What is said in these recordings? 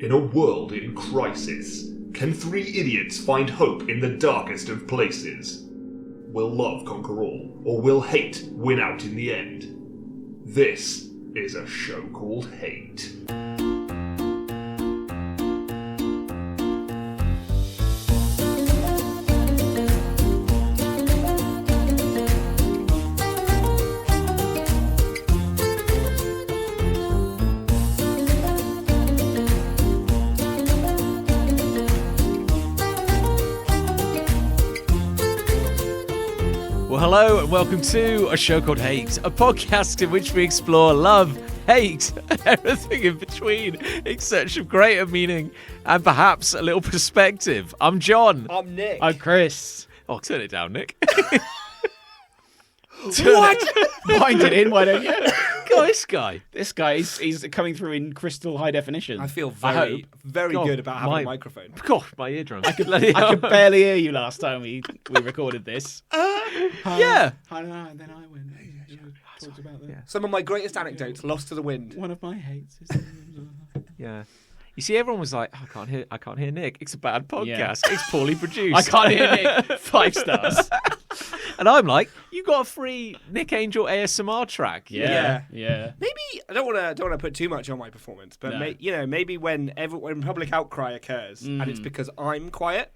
In a world in crisis, can three idiots find hope in the darkest of places? Will love conquer all, or will hate win out in the end? This is a show called Hate. Hello and welcome to A Show Called Hate, a podcast in which we explore love, hate, and everything in between in search of greater meaning and perhaps a little perspective. I'm John. I'm Nick. I'm Chris. Oh, turn it down, Nick. What? Wind it in, why don't you? God, this guy. This guy, he's coming through in crystal high definition. I feel hope. very God, good about having a microphone. Gosh, my eardrums. I could barely hear you last time we recorded this. Yeah. And then I went. Talked about that. Yeah. Some of my greatest anecdotes lost to the wind. One of my hates is. Yeah. You see, everyone was like, oh, I can't hear Nick. It's a bad podcast. Yeah. It's poorly produced. I can't hear Nick. 5 stars. And I'm like, you got a free Nick Angel ASMR track. Yeah. Maybe I don't want to put too much on my performance, but No. maybe when public outcry occurs and it's because I'm quiet,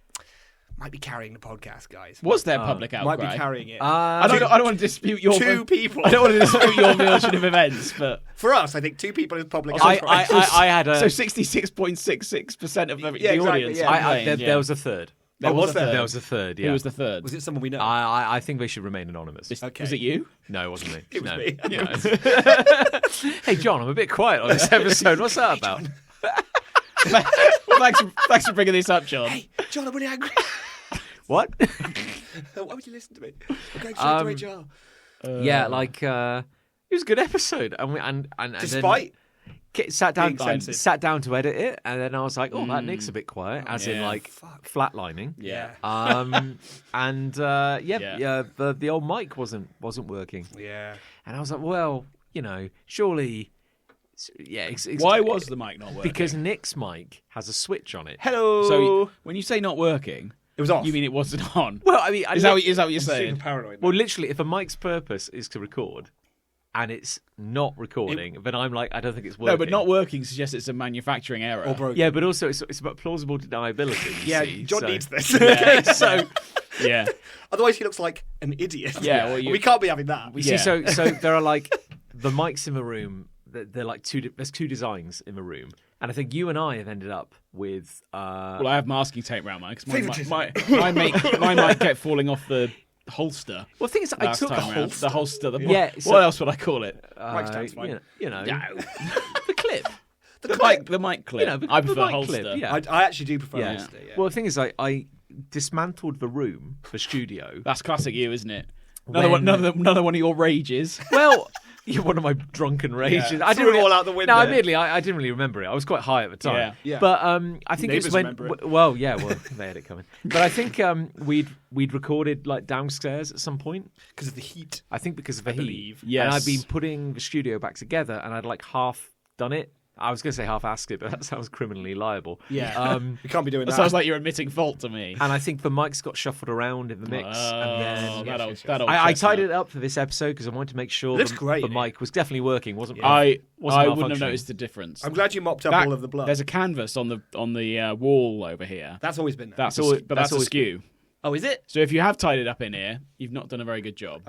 might be carrying the podcast, guys. Was there public outcry? Might be carrying it. I don't want to dispute your two people. I don't want to dispute your version of events, but For us, I think 2 people is public I outcry. had a... so 66.66% of the exactly, audience. yeah. complained, There was a third. There was there? There was a third, yeah. Who was the third? Was it someone we know? I think they should remain anonymous. Okay. Was it you? No, it wasn't me. It was no. me. No. Hey, John, I'm a bit quiet on this episode. What's that about? Thanks for bringing this up, John. Hey, John, I'm really angry. What? Why would you listen to me? I'm going straight to HR. Yeah, like it was a good episode, and Despite then sat down being to edit it, and then I was like, oh, that Nick's a bit quiet, as in Yeah. like flatlining. Yeah. The old mic wasn't working, yeah. and I was like, well, surely. Yeah, Why was the mic not working? Because Nick's mic has a switch on it. Hello. So when you say not working, it was off. you mean it wasn't on? Well, I mean, Is that what you're Super saying? paranoid. well, literally, if a mic's purpose is to record and it's not recording, then I'm like, I don't think it's working. No, but not working suggests it's a manufacturing error. or broken. Yeah, but also it's about plausible deniability. you Yeah, see, John so- needs this. Yeah. So Yeah. otherwise he looks like an idiot. Yeah, well, you- we can't be having that. You see, Yeah. so there are like the mics in the room. They're like there's 2 designs in the room, and I think you and I have ended up with. Well, I have masking tape around mine because Favouritism. my mic kept falling off the holster. Well, the thing is, I last took time round. The holster. Yeah, What so- else would I call it? Mike stands fine. you know, No. the clip. The mic clip. The I prefer mic holster. clip, yeah. I actually do prefer Yeah. holster. Yeah. Well, the thing is, I dismantled the room, the studio. That's classic you, isn't it? When- Another one of your rages. Well, you're one of my drunken rages. Yeah. I Threw it really, all out the window. No, admittedly, I didn't really remember it. I was quite high at the time. Yeah. Yeah. But I think Neighbours it's when. remember it. Well, they had it coming. But I think we'd recorded like downstairs at some point. Because of the heat. I think because of the heat. believe. Yes. And I'd been putting the studio back together, and I'd like half done it. I was going to say half-assed it, but that sounds criminally liable. Yeah. We can't be doing That that. sounds like you're admitting fault to me. And I think the mics got shuffled around in the mix. and then that old I chestnut. tied it up for this episode because I wanted to make sure It looks great, the mic. mic was definitely working. Wasn't I wasn't wouldn't have malfunctioning. noticed the difference. I'm glad you mopped up That- all of the blood. There's a canvas on the wall over here. That's always been there. That's always- but that's that's always askew. Oh, is it? So if you have tied it up in here, you've not done a very good job.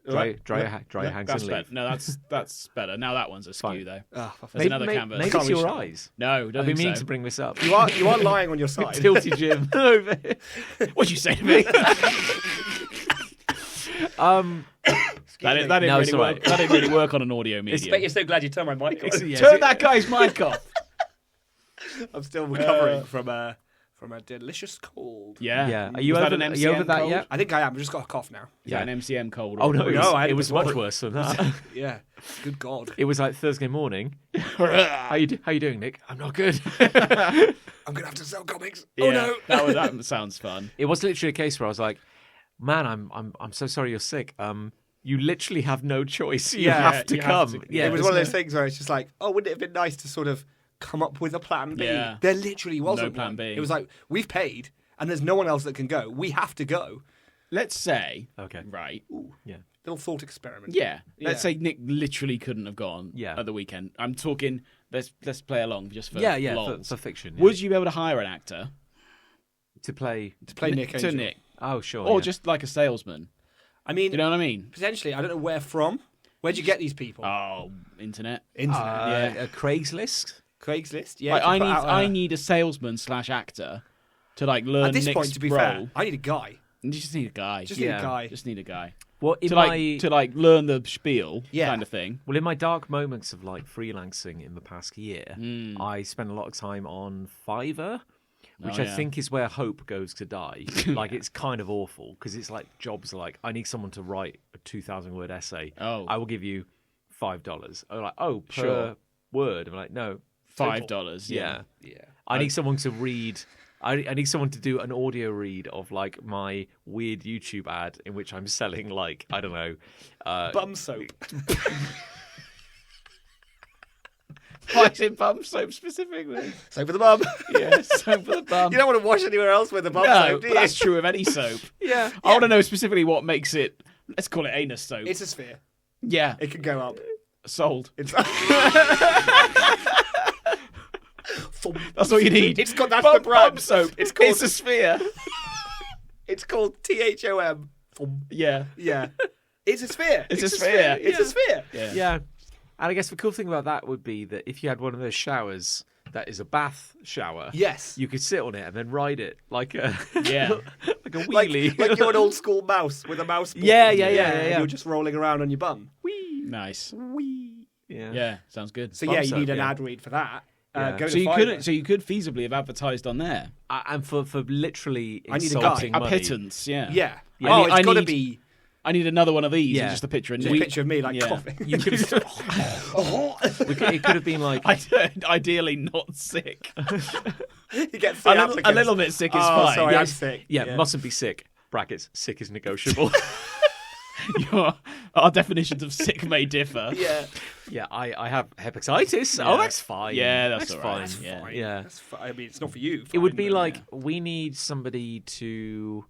Dry your hands That's and better. leave. No, that's better. Now that one's askew Fine. though. Oh, for There's another canvas. Maybe Can't it's reach your that. eyes. No, don't I've been think meaning so. to bring this up. You are lying on your side. Tilty Jim over here. What'd you say to me? That didn't No, really it's all work. right. That didn't really work on an audio medium. You're so glad you turned my mic on. Yeah, Turn that guy's mic off. I'm still recovering from a delicious cold. Yeah. Yeah. Are Was you that over an are you over MCM that cold? yet? I think I am. I've just got a cough now. Is that an MCM cold? Oh no, or- No, it was much worse than that. Yeah. Good God. It was like Thursday morning. How you doing, Nick? I'm not good. I'm going to have to sell comics. Yeah, Oh, no. that sounds fun. It was literally a case where I was like, "Man, I'm so sorry you're sick. You literally have no choice. You Yeah, have to you come." have to. Yeah, it was there's one of no- those things where it's just like, oh, wouldn't it have been nice to sort of come up with a plan B. Yeah. There literally wasn't plan one. B. It was like, we've paid, and there's no one else that can go. We have to go. Let's say, Okay. right? Little thought experiment. Yeah. Let's Yeah. say Nick literally couldn't have gone Yeah. at the weekend. I'm talking. Let's play along just for For lols. fiction. Would you be able to hire an actor to play? To play Nick to Angel. Nick, Oh, sure. or yeah. just like a salesman? I mean, You know what I mean? potentially. I don't know where from. Where'd you get these people? Oh, internet. Internet. yeah. a Craigslist. Craigslist. Yeah. Like, you can put out I need a salesman / actor to like learn At this Nick's point, to be role. fair, I need a guy. You just need a guy. Just need a guy. Just need a guy Well, in to like learn the spiel Yeah. kind of thing. Well, in my dark moments of like freelancing in the past year, Hmm. I spent a lot of time on Fiverr, which Oh, I yeah. think is where hope goes to die. Like, it's kind of awful because it's like jobs are like, I need someone to write a 2,000-word essay. Oh. I will give you $5. I'm like, oh, per Sure. word. I'm like, no, total. $5. Yeah. Yeah. I need someone to read. I need someone to do an audio read of like my weird YouTube ad in which I'm selling like, I don't know, Bum soap. Why is it bum soap specifically? Soap for the bum. Yeah, soap for the bum. You don't want to wash anywhere else with the bum no, soap, do but you? that's true of any soap. yeah. I want to know specifically what makes it. Let's call it anus soap. It's a sphere. yeah, It can go up. sold. It's That's all you need. It's got that's bum, the brand. bum soap. It's called It's a sphere. it's called THOM. Yeah. Yeah. It's a sphere. It's a sphere. It's a sphere. Yeah. Yeah. And I guess the cool thing about that would be that if you had one of those showers that is a bath shower, Yes. you could sit on it and then ride it like a Yeah. like a Like, wheelie. like you're an old school mouse with a mouse ball. Yeah, yeah, and yeah. You're just rolling around on your bum. Nice. yeah. Yeah, sounds good. So Bum yeah, you soap, need an yeah. ad read for that. Yeah. Go So to you Fiverr. could feasibly have advertised on there. And for literally I need a guy. insulting A money. pittance, yeah. Yeah. Yeah. Oh, I it's got to need- be I need another one of these. Yeah. And just a picture of just a Nick. picture of me like Yeah. coughing. You could have, it could have been like Ideally not sick. You get a, three little, a applicants. little bit sick is Oh, fine. sorry, Yeah, I'm it's- sick. yeah, mustn't be sick. Brackets, sick is negotiable. Our definitions of sick may differ. Yeah. Yeah, I have hepatitis. Yeah. Oh, that's fine. Yeah, that's all fine. right. Yeah. Fine. Yeah. That's I mean, it's not for you. It would fine, be but- like, we need somebody to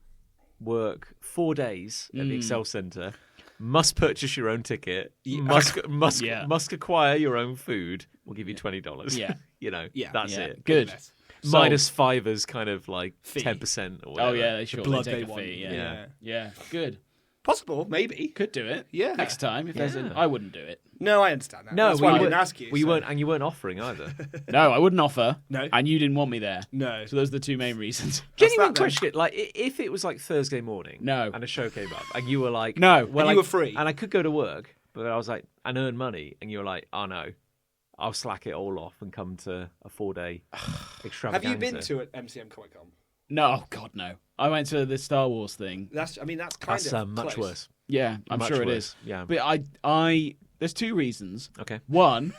work 4 days at the Excel Centre, must purchase your own ticket, must Yeah. must acquire your own food. We'll give you $20. Yeah. You know, Yeah. that's Yeah. it. Good. Goodness. Minus Fiverr's kind of like Fee. 10% or whatever. Oh yeah, they sure blood they take they a want. fee. Yeah. Yeah. Yeah. Good. Possible, maybe. Could do it. Yeah. Next time, if there's Yeah. an, I wouldn't do it. No, I understand that. No, that's why I we didn't weren't- ask you. We so- weren't, and you weren't offering either. No, I wouldn't offer. No. And you didn't want me there. No. So those are the two main reasons. Genuine that then. question: like, if it was like Thursday morning, No. and a show came up, and you were like, No. well, And you I- were free. and I could go to work, but I was like, and earn money, and you were like, oh no, I'll slack it all off and come to a 4-day Have extravaganza. you been to an MCM Comic Con? No, oh, God, no. I went to the Star Wars thing. That's kind That's of much close. worse. Yeah, I'm Much sure it worse, is. yeah. But I there's two reasons. Okay. One,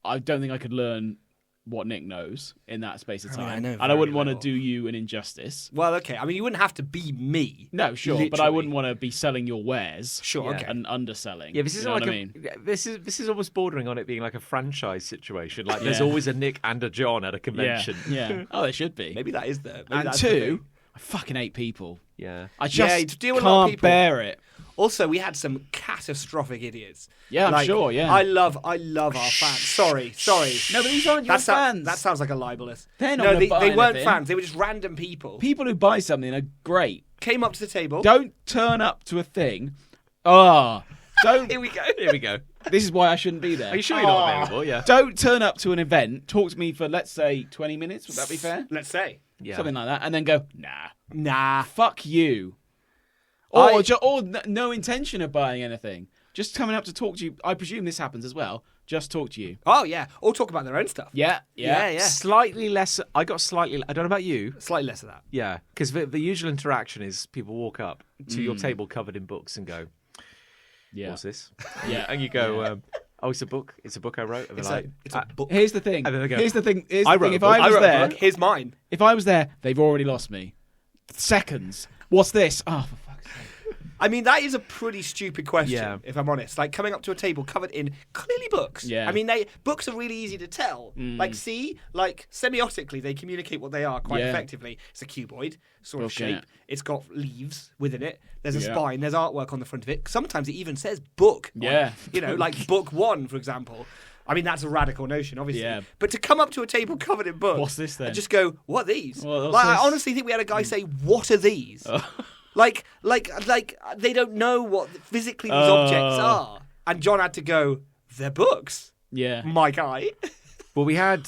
I don't think I could learn what Nick knows in that space of I mean, time. I know and I very wouldn't want to little. do you an injustice. Well, okay. I mean, you wouldn't have to be me. No, sure, but I Literally. wouldn't want to be selling your wares. Sure, Yeah. okay. And underselling. Yeah, this is you know like what I mean? this is almost bordering on it being like a franchise situation. Like, there's Yeah. always a Nick and a John at a Yeah, convention. yeah. Oh, there should be. Maybe that is there. Maybe And that's the two, thing. I fucking hate people. Yeah. I Yeah, you just deal with a lot of can't people. bear it. Also, we had some catastrophic idiots. Yeah, I'm sure, yeah. I love our fans. Sorry. No, but these aren't your fans. That sounds like a libelous. They're not no, gonna buy they weren't anything. fans. They were just random people. People who buy something are great. Came up to the table. Don't turn up to a thing. Don't. Here we go. Here we go. This is why I shouldn't be there. Are you sure you're not available? Yeah. Don't turn up to an event, talk to me for, let's say, 20 minutes. Would that be fair? Let's say. Yeah. Something like that. And then go, nah, Nah. fuck you. Or no intention of buying anything. Just coming up to talk to you. I presume this happens as well. Just talk to you. Oh, yeah. Or talk about their own stuff. Yeah. Slightly less. I got slightly. I don't know about you. Slightly less of that. Yeah, because the usual interaction is people walk up to your table covered in books and go, Yeah. "What's this?" Yeah. And you go, "Oh, it's a book. It's a book I wrote." And It's they're a, like, it's a book. Here's the thing. And then they go, Here's the thing. I wrote a If book. I was wrote a there, book. Here's mine. if I was there, they've already lost me. Seconds. What's this? Oh, for fuck's sake. I mean, that is a pretty stupid question, Yeah. if I'm honest. Like, coming up to a table covered in clearly books. Yeah. I mean, books are really easy to tell. Like, semiotically, they communicate what they are quite effectively. It's a cuboid sort of Book, shape. yeah. It's got leaves within it. There's a Yeah. spine. There's artwork on the front of it. Sometimes it even says book. on Yeah. it. You know, like book 1, for example. I mean, that's a radical notion, obviously. Yeah. But to come up to a table covered in books, What's this then? and just go, "What are these?" What's Like, I this? honestly think we had a guy say, "What are these?" Like they don't know what physically these objects are. And John had to go, "They're books, Yeah. my guy." Well, we had.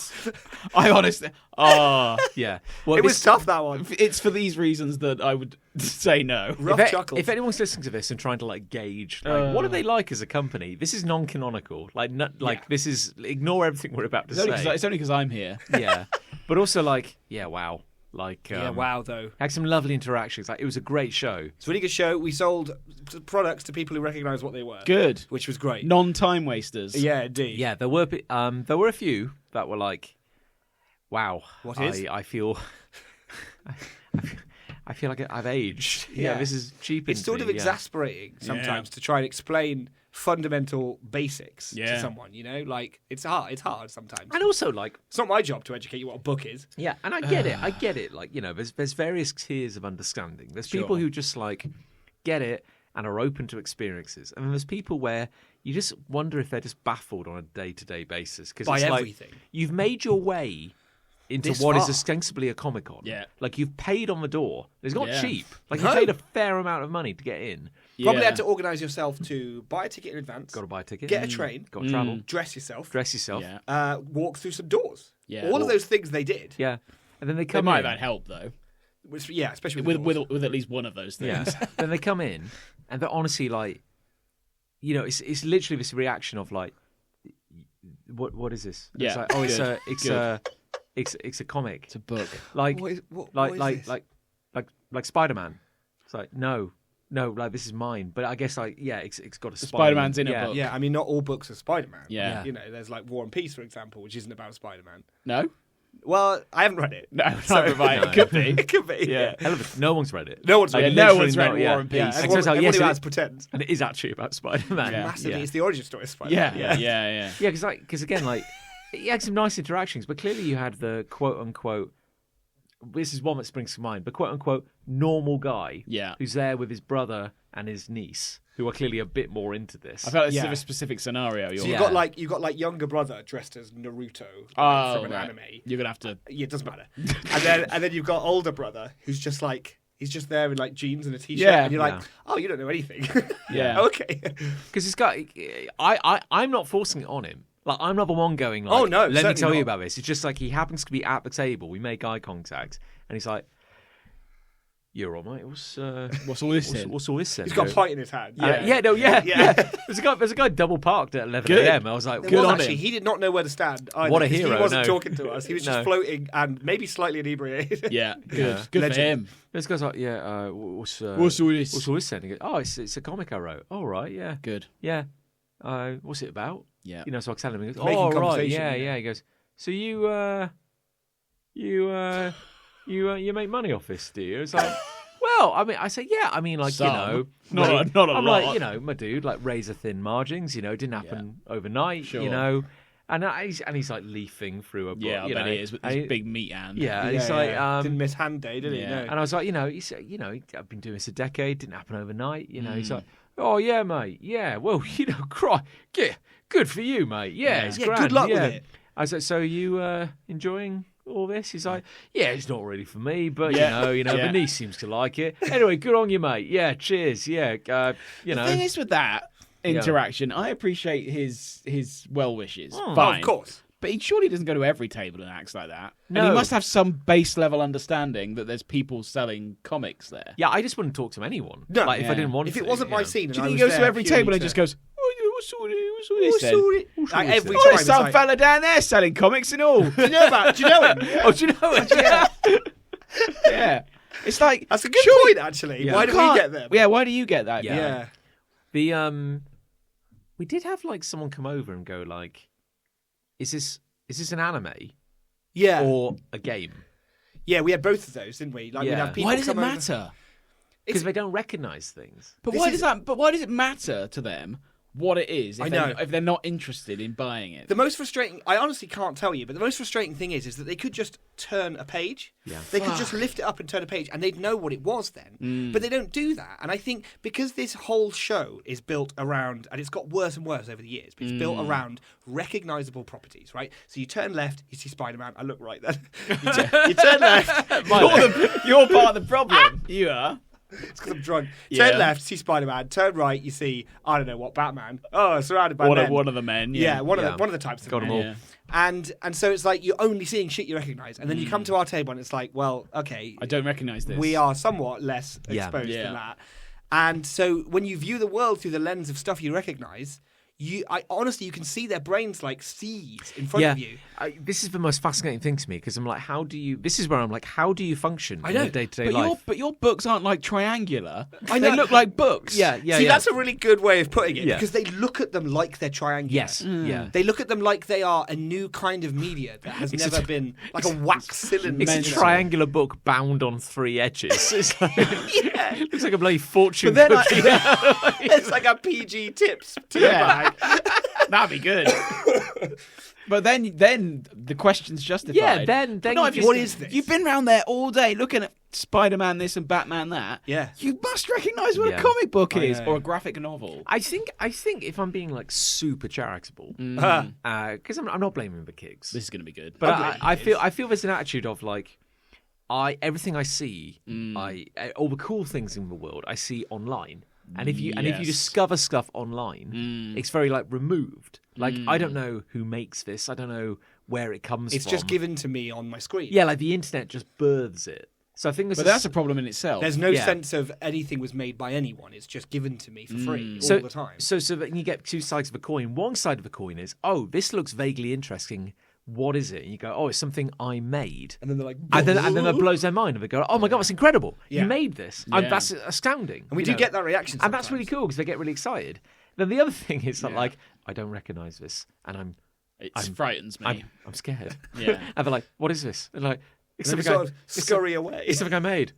I honestly. Yeah. Well, It was this- tough, that one. It's for these reasons that I would say no. Rough chuckles. If anyone's listening to this and trying to like gauge, like, what are they like as a company? This is non-canonical. Like, this is ignore everything we're about to say. It's only because I'm here. Yeah, but also like, yeah, wow, like, Yeah, wow, though. had some lovely interactions. Like, it was a great show. It's a really good show. We sold products to people who recognised what they were. Good. Which was great. Non-time wasters. Yeah, indeed. Yeah, there were a few that were like, wow, What is? I feel. I feel like I've aged. Yeah, this is cheap. It's sort of exasperating sometimes to try and explain fundamental basics to Yeah. someone, you know? Like, it's hard sometimes. And also, like, It's not my job to educate you what a book is. yeah, and I get it. Like, you know, there's various tiers of understanding. There's people who just like get it and are open to experiences, and then there's people where you just wonder if they're just baffled on a day-to-day basis because By it's everything. like you've made your way into This what is far. ostensibly a Comic-Con. Yeah. Like, you've paid on the door. It's not Yeah. cheap. Like, No. you paid a fair amount of money to get in. Probably Yeah. had to organise yourself to buy a ticket in advance, Got to buy a ticket. get a train, Got to travel. dress yourself, Dress yourself. Yeah. walk through some doors. Yeah. All of those things they did. Yeah. And then they They come might in. have had help though. Which, yeah, especially With, the with doors. with at least one of those things. Yeah. Then they come in, and they're honestly like, you know, it's literally this reaction of like, what is this? And Yeah. It's like, oh, Good. it's a comic. It's a book. Like What is- what like is like, this? like Spider-Man. It's like no, like this is mine. But I guess like it's got a Spider-Man's in a yeah. book. Yeah, I mean, not all books are Spider-Man. Yeah. You know, there's like War and Peace, for example, which isn't about Spider-Man. No? Well, I haven't read it. No, So- not right. No. It could be. It could be. Yeah. Hell of a, no one's read it. No one's read Yeah, it. no literally one's read not, yeah. War and Peace. Yeah, And everyone, turns out, everyone yes, who it has is. pretends. And it is actually about Spider-Man. Yeah. Massively, it's the origin story of Spider-Man. Yeah, yeah. Yeah, because again, like, you had some nice interactions, but clearly you had the quote-unquote, this is one that springs to mind, but quote-unquote normal guy Yeah. who's there with his brother and his niece, who are clearly a bit more into this. I felt it's Yeah. a specific scenario. So You're you've got like younger brother dressed as Naruto oh, from an right. anime. You're gonna have to. Yeah, it doesn't matter. and then you've got older brother who's just like he's just there in like jeans and a t-shirt, Yeah. and you're like, Yeah. oh, you don't know anything. Yeah. Okay. Because this guy, I'm not forcing it on him. Like, I'm not the one going, like, Oh, no, let me certainly tell you not. about this. It's just like he happens to be at the table. We make eye contact, and he's like, you're all right, mate. What's What's all this in? what's all this then? He's got a Go- pint in his hand. Yeah. There's a guy double parked at 11 Good. a.m. I was like, There Good was on actually. him. He did not know where to stand. Either, What a 'cause hero, He wasn't no. talking to us. He was just No. floating and maybe slightly inebriated. Yeah, good. Yeah. Good Legend. for him. This guy's like, yeah, what's What's all this? What's all this then? He goes, oh, it's a comic I wrote. Oh, right, yeah. Good. Yeah. What's it about? Yeah. You know, so I tell him, he goes, Making oh, right, conversation, yeah, yeah. yeah. He goes, so you make money off this, do you? It's like, well, I mean, I say, yeah, I mean, like, Some. you know. Not a I'm lot. like, you know, my dude, like, razor thin margins, you know, didn't happen overnight, Sure. you know. And he's like leafing through a book, Yeah, I you bet know. he is with And his big meat hand. Yeah, and Yeah, he's like, yeah. Didn't miss hand day, did he? Yeah. No. and I was like, he said, I've been doing this a decade, didn't happen overnight. You know, Mm. he's like, oh yeah, mate, yeah, well, good for you, mate. Yeah, it's Yeah, grand. good luck with yeah. it. I was like, so you enjoying all this? He's like, yeah, it's not really for me, but Yeah. you know, Yeah. the niece seems to like it. Anyway, good on you, mate. Yeah, cheers. Yeah, you know. The thing is with that interaction, I appreciate his well wishes. Oh, Fine. Of course. But he surely doesn't go to every table and acts like that. And No. he must have some base level understanding that there's people selling comics there. Yeah, I just wouldn't talk to anyone. No. Like, if I Yeah. didn't want If to. it wasn't you my know. scene, and Do you I think was he goes to there every purely table and to- just goes, what's all this then? Like every Oh, time. there's it's some like, fella down there selling comics and all. Do you know about? Do you know him? Oh, do you know it? Yeah. Yeah. It's like That's a good surely- point, actually. Yeah. Why You do we can't- get them? Yeah, why do you get that? Yeah. Yeah. The we did have like someone come over and go like, is this an anime Yeah. or a game? Yeah, we had both of those, didn't we? Like, we'd Yeah. have people Why does it come over- matter? because they don't recognise things. But This why is- does that? But why does it matter to them what it is if they're not interested in buying it? The most frustrating, I honestly can't tell you, but the most frustrating thing is that they could just turn a page. Yeah. They could just lift it up and turn a page, and they'd know what it was then. But they don't do that. And I think because this whole show is built around, and it's got worse and worse over the years, but it's built around recognisable properties, right? So you turn left, you see Spider-Man. I look right then. You turn left. You're part of the problem. You are. It's because I'm drunk. Yeah. Turn left, see Spider-Man. Turn right, you see, I don't know what, Batman. Oh, surrounded by men. One of the men. Yeah, one Yeah. of the types of Got 'em men. all. Yeah. And so it's like you're only seeing shit you recognise, and then you come to our table and it's like, well, okay, I don't recognise this. we are somewhat less Yeah. exposed Yeah. than that. And so when you view the world through the lens of stuff you recognise, honestly, you can see their brains like seeds in front of you. This is the most fascinating thing to me because I'm like, how do you? This is where I'm like, how do you function I in know, your day-to-day life? But your books aren't like triangular. I They know. look like books. Yeah. See, that's a really good way of putting it, Yeah. because they look at them like they're triangular. Yes. Yeah. They look at them like they are a new kind of media that has It's never a- been like a wax cylinder. It's a Mental. triangular book bound on 3 edges. It's like, Yeah. it looks like a bloody fortune But then I- cookie. It's like a PG tips tea Yeah. bag. That'd be good. But then the question's justified. Yeah, then But not you if just- What is this? You've been around there all day looking at Spider-Man this and Batman that. Yeah. You must recognise what Yeah. a comic book I is know. or a graphic novel. I think if I'm being like super charitable, because I'm not blaming the kids, This is going to be good. but I'm blaming I kids. feel there's an attitude of like, everything I see, all the cool things in the world I see online. And if you Yes. discover stuff online, it's very like removed. Like I don't know who makes this. I don't know where it comes It's from. just given to me on my screen. Yeah, like the internet just births it. So I think But that's a problem in itself. There's no Yeah. sense of anything was made by anyone. It's just given to me for free all so the time. So that you get two sides of a coin. One side of the coin is, oh, this looks vaguely interesting. What is it? And you go, oh, it's something I made. And then they're like, And then it blows their mind, and they go, "Oh my god, it's incredible! Yeah. You made this! Yeah. That's astounding!" and we you do know? get that reaction and that's sometimes. really cool because they get really excited. Then the other thing is that like I don't recognise this, and It frightens me. I'm scared. Yeah. And they're like, "What is this?" And like, "It's And then something we sort of scurry away. It's something I made."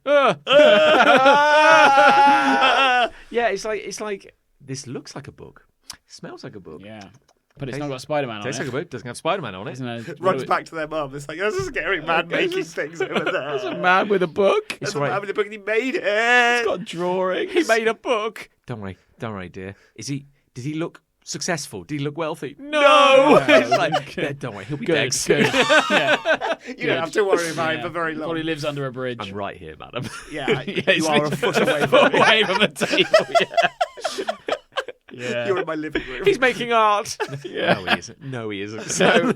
Yeah, it's like this looks like a book, smells like a book. Yeah. But it's not got Spider-Man on Tastes it. like a book. Doesn't have Spider-Man on it. Isn't it? Runs back to their mum. It's like, there's a scary man making things over There's a there. man with a book. There's It's a right. man with a book and he made it. It's got drawings. He made a book. Don't worry, dear. Did he look successful? Did he look wealthy? No. It's like, "Yeah, don't worry, he'll be dead Good, soon." good. Yeah. You don't have to worry about him for very long. Probably lives under a bridge. I'm right here, madam. Yeah, Yeah, you are a he's foot away from me. away from the table. Yeah. Yeah. You're in my living room. He's making art. Yeah. No, he isn't. So,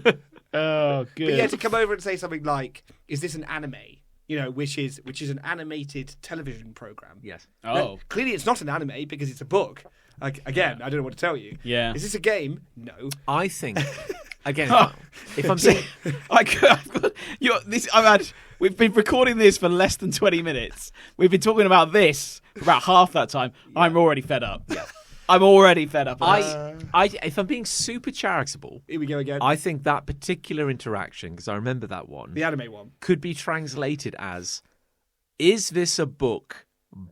oh, good. But yeah, to come over and say something like, "Is this an anime?" You know, which is an animated television program. Yes. Oh, Clearly, it's not an anime because it's a book. Like, again, I don't know what to tell you. Yeah. Is this a game? No. I think, again, Oh. if I'm saying, we've been recording this for less than 20 minutes. We've been talking about this for about half that time. I'm already fed up. Yeah. I'm already fed up. if I'm being super charitable, Here we go again. I think that particular interaction, because I remember that one, the anime one. could be translated as, is this a book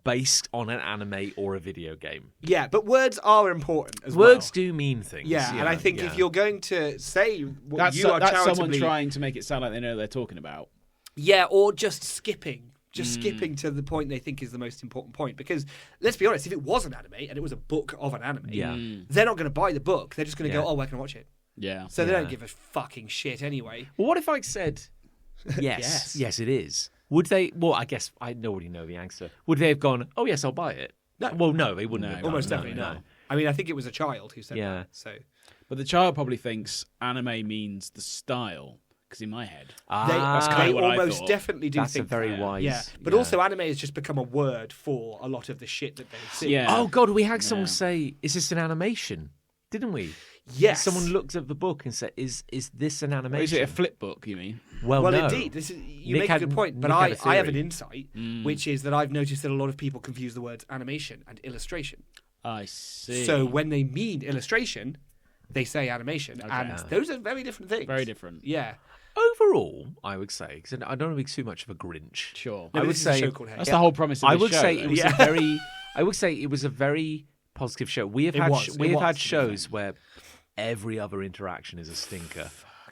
based on an anime or a video game? Yeah, but words are important as Words well. do mean things. Yeah, and I think if you're going to say what that's you are that's someone charitably... trying to make it sound like they know what they're talking about. Yeah, or just skipping. Just skipping to the point they think is the most important point. Because, let's be honest, if it was an anime and it was a book of an anime, Yeah. they're not going to buy the book. They're just going to Yeah. go, oh, where can I watch it? Yeah. So they Yeah. don't give a fucking shit anyway. Well, what if I said, yes, yes, it is? Would they? Well, I guess I already know the answer. Would they have gone, oh yes, I'll buy it? No. Well, no, they wouldn't. No. have gone. Almost No, definitely no. not. I mean, I think it was a child who said Yeah. that. So But the child probably thinks anime means the style. Because in my head, Ah, kinda they what I almost thought. definitely do that's a think very that. wise. Yeah, but also anime has just become a word for a lot of the shit that they see. Yeah. Oh God, we had someone Yeah. say, "Is this an animation?" Didn't we? Yes. Someone looked at the book and said, "Is this an animation?" is it a flip book? You mean? Well, Well, no. indeed, this is, you Nick make a had- good point. But Nick had a I have an theory. insight, which is that I've noticed that a lot of people confuse the words animation and illustration. I see. So when they mean illustration, they say animation, and those are very different things. Very different. Yeah. overall, I would say, because I don't want to be too much of a Grinch. Sure. I would this is a say show called Hate. That's the whole premise of I this would show, say though. it was a very. I would say it was a very positive show. We have It had was, it we have was, had to be shows where every other interaction is a stinker.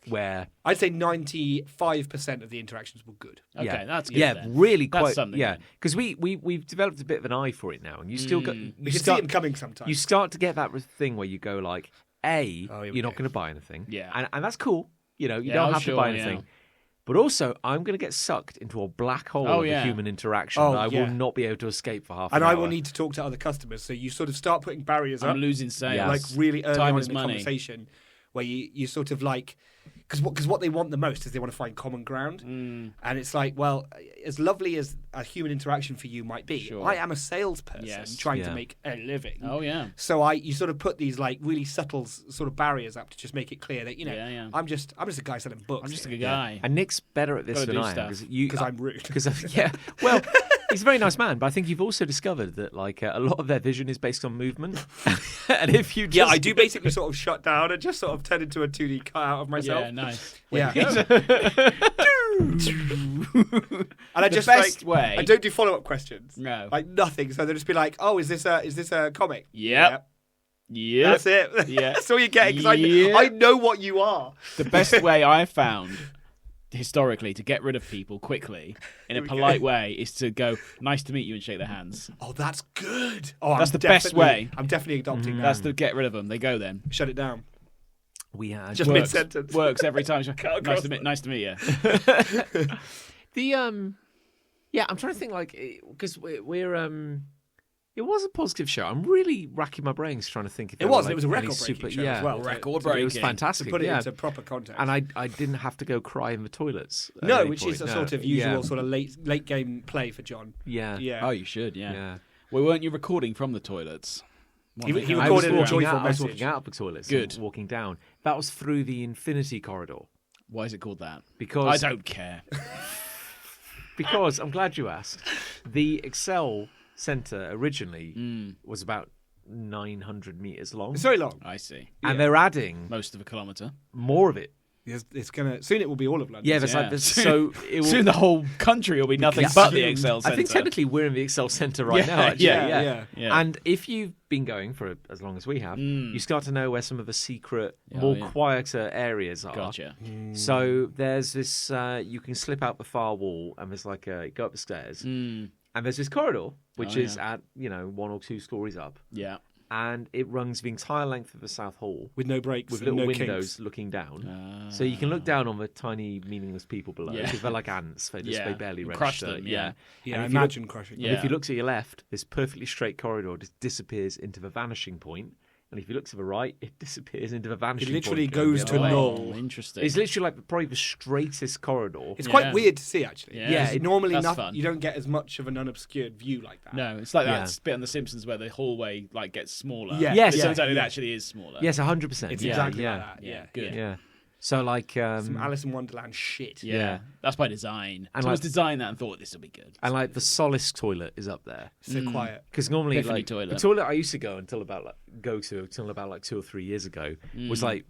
Where I'd say 95% of the interactions were good. Okay, that's good. yeah, then. really That's quite something yeah. good. Because we've developed a bit of an eye for it now, and you still got We you can see them coming sometimes. you start to get that thing where you go like, Oh, here we you're not go. going to buy anything, Yeah. and that's cool. You know, you Yeah, don't oh, have sure, to buy yeah. anything. But also, I'm going to get sucked into a black hole Oh, of yeah. a human interaction Oh, that I yeah. will not be able to escape for half and an hour. I will need to talk to other customers. So you sort of start putting barriers I'm up, losing sales. Yes. like really early Time on is in the money. conversation, where you sort of like, because what they want the most is they want to find common ground, and it's like, well, as lovely as a human interaction for you might be, Sure. I am a salesperson Yes. trying Yeah. to make a living. Oh, yeah. So you sort of put these like really subtle sort of barriers up to just make it clear that Yeah, yeah. I'm just a guy selling books. I'm just a here. good guy. And Nick's better at this Gotta than do I am stuff. because I'm rude. Because yeah, well, he's a very nice man, but I think you've also discovered that like a lot of their vision is based on movement. And if you just, Yeah, I do basically sort of shut down and just sort of turn into a 2D cutout of myself. Yeah, nice. Yeah. And I The just best like, way- I don't do follow up questions. No. Like nothing. So they'll just be like, "Oh, is this a comic?" Yep. Yeah. That's it. Yeah. That's all you get because Yeah. I know what you are. The best way I've found historically to get rid of people quickly in a we go. polite way is to go, nice to meet you, and shake their hands. Oh, that's good. Oh, That's I'm the best definitely- way. I'm definitely adopting that. That's to get rid of them. They go then. Shut it down. we had Just mid sentence. Works every time. Cut nice, across nice to meet you. the yeah, I'm trying to think like because we're it was a positive show. I'm really racking my brains trying to think if It there was. were, like, It was a any record-breaking super, show yeah. as well. It was fantastic. To put it yeah. into proper context. And I didn't have to go cry in the toilets. at no, any which point, is a no. sort of usual Yeah. sort of late game play for John. Yeah. Yeah. Oh, you should, yeah. Yeah. Well, weren't you recording from the toilets? He I recorded was a walking joyful out, I was message. walking out of the toilets. Good. And walking down. That was through the Infinity Corridor Why is it called that? because I don't care. because I'm glad you asked. The Excel Centre originally was about 900 meters long, It's very long. I see. and they're adding Most of a kilometre. more of it. It's gonna soon. It will be all of London. Yeah, there's Yeah. like there's, so it will, Soon the whole country will be nothing but the Excel Centre. I think technically we're in the Excel Centre right Yeah, now. Actually, yeah. Yeah. And if you've been going for as long as we have, you start to know where some of the secret, more yeah. quieter areas are. Gotcha. So there's this. You can slip out the far wall, and there's like a go up the stairs, and there's this corridor which is at 1 or 2 stories up, Yeah. and it runs the entire length of the South Hall with no breaks, with and little no windows kinks. looking down. So you can look down on the tiny, meaningless people below Yeah. because they're like ants. They just Yeah. they barely register. Crush them, yeah. Yeah, And if you imagine crushing. Yeah. And if you look to your left, this perfectly straight corridor just disappears into the vanishing point. And if you look to the right, it disappears into the vanishing point. literally going the goes other to way. null. Oh, interesting. It's literally like probably the straightest corridor. It's Yeah. quite weird to see, actually. Yeah. Yeah, Because it- normally that's not, fun. you don't get as much of an unobscured view like that. No, it's like Yeah. that bit on The Simpsons where the hallway like gets smaller. Yeah. Yes, It yeah, turns out it yeah. actually is smaller. Yes, 100%. It's yeah, exactly yeah. like that. Yeah, good. Yeah. So like, Some Alice in Wonderland shit. Yeah. Yeah. That's by design. And Someone's like- designed that and thought this will be good. and like the Solace toilet is up there. So quiet. Because normally, Epiphany like toilet. the toilet I used to go until about like 2 or 3 years ago was like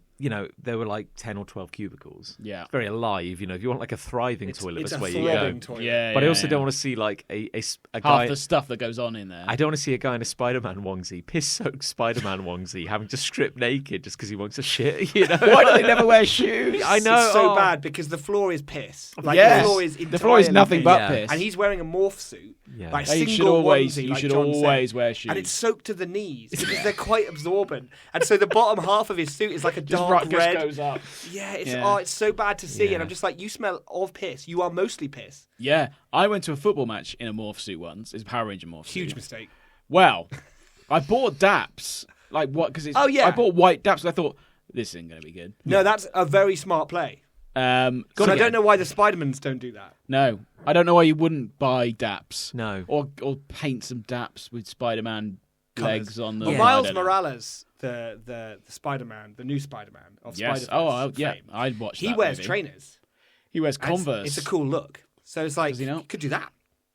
there were like 10 or 12 cubicles. Yeah. It's very alive. If you want like a thriving toilet, It's that's a where you go. throbbing toilet. Yeah. But I yeah, also yeah. don't want to see like a half guy. the stuff that goes on in there. I don't want to see a guy in a Spider-Man onesie, piss-soaked Spider-Man onesie, having to strip naked just because he wants a shit. You know? Why do they never wear shoes? I know. It's so oh. bad because the floor is piss. Like Yes. the floor is The floor is entirely nothing piss. but Yeah. piss. And he's wearing a morph suit. Yeah. Like Yeah, you should single always- onesie, you like should John always said. wear shoes. And it's soaked to the knees because they're quite absorbent. And so the bottom half of his suit is like a Just dark red. goes up. Yeah, it's Yeah. it's so bad to see. Yeah. And I'm just like, you smell of piss. You are mostly piss. Yeah. I went to a football match in a morph suit once. It's a Power Ranger morph suit. Huge mistake. Well, I bought DAPs. Like what? Because it's. Oh, yeah. I bought white DAPs. And I thought this isn't going to be good. No, that's a very smart play. So I don't know why the Spider-Mans don't do that. No, I don't know why you wouldn't buy DAPs. No. Or paint some DAPs with Spider-Man legs on them. But Yeah. Miles I don't know. Morales, the Spider-Man, the new Spider-Man of Yes. Spider-Verse Oh, yeah. fame, I'd watch that. he wears movie. trainers. He wears And it's- Converse. It's a cool look. So it's like, Does he not? could do that.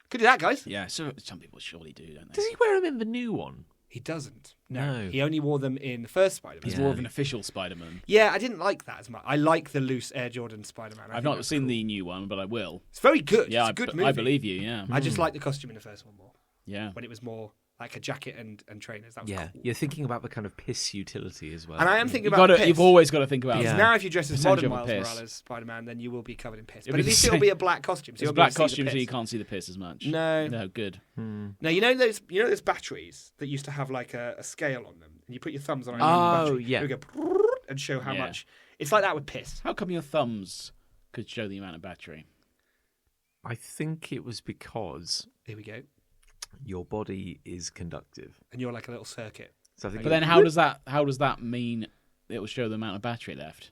Could do that, guys. Yeah, so some people surely do, don't they? Does he wear them in the new one? He doesn't. No. No. He only wore them in the first Spider-Man. He's Yeah. more of an official Spider-Man. Yeah, I didn't like that as much. I like the loose Air Jordan Spider-Man. I I've think not that's seen cool. the new one, but I will. It's very good. Yeah, it's a good movie. I believe you. Yeah, I just like the costume in the first one more. yeah. When it was more like a jacket and trainers. That was Yeah, cool. you're thinking about the kind of piss utility as well. And I am thinking You've, about piss. you've always got to think about Because Yeah. now if you dress as Potential modern for Miles piss. Morales Spider-Man, then you will be covered in piss. It'll But be at the least it'll same- be a black costume. So It's you'll a be able black to see the costume, so piss. you can't see the piss as much. No. No, good. Now you know those batteries that used to have like a scale on them, and you put your thumbs on a Oh, battery. yeah. It would go and show how Yeah. much. It's like that with piss. How come your thumbs could show the amount of battery? I think it was because Here we go. your body is conductive. And you're like a little circuit. So I think But then how does that mean it will show the amount of battery left?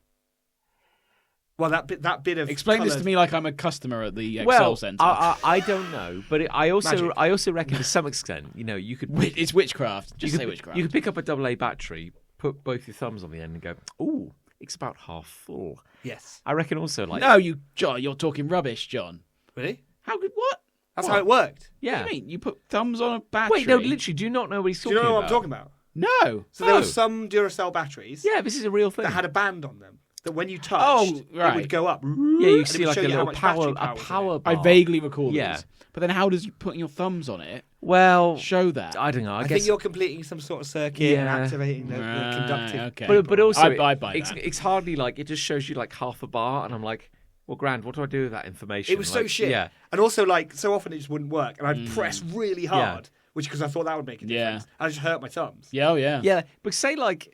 Well, that bit of Explain this to coloured- me like I'm a customer at the Excel well, Centre. I don't know, but I Magic. also reckon to some extent, you could It's witchcraft. Just you say could, witchcraft. You could pick up a AA battery, put both your thumbs on the end, and go, "Ooh, it's about half full." Yes. I reckon also like No, John, you're talking rubbish, John. Really? How could what? That's What? how it worked. yeah. What do you mean? You put thumbs on a battery? Wait, no, literally, do you not know what he's Do talking you know what about? I'm talking about? No. So there Oh. were some Duracell batteries Yeah, this is a real thing. that had a band on them that when you touched, Oh, it right. would go up. yeah, and you it see would like show a you how little much battery power was in power it. bar. I vaguely recall Yeah. this. But then how does you putting your thumbs on it Well, show that? I don't know. I, I guess think you're completing some sort of circuit and Yeah. activating the Right, conductive. okay. but also I buy it's, that. it's hardly like it just shows you like half a bar, and I'm like, well, grand. What do I do with that information? It was so Like, shit. Yeah, And also, like, so often it just wouldn't work. And I'd press really hard, which because I thought that would make a Yeah. difference. And I just hurt my thumbs. Yeah, oh yeah. yeah. But say like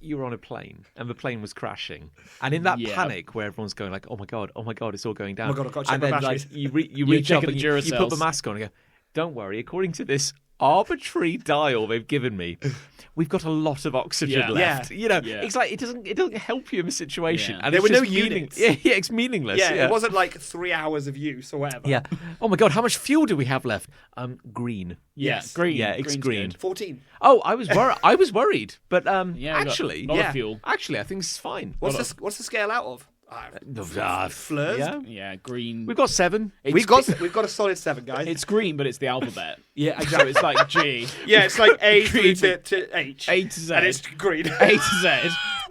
you were on a plane and the plane was crashing, and in that Yeah. panic where everyone's going like, oh my god, it's all going down. Oh my God, I've got to check and my then batteries. like you You're reach up checking and the you put the Duracells. mask on and go, don't worry. According to this arbitrary dial they've given me, we've got a lot of oxygen Yeah. left. Yeah. It's like it doesn't help you in a situation. Yeah. And There it's were no just units. Yeah, it's meaningless. Yeah, it wasn't like 3 hours of use or whatever. Yeah. Oh my god, how much fuel do we have left? Green. Yeah, Yes. green. Yeah, it's Green's green. good. 14. Oh, I was worried, but Yeah, we got actually, a lot yeah. of fuel. actually, I think it's fine. What's the scale out of? Fleurs? Yeah. Yeah, green. We've got 7. We've got a solid 7, guys. It's green, but it's the alphabet. yeah, So exactly. it's like G, Yeah, it's like A through Green. to H. A to Z, And it's green. A to Z,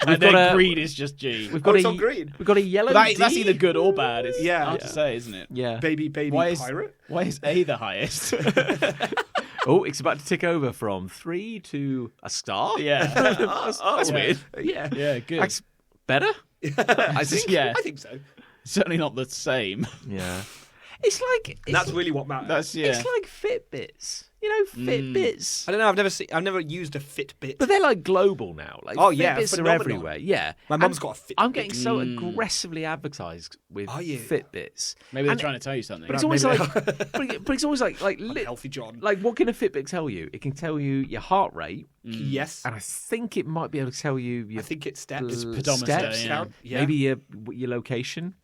and then got a- green is just G. We've got it's a on green. We've got a yellow. But that's D. either good or bad. It's Yeah. hard to say, isn't it? Yeah. Baby Why is pirate. why is A the highest? Oh, it's about to tick over from 3 to a star. yeah, That's yeah. weird. Yeah. yeah, good. That's better. I think. Yeah, I think so. certainly not the same. Yeah. It's like And that's really what matters. That's yeah. It's like Fitbits. Fitbits. I don't know. I've never used a Fitbit. But they're like global now. Like Oh, yeah, Fitbits are phenomenal. everywhere. Yeah, My And mum's got a Fitbit. I'm getting so aggressively advertised with Are you? Fitbits. Maybe they're And trying to tell you something. But it's always maybe like, but it's always like Healthy John. like what can a Fitbit tell you? It can tell you your heart rate, Yes. and I think it might be able to tell you your I think it's steps. pedometer, steps, yeah. Yeah. maybe your location.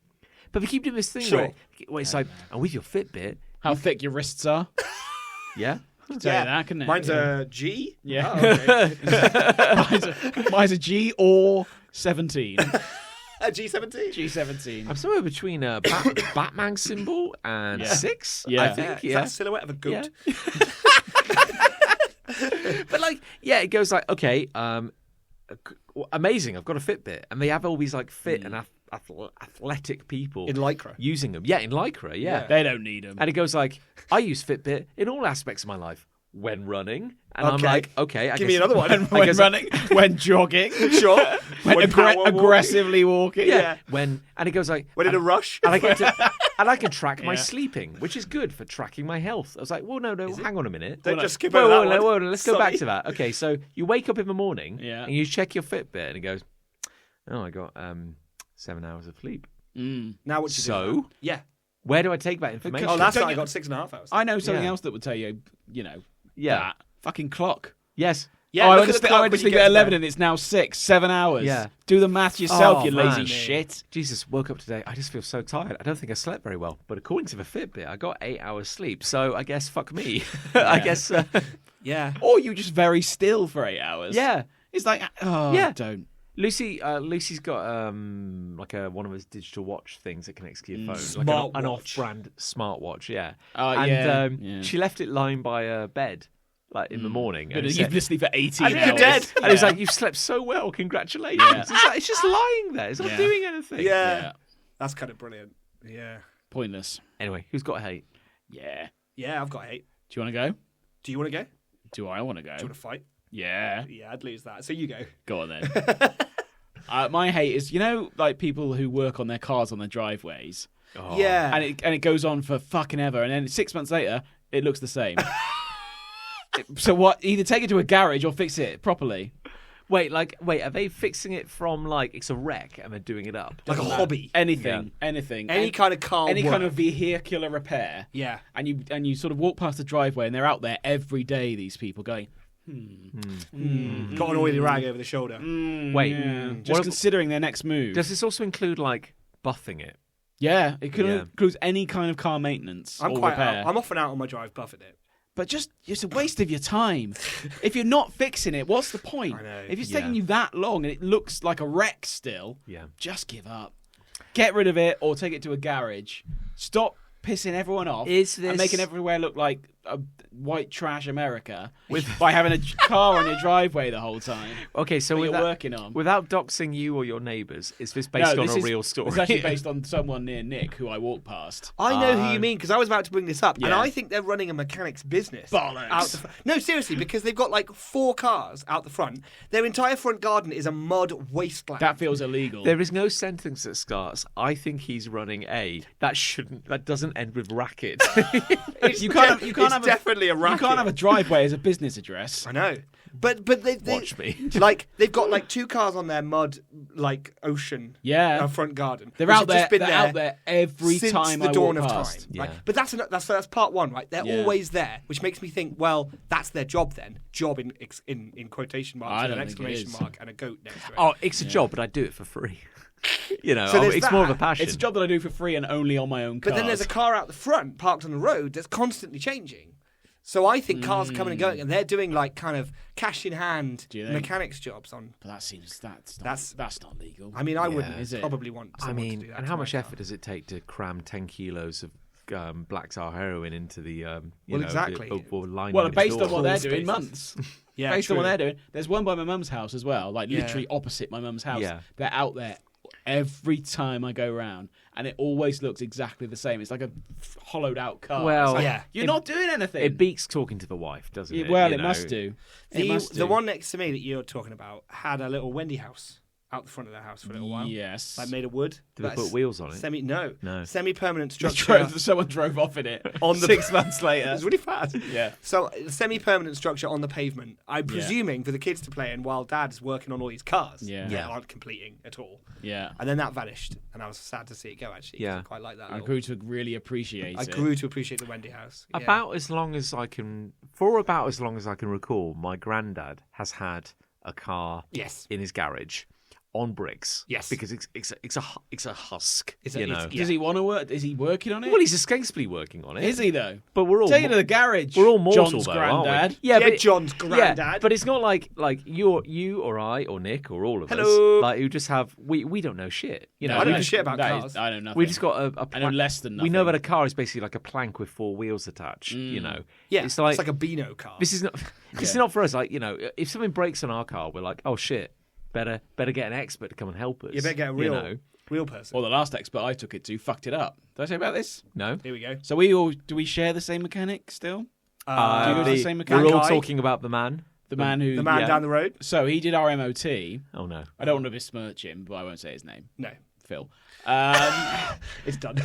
But they keep doing this thing Sure. where it's like, and with your Fitbit, How thick your wrists are. yeah, Tell you that, couldn't it? Mine's a G. Yeah. Oh, okay. mine's a G or 17. A G17. G17. I'm somewhere between a Batman symbol and Yeah. 6. Yeah. I Yeah, think. it's Yeah, that silhouette of a goat. but like, yeah, it goes like, okay, amazing. I've got a Fitbit, and they have all these like fit and athletic people In Lycra. using them. Yeah, in Lycra. Yeah. They don't need them. And it goes like, I use Fitbit in all aspects of my life. When running, and I'm Okay. like, okay, I Give me guess- another one. I When guess- running, when jogging, Sure. when power walking. aggressively walking. Yeah. When and it goes like, When in and, a rush. and I get to, and I can track my Yeah. sleeping, which is good for tracking my health. I was like, well, no, hang on a minute. Don't just skip Whoa, over whoa, that whoa, one. whoa, let's go back Sorry. to that. Okay, so you wake up in the morning, Yeah. and you check your Fitbit, and it goes, oh, I got 7 hours of sleep. Mm. Now what you do? So Yeah. where do I take that information? Oh, last Don't night I you- got 6.5 hours. I know something Yeah. else that would tell you, yeah, that. Fucking clock. yes. Yeah, oh, I look went at to the sleep, clock I went to when you sleep get at to 11 bed. and it's now 6, 7 hours. Yeah. Do the math yourself, Oh, you lazy man. shit. Jesus, woke up today. I just feel so tired. I don't think I slept very well. But according to the Fitbit, I got 8 hours sleep. So I guess fuck me. I guess. Yeah. Or you just very still for 8 hours. Yeah. It's like, oh, Yeah. don't. Lucy's got like one of those digital watch things that connects to your phone, like an Smartwatch. off-brand smartwatch. Yeah. Oh, and yeah, yeah. she left it lying by her bed, like in the morning. But And he you've said- been asleep for 18 and hours. you're dead. And he's like, "You've slept so well, congratulations." Yeah. It's like, it's just lying there. It's not Yeah. doing anything. Yeah. That's kind of brilliant. Yeah. Pointless. Anyway, who's got hate? Yeah. Yeah, I've got 8. Do you want to go? Do you want to go? Do Do I want to go? you want to fight? Yeah. Yeah, I'd lose that. So you go. Go on then. My hate is, like people who work on their cars on their driveways, Oh. Yeah. and it goes on for fucking ever, and then 6 months later, it looks the same. So what? Either take it to a garage or fix it properly. Wait, are they fixing it from like it's a wreck and they're doing it up? like a hobby. Anything. Any kind of car any work. kind of vehicular repair. Yeah. And you sort of walk past the driveway, and they're out there every day. These people going, Got an oily rag over the shoulder. Wait, yeah, what just ab- considering their next move. does this also include like buffing it? Yeah, it could Yeah. include any kind of car maintenance I'm or quite repair. out. I'm often out on my drive buffing it. But just it's a waste of your time. If you're not fixing it, what's the point? I know. If it's Yeah. taking you that long and it looks like a wreck still, Yeah. just give up. Get rid of it or take it to a garage. Stop pissing everyone off Is and this- making everywhere look like a white trash America by having a car on your driveway the whole time Okay, so that you're without, working on. without doxing you or your neighbours, is this based on this a is- real story? It's actually based on someone near Nick who I walked past. I know who you mean because I was about to bring this up, and Yeah. I think they're running a mechanics business. Bollocks. Out the no, seriously, because they've got like 4 cars out the front. Their entire front garden is a mud wasteland. That feels illegal. There is no sentence that starts. I think he's running a. That doesn't end with racket. you can't it's have definitely a racket. You can't have a driveway as a business address. I know, but they Watch me. like they've got like 2 cars on their mud like ocean Yeah. front garden. They're which out have there. just been They're out there every since time the I dawn walk of past. time. Right? Yeah. But that's part one, right? They're Yeah. always there, which makes me think, well, that's their job then. Job in quotation marks I with an don't think it exclamation is. mark and a goat next to it. Oh, it's a job, but I do it for free. So there's it's more of a that. passion. It's a job that I do for free and only on my own cars. But then there's a car out the front parked on the road that's constantly changing. So I think cars are coming and going, and they're doing like kind of cash in hand Do you think? mechanics jobs on. But that seems that's That's- not legal. I mean, I wouldn't Is it? probably want. I someone to mean, do that and to how my much car. effort does it take to cram 10 kilos of black tar heroin into the Well, exactly. or lining Well, its based on door? what they're Full doing, spaces. months. Yeah, Based on true. what they're doing, there's one by my mum's house as well, like Yeah. literally opposite my mum's house. Yeah. They're out there every time I go round, and it always looks exactly the same. It's like a hollowed out car. Well, It's like, yeah. you're not doing anything. It beats talking to the wife, doesn't it? well, you it know? must do. It must do. The one next to me that you're talking about had a little Wendy house out the front of their house for a little while. Yes. Like made of wood. Do they That's put wheels on it? No. No. Semi-permanent They structure. someone drove off in it On the- 6 months later. It's really fast. Yeah. So, semi-permanent structure on the pavement. I'm presuming for the kids to play in while Dad's working on all these cars. Yeah. that Yeah. aren't completing at all. Yeah. And then that vanished, and I was sad to see it go. Actually, 'cause Yeah. I quite like that. I little- grew to really appreciate I it. grew to appreciate the Wendy house. Yeah. About as long as I can recall, my granddad has had a car Yes. in his garage on bricks. Yes. Because it's a husk. It's a- you know. it's- Does he want to work? Is he working on it? Well, he's ostensibly working on it. Is he though? But we're all Take it to the garage. we're all mortal John's though, granddad. aren't we? Yeah, but John's granddad. but it's not like you or I or Nick or all of Hello. us like who just have we don't know shit. You know, I don't we know just- shit about That is- cars. I know nothing. we just got a I know less than We know nothing. that a car is basically like a plank with 4 wheels attached. You know, Yeah, it's like a Beano car. this is not this is not for us. Like, you know, if something breaks on our car, we're like, oh shit, better get an expert to come and help us. You better get a you real know? real person. Well, the last expert I took it to fucked it up. Did I say about this? No. Here we go. So do we share the same mechanic still? Do you go to the same we're mechanic? all guy? talking about the man. The man who The man yeah. down the road? So he did our MOT. Oh no. I don't want to besmirch him, but I won't say his name. No. Phil. It's done.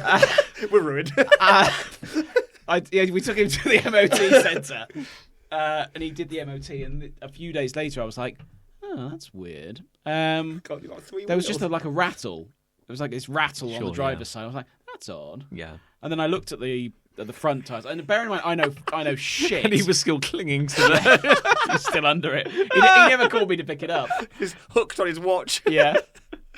We're ruined. We took him to the MOT centre, and he did the MOT. And a few days later, I was like, "Oh, that's weird." God, you got 3 There was just wheels. like a rattle. There was like this rattle on the Sure, driver's yeah. side. I was like, "That's odd." Yeah. And then I looked at the front tires, and bearing in mind, I know shit. And he was still clinging to the. He's still under it. He never called me to pick it up. He's hooked on his watch. Yeah.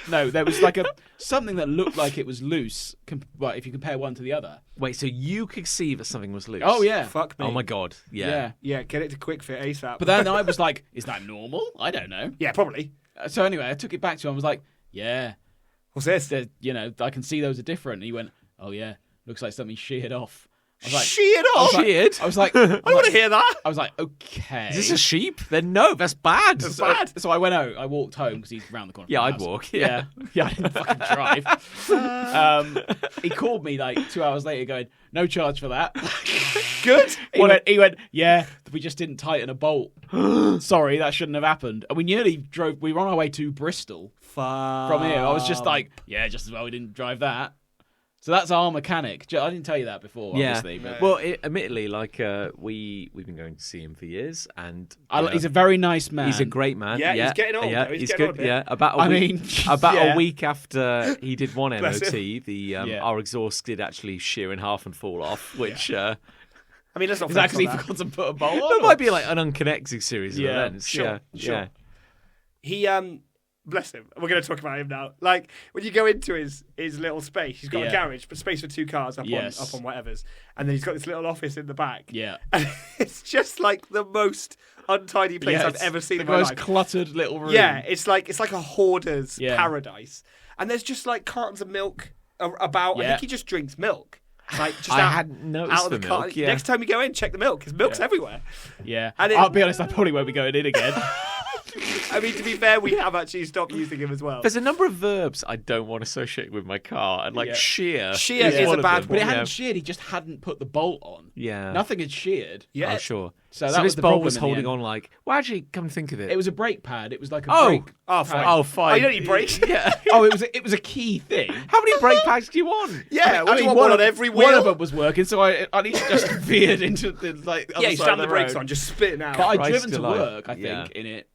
No, there was like something that looked like it was loose. Well, if you compare one to the other. Wait, so you could see that something was loose? Oh yeah. Fuck me. Oh my god. Yeah. Yeah. Yeah, get it to quick fit ASAP. But then I was like, "Is that normal? I don't know." yeah, probably. So anyway, I took it back to him. I was like, "Yeah, What's this? I can see those are different." And he went, "Oh yeah, looks like something sheared off." Sheared off. Sheared? I was like, I want to hear that. I was like, okay. Is this a sheep? Then no, that's bad. That's bad. So I went out. I walked home because he's round the corner. Yeah, from I'd the house. walk. Yeah, yeah. I didn't fucking drive. He called me like 2 hours later, going, "No charge for that." Good. He went, "Yeah, we just didn't tighten a bolt. Sorry, that shouldn't have happened." And we nearly drove. We were on our way to Bristol from here. I was just like, "Yeah, just as well we didn't drive that." So that's our mechanic. I didn't tell you that before, obviously. But Well, admittedly, like we've been going to see him for years, and he's a very nice man. he's a great man. Yeah, he's getting old, Yeah, though. He's he's getting good. on a bit. Yeah, about yeah. a week after he did one Bless MOT, him. our exhaust did actually shear in half and fall off, which I mean, let's not He's focus actually on that. forgot to put a bolt on. that might be like an unconnected series of Yeah, events. sure, Yeah. He bless him. We're going to talk about him now. Like when you go into his little space, he's got a garage, but space for 2 cars up on whatever's, and then he's got this little office in the back. Yeah. And it's just like the most untidy place I've it's ever seen the in my most life. cluttered little room. Yeah, it's like a hoarder's Yeah. paradise, and there's just like cartons of milk about. I Yeah. think he just drinks milk. Like just I out, hadn't noticed out of the the car. milk, yeah. Next time you go in, check the milk because milk's everywhere. Yeah. And I'll be honest, I probably won't be going in again. I mean, to be fair, we have actually stopped using him as well. There's a number of verbs I don't want to associate with my car, and like Yeah. shear. Shear is one a of bad them. But it Yeah. hadn't sheared, he just hadn't put the bolt on. Yeah. Nothing had sheared. Yeah. Oh, sure. So that this was the bolt problem was in the holding end. on like. Well, actually, come to think of it. It was a brake pad. It was like a Oh. brake. Oh, fine. Oh, fine. Oh, you don't need brakes. Yeah. Oh, it was a key thing. How many brake pads do you want? Yeah, what do you want, one one of- on every wheel? One of them was working, so I at least just veered into the like. Other Yeah, you side slam of the brakes road. on, just spitting out. But I'd Christ driven to alive. work, I think, Yeah. in it.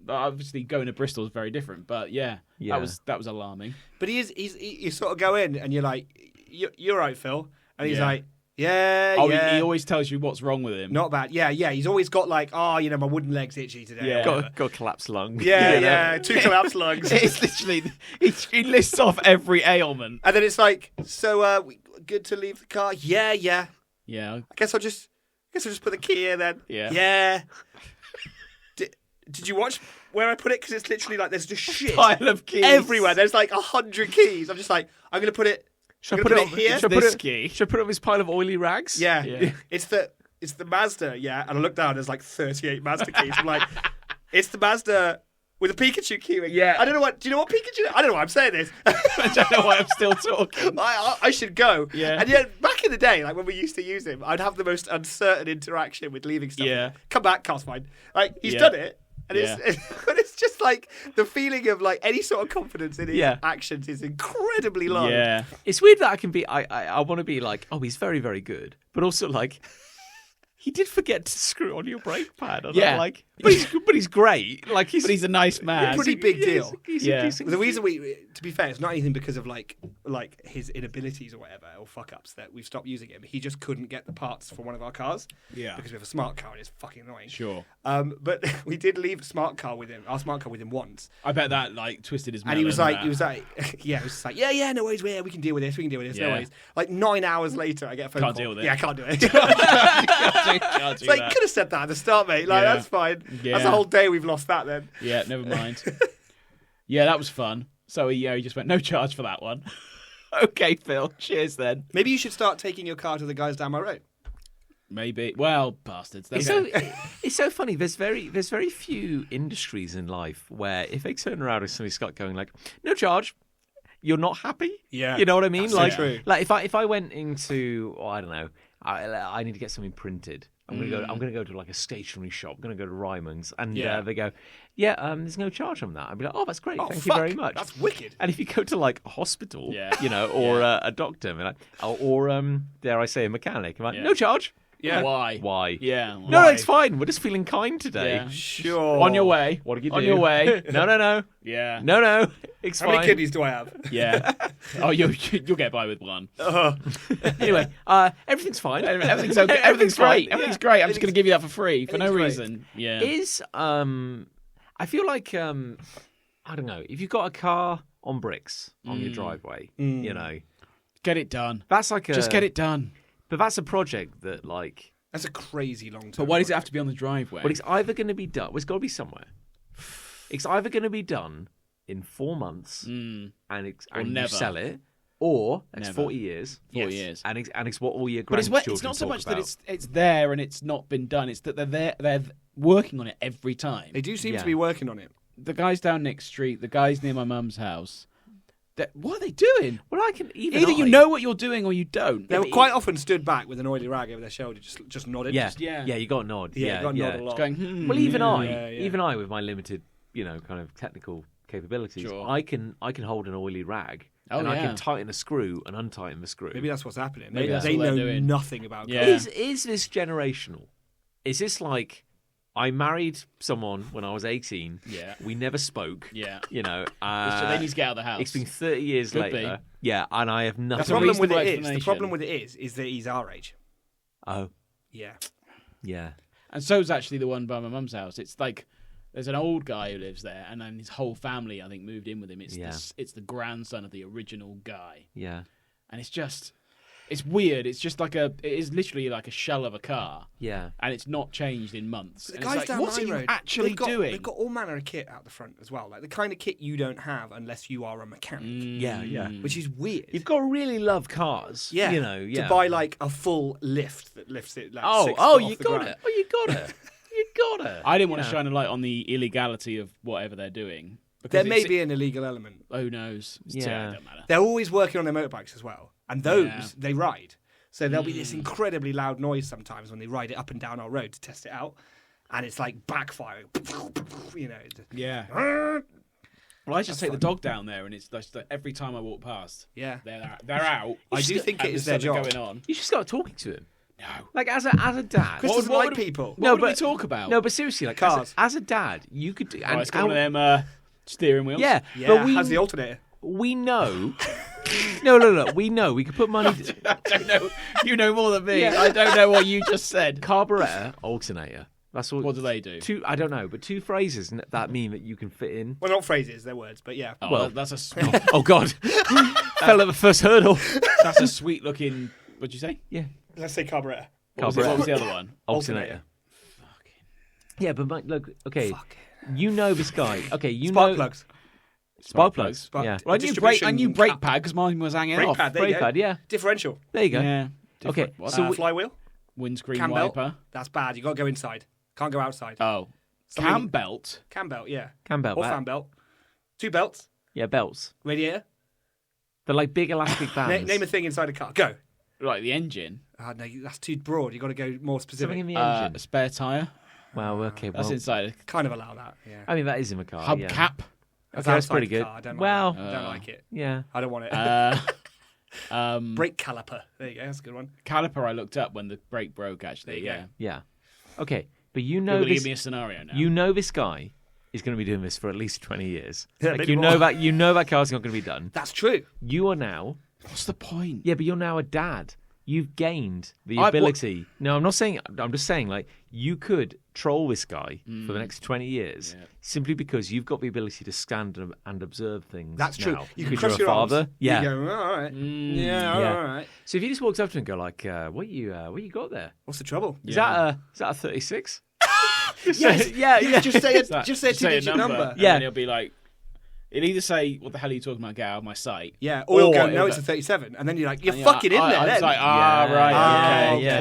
Obviously, going to Bristol is very different, but yeah, Yeah. that was alarming. But you sort of go in and you're like, you're right, Phil. And he's Yeah. like, yeah, Oh, yeah. he always tells you what's wrong with him. Not bad. Yeah, yeah. He's always got like, my wooden leg's itchy today. Yeah. or whatever. Got a collapsed lung. Yeah, You know? yeah. 2 collapsed lungs. It's literally he lists off every ailment. And then it's like, so good to leave the car? Yeah, yeah. Yeah, I guess I'll just put the key in then. Yeah. Yeah. Did you watch where I put it? Because it's literally like there's just shit pile of keys everywhere. There's like 100 keys. I'm just like, I'm gonna put it. Should I I'm put gonna it put it here? Should I put This it? key. Should I put it on his pile of oily rags? Yeah. Yeah. It's the Mazda, yeah. And I look down, there's like 38 Mazda keys. I'm like, it's the Mazda with a Pikachu keyring. Yeah. I don't know what. Do you know what Pikachu? I don't know why I'm saying this. I don't know why I'm still talking. I should go. Yeah. And yet, back in the day, like when we used to use him, I'd have the most uncertain interaction with leaving stuff. Yeah. Come back, car's fine. Like he's Yeah. done it. And Yeah. but it's just like the feeling of like any sort of confidence in his Yeah. actions is incredibly low. Yeah, It's weird that I can be. I want to be like, oh, he's very, very good, but also like, he did forget to screw on your brake pad. And Yeah. I'm like, but he's great. Like but he's a nice man. Pretty big deal. Yeah. The reason to be fair, it's not anything because of like his inabilities or whatever or fuck ups that we've stopped using him. He just couldn't get the parts for one of our cars. Yeah. Because we have a smart car and it's fucking annoying. Sure. But we did leave our smart car with him once. I bet that like twisted his. And he was melon, like, that. yeah, no worries, we can deal with this, no Yeah. worries. Like 9 hours later, I get a phone Can't call. deal with it. Yeah, I can't do it. Can't do It's like, that. could have said that at the start, mate. Like, Yeah. that's fine. Yeah. That's a whole day we've lost that then. Yeah, never mind. Yeah, that was fun. So he just went no charge for that one. Okay, Phil. Cheers then. Maybe you should start taking your car to the guys down my road. Maybe. Well, bastards. It's so funny. There's very few industries in life where if they turn around and somebody's got going like no charge, you're not happy. Yeah. You know what I mean? That's so Like true. like if I went into I don't know, I need to get something printed. I'm gonna go to like a stationery shop. I'm gonna go to Ryman's, and Yeah. they go, yeah, there's no charge on that. I'd be like, oh, that's great, Oh, thank fuck. you very much. That's wicked. And if you go to like a hospital, Yeah. you know, or a doctor, like, or dare I say a mechanic, I'm like, Yeah. no charge. Yeah. Why? Why? Yeah. No, why? it's fine. We're just feeling kind today. Yeah. Sure. On your way. What do you do? On your way. No. Yeah. No. It's How fine. many kidneys do I have? Yeah. Oh, you'll get by with one. Anyway, everything's fine. Everything's okay. Everything's great. fine. Everything's Yeah. great. I'm just going to give you that for free for no Everything's reason. Yeah. Is I feel like I don't know if you've got a car on bricks on your driveway, you know, Get it done. that's like Just get it done. But that's a project that like. That's a crazy long time. But why does it have to be on the driveway? But it's either going to be done. Well, it's got to be somewhere. It's either going to be done in 4 months, and you never. sell it, or next Never. 40 years. 40 years. And it's what all your But grandchildren it's not so talk much about. that it's there and it's not been done. It's that they're working on it every time. They do seem Yeah. to be working on it. The guys down Nick Street, the guys near my mum's house. What are they doing? Well, I can even Either you know what you're doing or you don't. They were quite often stood back with an oily rag over their shoulder, just nodded. Yeah, Yeah. yeah, you got a nod. Yeah, got a nod a lot. Just going, Well, even yeah. even I, with my limited, kind of technical capabilities, Sure. I can hold an oily rag, Oh, and I yeah. can tighten a screw and untighten the screw. Maybe that's what's happening. Maybe They, that's they what they're know doing. nothing about Yeah. cars. Is this generational? Is this like I married someone when I was 18? Yeah. We never spoke. Yeah. So they need to get out of the house. It's been 30 years Could later. Yeah, and I have The nothing. That's a problem with reasonable it is, explanation. the problem with it is that he's our age. Oh, Yeah. yeah. And so's actually the one by my mum's house. It's like there's an old guy who lives there, and then his whole family, I think, moved in with him. It's it's the grandson of the original guy, Yeah. and it's weird. It's just it is literally like a shell of a car, Yeah. and it's not changed in months. The And guys it's like, down what my are you road, actually doing? They've got all manner of kit out the front as well, like the kind of kit you don't have unless you are a mechanic, Yeah, yeah. which is weird. You've got to really love cars. yeah, Yeah. to buy like a full lift that lifts it. Like, Oh, 6 oh, foot off you the got ground. it. Oh, you got it. You got it. I didn't want to shine a light on the illegality of whatever they're doing. There Because may be an illegal element. Who knows? Yeah. It don't matter. They're always working on their motorbikes as well, and those Yeah. they ride. So there'll be this incredibly loud noise sometimes when they ride it up and down our road to test it out, and it's like backfiring. Yeah. Yeah. Well, I just take the dog down there, and it's just like every time I walk past, Yeah. they're out. I do think and it is there's their something job. going on. You should start talking to him. No. Like as a dad. Chris What doesn't would- like what would- people. What No, would we but- talk about? No, but seriously, like Cars. as a dad, you could do. Oh, it's got one of them steering wheels. Yeah, Yeah, but has the alternator. we know. No. We know we could put money. I don't know. You know more than me. Yeah. I don't know what you just said. Carburetor, alternator. That's all. What do they do? I don't know, but two phrases that mean that you can fit in. Well, not phrases, they're words, but yeah. Oh, Well- that's a Oh God, fell at the first hurdle. that's a sweet looking. What'd you say? Yeah, Let's say carburetor. What was the other one? alternator. Yeah, but Mike, look, okay, Fuck. you know this guy. Okay, you Spark know plugs. spark plugs. Spark- Yeah, Well, I Distribution knew brake cap. pad because mine was hanging Brake off. pad, there you brake go. pad. Yeah, Differential. there you go. Yeah. Okay, Different- what? so we- Flywheel. Windscreen Cam belt. wiper. That's bad. You got to go inside. Can't go outside. Oh, Something- cam belt. Cam belt, yeah. cam belt. Or that- fan belt. 2 belts. Yeah, belts. Radiator. They're like big elastic bands. Name a thing inside a car. Go. Like the engine. No, that's too broad. You got to go more specific. Something in the engine. A spare tire. Wow. Okay. That's Well, inside. Kind of allow that. Yeah. I mean that is in the car. Hubcap. yeah. That's Okay, that's outside pretty the good. car. I don't Well, like that. I don't like it. yeah. I don't want it. Brake caliper. There you go. That's a good one. Caliper I looked up when the brake broke. Actually, There you yeah. Yeah. Okay, but you You're know going to this. give me a scenario now. You know this guy is going to be doing this for at least 20 years. Yeah, like maybe you more. know that car's not going to be done. That's true. You are now. What's the point? Yeah, but you're now a dad. You've gained the what- ability. No, I'm not saying. I'm just saying, like, you could troll this guy for the next 20 years simply because you've got the ability to stand and observe things. That's true. now, You can because cross you're your a father. arms. Yeah. You go, all right. Yeah, Yeah. all right. So if you just walked up to him and go like, "What you got there? What's the trouble? Is that a 36?" Yes. yeah. Just say a, That- just say a two-digit number. And Yeah. then he'll be like, he'll either say, "What the hell are you talking about? Get out of my sight." Yeah. Or you'll go, no, it'll it's a 37. And then you're like, you're Yeah, fucking in there I was then. like, Yeah, right, Oh, okay, yeah.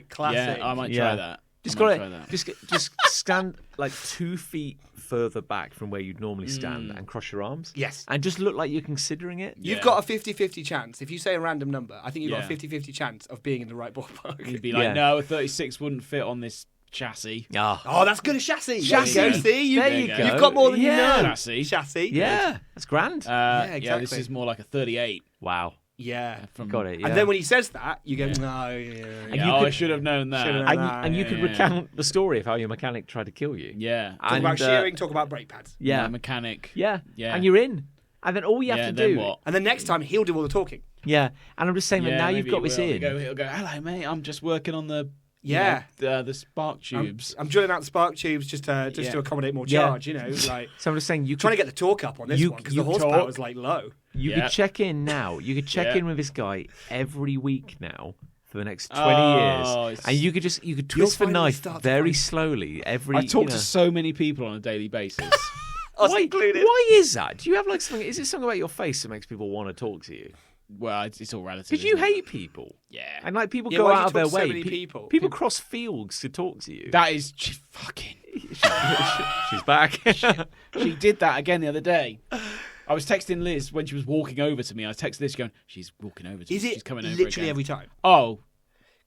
classic. yeah, I might Yeah. try that. Just I might got try that. to just stand like 2 feet further back from where you'd normally stand and cross your arms. Yes. And just look like you're considering it. You've Yeah. got a 50-50 chance. If you say a random number, I think you've got a Yeah. 50-50 chance of being in the right ballpark. He'd be like, Yeah. "No, a 36 wouldn't fit on this chassis." Ah. Oh, that's good as chassis. Chassis. There you go. See, There you go. You've got more than Yeah. you know. Chassis. Chassis. Yeah, that's grand. Yeah, exactly. this is more like a 38. Wow. Yeah. From, Got it. Yeah. And then when he says that, you go, Yeah. no, yeah. And Yeah, you I could- should have known that. Should've known. and you could yeah. recount the story of how your mechanic tried to kill you. Yeah. Talk And, about shearing, talk about brake pads. Yeah. My mechanic. Yeah. Yeah. And you're in. And then all you have Yeah, to then do. what? And then next time, he'll do all the talking. Yeah. And I'm just saying that Yeah, now maybe you've got he this will. in. He'll go, "Hello, mate. I'm just working on the Yeah. the spark tubes." I'm drilling out the spark tubes just to Yeah. accommodate more Yeah. charge, you know. Like, So I'm just saying you trying to could, get the torque up on this You- one because you the horsepower talk. was like low. you Yeah. could check in now. You could check Yeah. in with this guy every week now for the next 20 Oh, years. it's- And you could twist the finally knife start to very find- slowly every I talk you know. to so many people on a daily basis. Us Why, included. why is that? Do you have like something? Is it something about your face that makes people want to talk to you? Well, it's all relative. Because you isn't it? hate people. Yeah. And like people Yeah, go why do out you of their talk to so way. many people? People cross fields to talk to you. That is fucking. She's back. She did that again the other day. I was texting Liz when she was walking over to me. I was texting Liz going, "She's walking over to me. Is it She's coming over literally again." every time? Oh,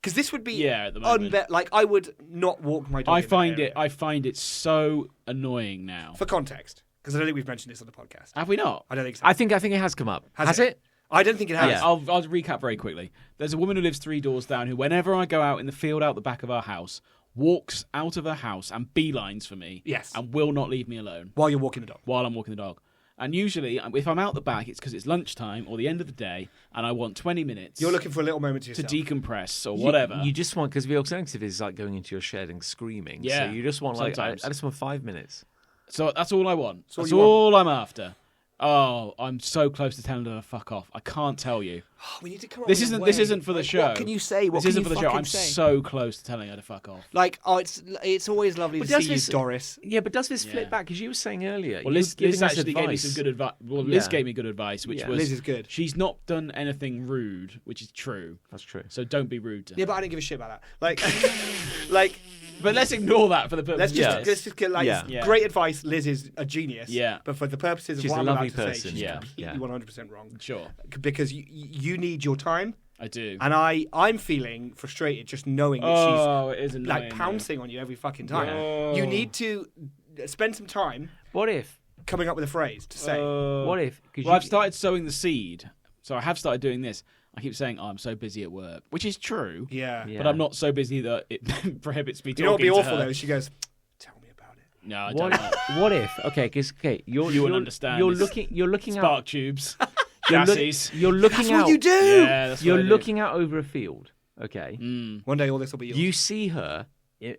Because this would be Yeah, at the moment. like I would not walk my dog. I in that find area. it. I find it so annoying now. For context, because I don't think we've mentioned this on the podcast. Have we not? I don't think so. I think it has come up. Has it? I don't think it has. Yeah. I'll recap very quickly. There's a woman who lives 3 doors down who, whenever I go out in the field out the back of our house, walks out of her house and beelines for me. Yes. And will not leave me alone While you're walking the dog. while I'm walking the dog. And usually, if I'm out the back, it's because it's lunchtime or the end of the day, and I want 20 minutes. You're looking for a little moment to to yourself. decompress or whatever. You just want, because the alternative is like going into your shed and screaming. Yeah, So you just want like, I sometimes. just want 5 minutes. So that's all I want. all That's you want. all I'm after. Oh, I'm so close to telling her to fuck off. I can't tell you. We need to come up This with a isn't. way. This isn't for the Like, show. What can you say? What This can isn't you for the show. fucking I'm say? so close to telling her to fuck off. Like, it's always lovely But to does see this- you, Doris. Yeah, but does this Yeah. flip back? Because you were saying earlier. Well, you Liz were giving us actually gave me advice. some good advice. Well, Liz Yeah. gave me good advice, which Yeah. was Liz is good. She's not done anything rude, which is true. That's true. So don't be rude to her. Yeah, but I don't give a shit about that. Like, But let's ignore that for the purpose. let's of just, this. let's just get like Yeah. Yeah. great advice. Liz is a genius. Yeah. But for the purposes of She's what a I'm lovely about to person. say, she's Yeah. completely Yeah. 100% wrong. Sure, Because you need your time, I do. and I'm feeling frustrated just knowing that Oh, it is she's annoying. like pouncing on you every fucking time. Yeah. You need to spend some time What if? coming up with a phrase to say. What if? 'Cause Well, you- I've started sowing the seed, so I have started doing this. I keep saying, "Oh, I'm so busy at work," which is true. Yeah. Yeah. But I'm not so busy that it prohibits me You know what would talking be to awful her. though? She goes, "Tell me about it." No, I What? don't. What if? Okay, because You wouldn't understand. You're It's looking. You're looking Spark out. tubes, You're, look- gases. you're looking That's out. what you do. Yeah, that's You're what I do. looking out over a field. Okay. One day all this will be yours. You see her.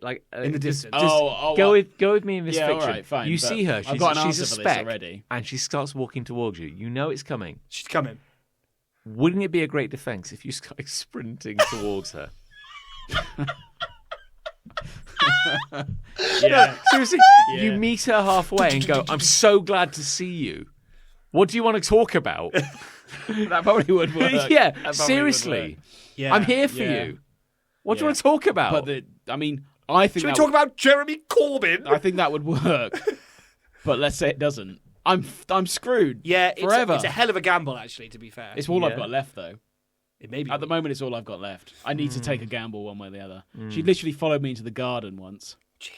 Like In the just- distance. just Oh, go well- with me in this Yeah, fiction. all right, fine, you but see her. I've She's, got an she's a answer for this speck, already. and she starts walking towards you. You know it's coming. She's coming. Wouldn't it be a great defense if you start sprinting towards her? Yeah. Seriously, Yeah. you meet her halfway and go, "I'm so glad to see you. What do you want to talk about?" That probably would work. Yeah, That probably would seriously. work. Yeah. I'm here for Yeah. you. What do you Yeah. want to talk about? But I mean, I think Should we that talk about Jeremy Corbyn? I think that would work. But let's say it doesn't. I'm screwed. Yeah, it's forever. it's a hell of a gamble, actually. To be fair, It's all Yeah. I've got left, though. it may be. At the moment, it's all I've got left. I need to take a gamble one way or the other. She literally followed me into the garden once. Jeez.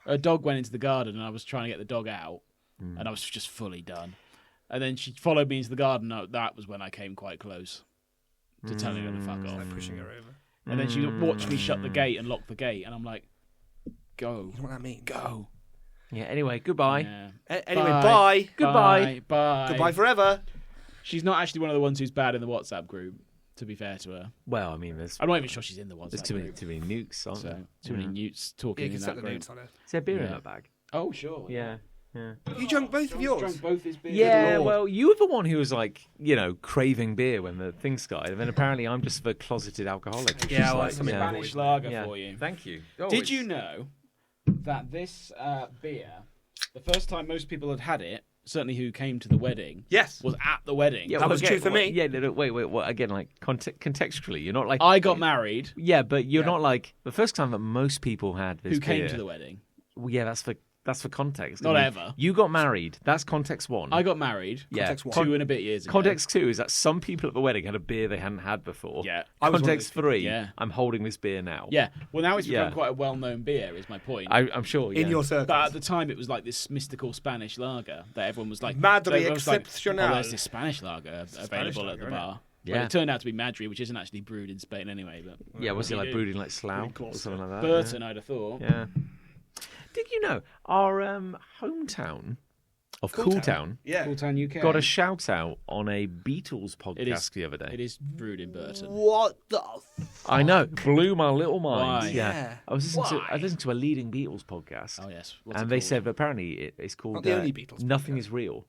A dog went into the garden, and I was trying to get the dog out, and I was just fully done. And then she followed me into the garden. That was when I came quite close to telling her to fuck off. Like pushing her over. And then she watched me shut the gate and lock the gate, and I'm like, go, You know what that means? go. yeah. Anyway, goodbye. Yeah. Anyway, Bye. bye. Goodbye. Bye. Goodbye forever. She's not actually one of the ones who's bad in the WhatsApp group, to be fair to her. Well, I mean, there's I'm not even sure she's in the WhatsApp too many group. nukes, aren't So, there? too many newts Yeah, talking you can in set that the group. notes on it. Is there beer in Yeah. that bag? Oh, sure. Yeah. Yeah. You drunk both of yours. Drunk both his beers. Yeah, Lord. well, you were the one who was like, craving beer when the thing started, and then apparently I'm just the closeted alcoholic. which Yeah, is well, like, something yeah. Spanish lager Yeah. for you. Thank you. Did you know that this beer, the first time most people had had it, certainly who came to the wedding, Yes. was at the wedding. Yeah, That well, was again, true for me. Yeah, no, wait. What, again, like contextually, you're not like I got married. Yeah, but you're Yeah. not like the first time that most people had this Who came beer- to the wedding? Well, yeah, that's for context. Not I mean, ever. You got married. That's context one. I got married. yeah. Context one. 2 and a bit years ago. Context two is that some people at the wedding had a beer they hadn't had before. Yeah. I was one of Context those three. Yeah. I'm holding this beer now. Yeah. Well, now it's become Yeah. quite a well-known beer, is my point. I'm sure. Yeah. In your circles. But at the time, it was like this mystical Spanish lager that everyone was like, Madre everyone was like, excepcional. Oh, there's this Spanish lager available lager, at the innit? bar. Yeah. Well, it turned out to be Madri, which isn't actually brewed in Spain anyway. But Yeah, was it you like do? brewed in like Slough or Gloucester. something like that? Burton, I'd have thought. Yeah. Did you know our hometown of Cooltown Yeah. Cool Town, UK. got a shout out on a Beatles It is podcast the other day? It is brewed in Burton. What the? I know, blew my little mind. Why? Yeah. Yeah. I listened to a leading Beatles podcast, Oh yes. What's and it they called? said apparently it's called Not the only Beatles Nothing podcast. is Real.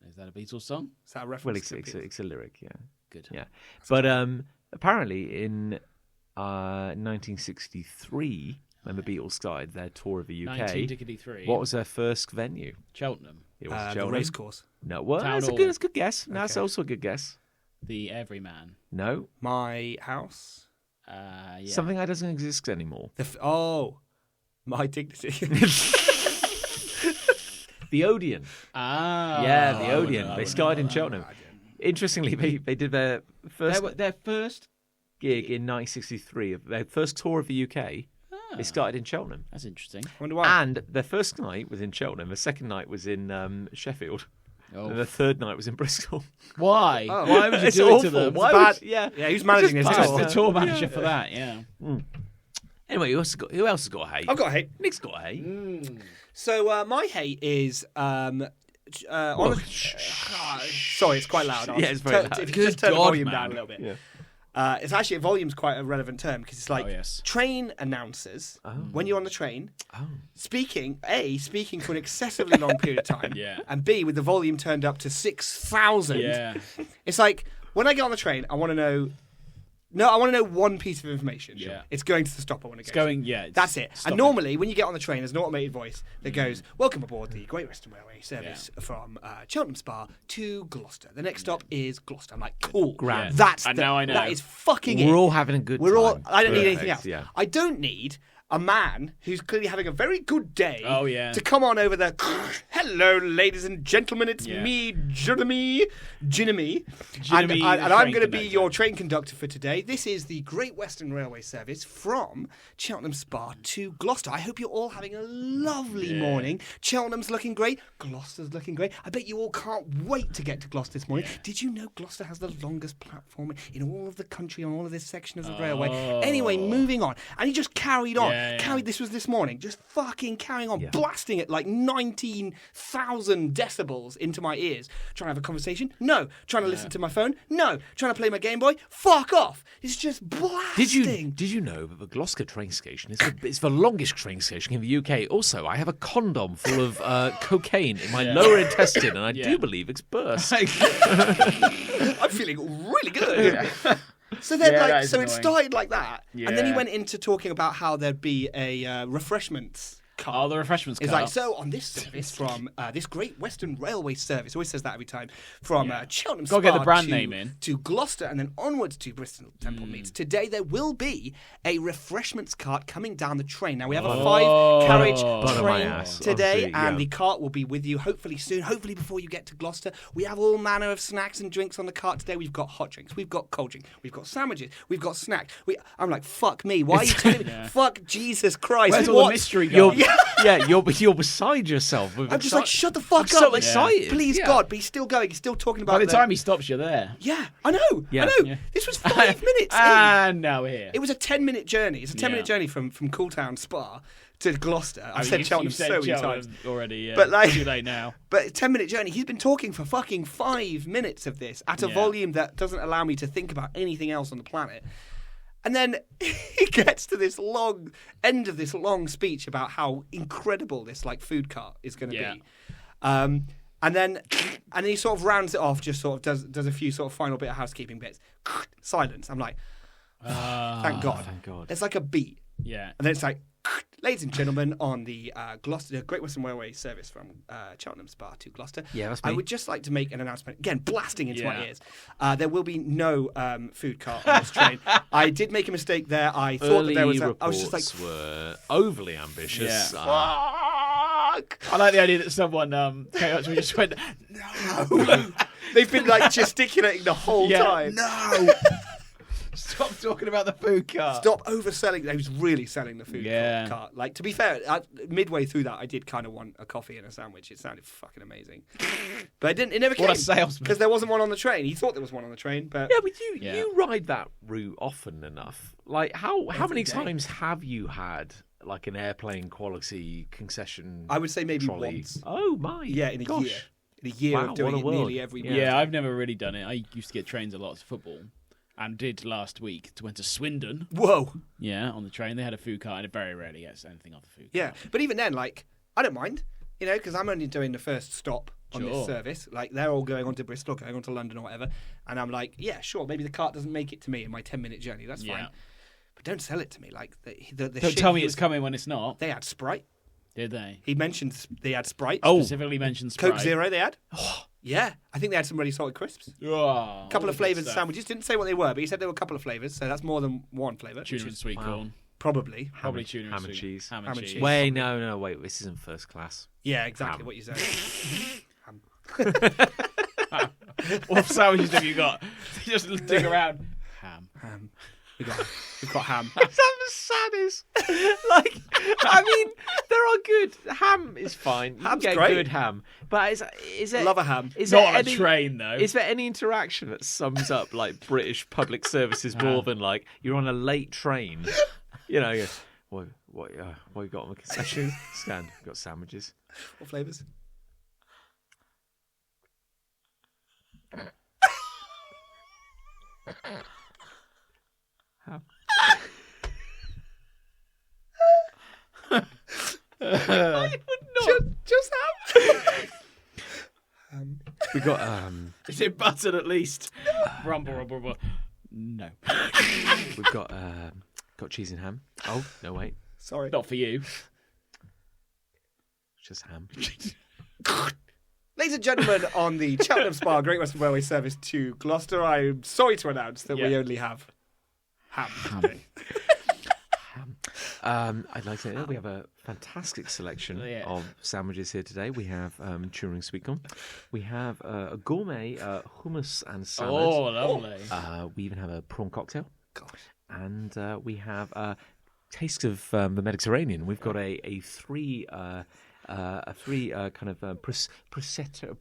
Is that a Beatles song? Is that a reference? Well, it's, to it's, Beatles? it's a lyric, yeah, Good. yeah. But apparently in 1963, when the Beatles started their tour of the UK, 1963. what was their first venue? Cheltenham? It was The Cheltenham. race course. No, well, Town that's a Hall. good guess. No, that's Okay. also a good guess. The Everyman. No. My house. Yeah. Something that doesn't exist anymore. My dignity. The Odeon. Ah. Yeah, the Odeon. They started in Cheltenham. Interestingly, they did their first gig in 1963. Their first tour of the UK. They started in Cheltenham. That's interesting. I wonder why. And their first night was in Cheltenham. The second night was in Sheffield. Oh. And the third night was in Bristol. Why? Oh. Why would you It's do it awful. to them? Why bad. yeah. Yeah, who's managing this It's Just tour? the tour manager for that, yeah. Anyway, who else has got a hate? I've got a hate. Nick's got a hate. So my hate is sorry, it's quite loud. Yeah, it's very loud. If you could just turn the God, volume man. down a little bit. Yeah. It's actually volume's quite a relevant term because it's like yes. train announcers when you're on the train speaking for an excessively long period of time, Yeah. and B with the volume turned up to 6,000. Yeah. It's like when I get on the train, I want to know. No, I want to know one piece of information. Yeah. It's going to the stop I want to go. It's going, yeah. it's That's it. stopping. And normally, when you get on the train, there's an automated voice that goes, "Welcome aboard the Great Western Railway service from Cheltenham Spa to Gloucester. The next stop is Gloucester." I'm like, "Cool, Grand. That's And now I know. that is fucking it. We're all having a good We're all. time. I don't need Perfect, anything else. Yeah. I don't need a man who's clearly having a very good day. Oh, yeah. To come on over the. Hello, ladies and gentlemen. It's Yeah. me, Jinamy. Jinamy, And the I'm train going to be conductor. your train conductor for today. This is the Great Western Railway service from Cheltenham Spa to Gloucester. I hope you're all having a lovely morning. Cheltenham's looking great. Gloucester's looking great. I bet you all can't wait to get to Gloucester this morning. Did you know Gloucester has the longest platform in all of the country on all of this section of the railway? Anyway, moving on. And he just carried on. Yeah. This was this morning. Just fucking carrying on, blasting it like 19,000 decibels into my ears. Trying to have a conversation? No. Trying to listen to my phone? No. Trying to play my Game Boy? Fuck off. It's just blasting. Did you know that the Gloucester train station is the longest train station in the UK? Also, I have a condom full of cocaine in my lower intestine, and I do believe it's burst. I'm feeling really good. So then, that is it annoying. started like that, and then he Yeah. went into talking about how there'd be a refreshments cart. Oh, the refreshments It's cart. like, so on this service from this Great Western Railway service, always says that every time, from Cheltenham Gotta get Spa the brand name in. to Gloucester and then onwards to Bristol Temple Meads. Today there will be a refreshments cart coming down the train. Now we have a 5-carriage Butter my train ass, today, honestly, and yeah. the cart will be with you hopefully soon, hopefully before you get to Gloucester. We have all manner of snacks and drinks on the cart today. We've got hot drinks, we've got cold drinks, we've got sandwiches, we've got snacks. I'm like, fuck me, why are you telling me? Fuck Jesus Christ. Where's all the mystery You're, gone? you're beside yourself. I'm just like, shut the fuck I'm so up. Like, excited. Please, Yeah. God, but he's still going. He's still talking about By the the time he stops, you're there. Yeah, I know. Yeah. I know. Yeah. This was 5 minutes in. And now we're here. It was a 10-minute journey. It's a 10-minute Yeah. journey from Cooltown Spa to Gloucester. I've You said Cheltenham said so many Cheltenham times. already, yeah. But, like- Too late now. But a 10-minute journey. He's been talking for fucking 5 minutes of this at a Yeah. volume that doesn't allow me to think about anything else on the planet. And then he gets to this long end of this long speech about how incredible this like food cart is going to Yeah. be. And then he sort of rounds it off, just sort of does a few sort of final bit of housekeeping bits. Silence. I'm like, thank God. thank God. It's like a beat. Yeah. And then it's like, ladies and gentlemen, on the Gloucester Great Western Railway service from Cheltenham Spa to Gloucester, Yeah, that's I me. would just like to make an announcement, again, blasting into my Yeah. ears. There will be no food cart on this train. I did make a mistake there. I thought that there was I was just like, reports were overly ambitious. Yeah. fuck. I like the idea that someone came up to me and just went, no. They've been like gesticulating the whole time. No. Stop talking about the food cart. Stop overselling. They was really selling the food Yeah. cart. Like, to be fair, midway through that, I did kind of want a coffee and a sandwich. It sounded fucking amazing, but it didn't. It never came. What a salesman. Because there wasn't one on the train. He thought there was one on the train, but Yeah, but Yeah. you ride that route often enough. Like how many day. times have you had like an airplane quality concession? I would say maybe trolley? once. Oh my! Yeah, in a gosh. year. In a year Wow, of doing what a it world. nearly every week. Yeah, I've never really done it. I used to get trains a lot to football, and did last week. Went to Swindon. Whoa. Yeah, on the train they had a food cart, and it very rarely gets anything off the food Yeah, cart. but even then, like, I don't mind, you know, because I'm only doing the first stop on this Sure. service. Like, they're all going on to Bristol, going on to London or whatever, and I'm like, yeah, sure, maybe the cart doesn't make it to me in my 10-minute journey. That's fine. Yeah. But don't sell it to me. Like, the Don't shit tell me he it's was- coming when it's not. They had Sprite. Did they? He mentioned they had Sprite. Oh, Specifically mentioned Sprite. Coke Zero they had. Yeah, I think they had some ready salted crisps. Oh, A couple of flavours of stuff. sandwiches. Didn't say what they were, but he said there were a couple of flavours, so that's more than one flavour. Tuna and sweet corn. Probably. Probably tuna ham and and sweet. cheese. Ham Ham and and cheese. cheese. Wait, no, this isn't first class. Yeah, exactly Ham. what you said. What sandwiches have you got? Just dig around. Ham. Ham. We've got ham. That's the saddest. Like, I mean, there are good. Ham is fine. You can Ham's get great. good ham, but is there? Love a ham. Is Not there on a any, train, though. Is there any interaction that sums up like British public services more than like you're on a late train? You know, you go, what you got on the concession stand? Got sandwiches. What flavours? Ham. Just ham. We got Is it buttered at least? Rumble. No. we've got cheese and ham. Oh no, wait, Sorry. Not for you. it's just ham. Ladies and gentlemen, on the Cheltenham Spa Great Western Railway service to Gloucester, I'm sorry to announce that we Yeah. only have ham. I'd like to say that we have a fantastic selection Yeah. of sandwiches here today. We have Turing sweet corn. We have a gourmet hummus and salad. Oh, lovely. We even have a prawn cocktail. Gosh. And we have a taste of the Mediterranean. We've got a three kind of prosciutto,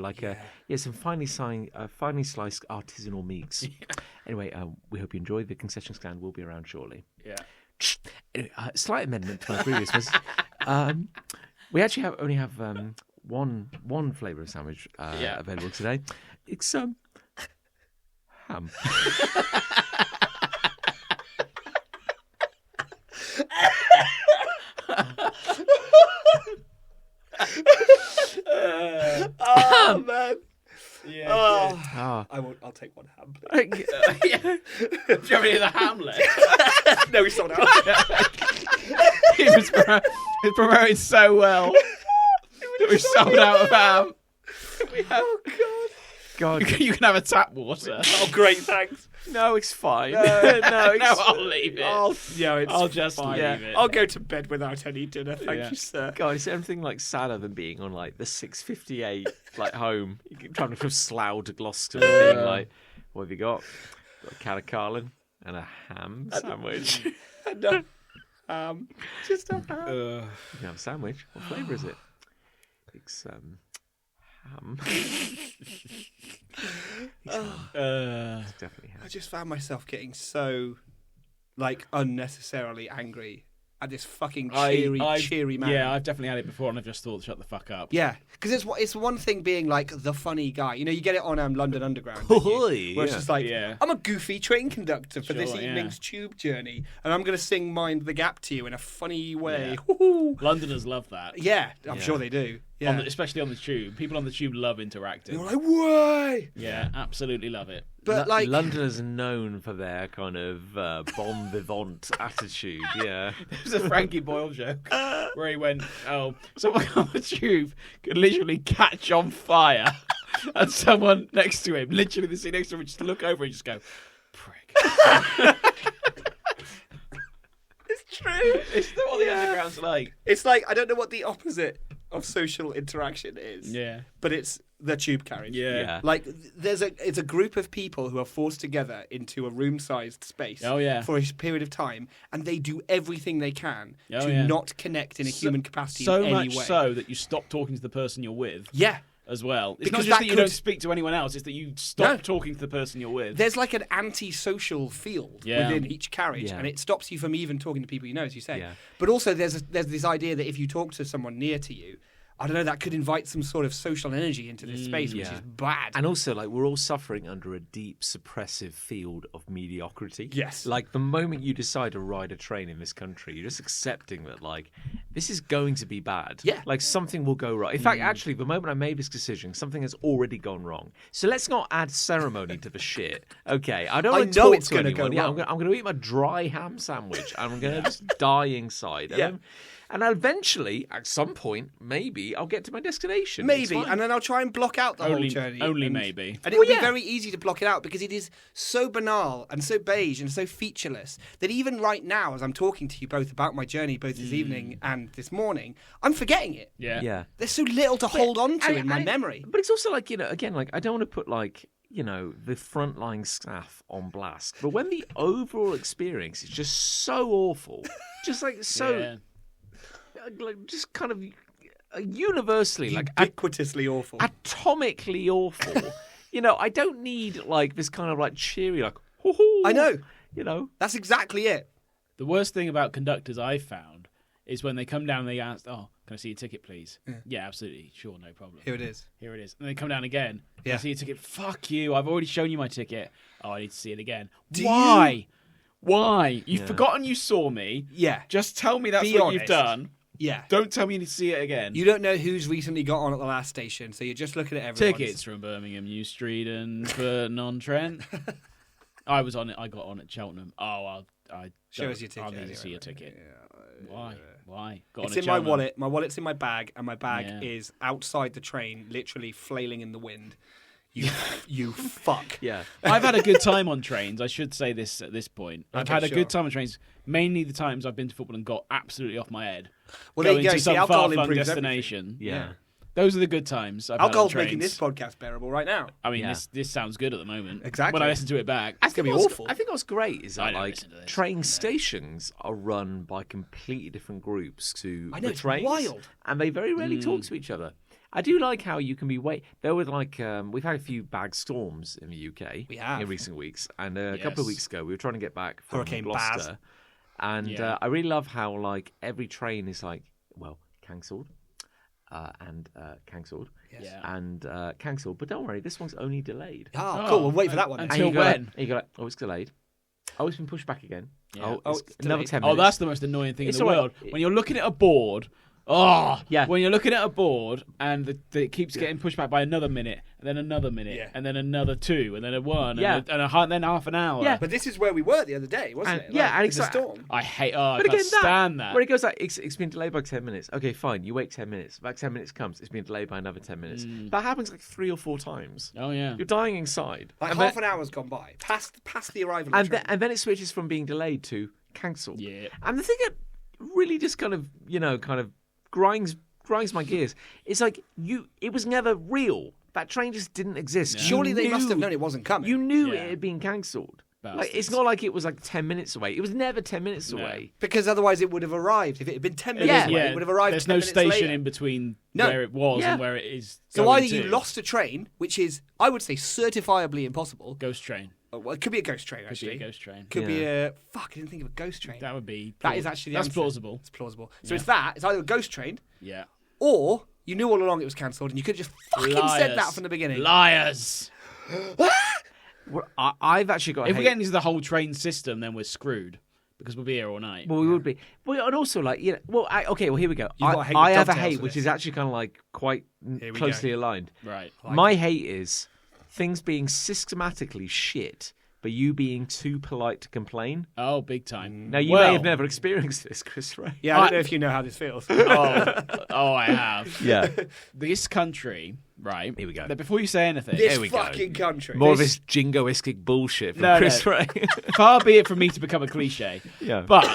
like some finely sliced artisanal meats. Anyway, we hope you enjoy. The concession stand will be around shortly. Yeah. Anyway, slight amendment to my previous was we actually only have one flavour of sandwich available today. It's ham. Oh, man. Yeah. Oh. I'll take one ham, please. Do you have any of the Hamlet? No, we sold out. He was promoting so well. We sold out of ham. Oh, God. God, You can have a tap water. Oh, great, thanks. no, it's fine. No, it's No, I'll leave it. I'll I'll just fine. leave it. I'll go to bed without any dinner, thank Yeah. you, sir. God, is there anything like sadder than being on like the 6:58 like home? You keep trying to kind of slough to Gloucester and being like, "What have you got? Got a can of Carlin and a ham sandwich." No. Just a ham. You can have a sandwich. What flavour is it? It's ham. It's definitely ham. I just found myself getting so, unnecessarily angry at this fucking cheery man. Yeah, I've definitely had it before, and I've just thought, shut the fuck up. Yeah, because it's one thing being like the funny guy. You know, you get it on London Underground, don't you? Where it's just like, Yeah. I'm a goofy train conductor for this Sure, yeah. evening's tube journey, and I'm going to sing Mind the Gap to you in a funny way. Yeah. Woo-hoo. Londoners love that. Yeah, I'm sure they do. Yeah. Especially on the tube. People on the tube love interacting. You're like, why? Yeah, absolutely love it. But Londoners are known for their kind of bon vivant attitude. Yeah, There's a Frankie Boyle joke where he went, someone on the tube could literally catch on fire, and someone next to him, literally the seat next to him, would just look over and just go, prick. It's true. It's what the underground's like. It's like, I don't know what the opposite of social interaction is. Yeah. But it's the tube carriage. yeah. Like it's a group of people who are forced together into a room-sized space Oh, yeah. for a period of time, and they do everything they can Oh, to yeah. not connect in a human capacity So in any much way. so that you stop talking to the person you're with Yeah. as well. It's Because not just that that you could- don't speak to anyone else, it's that you stop No. talking to the person you're with. There's like an anti-social field Yeah. within each carriage, Yeah. and it stops you from even talking to people you know, as you say. Yeah. But also, there's this idea that if you talk to someone near to you, I don't know, that could invite some sort of social energy into this space, which yeah. is bad. And also, like, we're all suffering under a deep, suppressive field of mediocrity. Yes. Like, the moment you decide to ride a train in this country, you're just accepting that, like, this is going to be bad. Yeah. Like, something will go wrong. In fact, actually, the moment I made this decision, something has already gone wrong. So let's not add ceremony to the shit. Okay, I don't I want to know talk it's to gonna anyone. go Yeah, wrong. I'm going to eat my dry ham sandwich, and I'm going to just die inside. And Yeah. then And eventually, at some point, maybe I'll get to my destination. It's Maybe, fine. and then I'll try and block out the whole journey. Only and, maybe. And it would be very easy to block it out because it is so banal and so beige and so featureless that even right now, as I'm talking to you both about my journey, both this evening and this morning, I'm forgetting it. Yeah. There's so little to hold on to in my memory. But it's also like, again, like I don't want to put like, the frontline staff on blast. But when the overall experience is just so awful, just like so, like just kind of universally, like Ubiquitously awful. atomically awful. I don't need like this kind of like cheery, like, hoo-hoo, I know. That's exactly it. The worst thing about conductors I've found is when they come down and they ask, "Oh, can I see your ticket, please?" Yeah, absolutely. Sure, no problem. Here it is. And they come down again. Can Yeah. I see your ticket? Fuck you. I've already shown you my ticket. Oh, I need to see it again. Why? Why? You've forgotten you saw me. Yeah. Just tell me that's Be what you've honest. done. Yeah. Don't tell me you need to see it again. You don't know who's recently got on at the last station, so you're just looking at everyone. Tickets from Birmingham New Street and Burton-on-Trent. I was on it. I got on at Cheltenham. Oh, I Show us your ticket I'll need anyway, to see your mate. ticket. Why? Got It's on at in my Cheltenham. wallet. My wallet's in my bag, and my bag Yeah. is outside the train, literally flailing in the wind. You fuck. Yeah. I've had a good time on trains. I should say this at this point. I've Okay, had a sure. good time on trains. Mainly the times I've been to football and got absolutely off my head. Well, there going you go. to See, some alcohol far-flung improves destination. Yeah. Those are the good times. I've Alcohol's had on making trains. this podcast bearable right now. I mean, Yeah. this sounds good at the moment. Exactly. When I listen to it back, It's gonna be what's- awful. I think what's great is I that don't like listen to this. train stations are run by completely different groups to I know, the it's trains, wild. and they very rarely talk to each other. I do like how you can be there were like we've had a few bad storms in the UK We have. in recent weeks, and a couple of Yes. weeks ago we were trying to get back from Hurricane Gloucester, and Yeah. I really love how like every train is like cancelled. And cancelled, Yeah. and cancelled. But don't worry, this one's only delayed. Oh, cool. We'll wait for that one. then. Until And you go when? and you go, oh, it's delayed. Oh, it's been pushed back again. Yeah. Oh, it's it's another delayed. 10 Oh, minutes. that's the most annoying thing It's in the all right. world. When you're looking at a board, Yeah. when you're looking at a board and it keeps getting pushed back by another minute, and then another minute, Yeah. and then another 2, and then a 1, Yeah. then half an hour. Yeah. But this is where we were the other day, wasn't And- it? yeah, and with it's the like- storm. I hate. I But can't again, stand that. where it goes like, it's been delayed by 10 minutes. Okay, fine, you wait 10 minutes. Back 10 minutes comes, it's been delayed by another 10 minutes. That happens like 3 or 4 times. Oh yeah. You're dying inside. Like and half then, an hour's gone by, past the arrival of and, the then, train. and then it switches from being delayed to cancelled. Yeah. And the thing that really just kind of grinds my gears is like it was never real. That train just didn't exist. You Surely they must have knew- known it wasn't coming. You knew Yeah. it had been cancelled. Like, it's Bastards. not like it was like 10 minutes away. It was never 10 minutes away. Because otherwise it would have arrived. If it had been 10 minutes Yeah. away, it would have arrived There's 10 no minutes station later. in between No. where it was Yeah. and where it is. So going either you to. lost a train, which is, I would say, certifiably impossible. Ghost train. Well, it could be a ghost train, Could actually. be a ghost train. Could be a... Fuck, I didn't think of a ghost train. That would be. That is actually the That's answer. plausible. It's plausible. So it's that. It's either a ghost train, Yeah. or you knew all along it was cancelled and you could have just fucking said that Liars. from the beginning. Liars. I've actually got. If we get into the whole train system, then we're screwed because we'll be here all night. Well, we would be. Well, and also like okay. Well, here we go. You've got a hate I with have a dovetails hate for which this. is actually kind of like quite Here we closely aligned. Right. My hate is things being systematically shit, but you being too polite to complain. Oh, big time. Now you Well, may have never experienced this, Chris, right? Yeah, I don't know if you know how this feels. Oh, I have. Yeah. This country, right? Here we go. Now, before you say anything, This Here we go. fucking country. More of this jingoistic bullshit from No, Chris, no. right? far be it from me to become a cliche. Yeah. But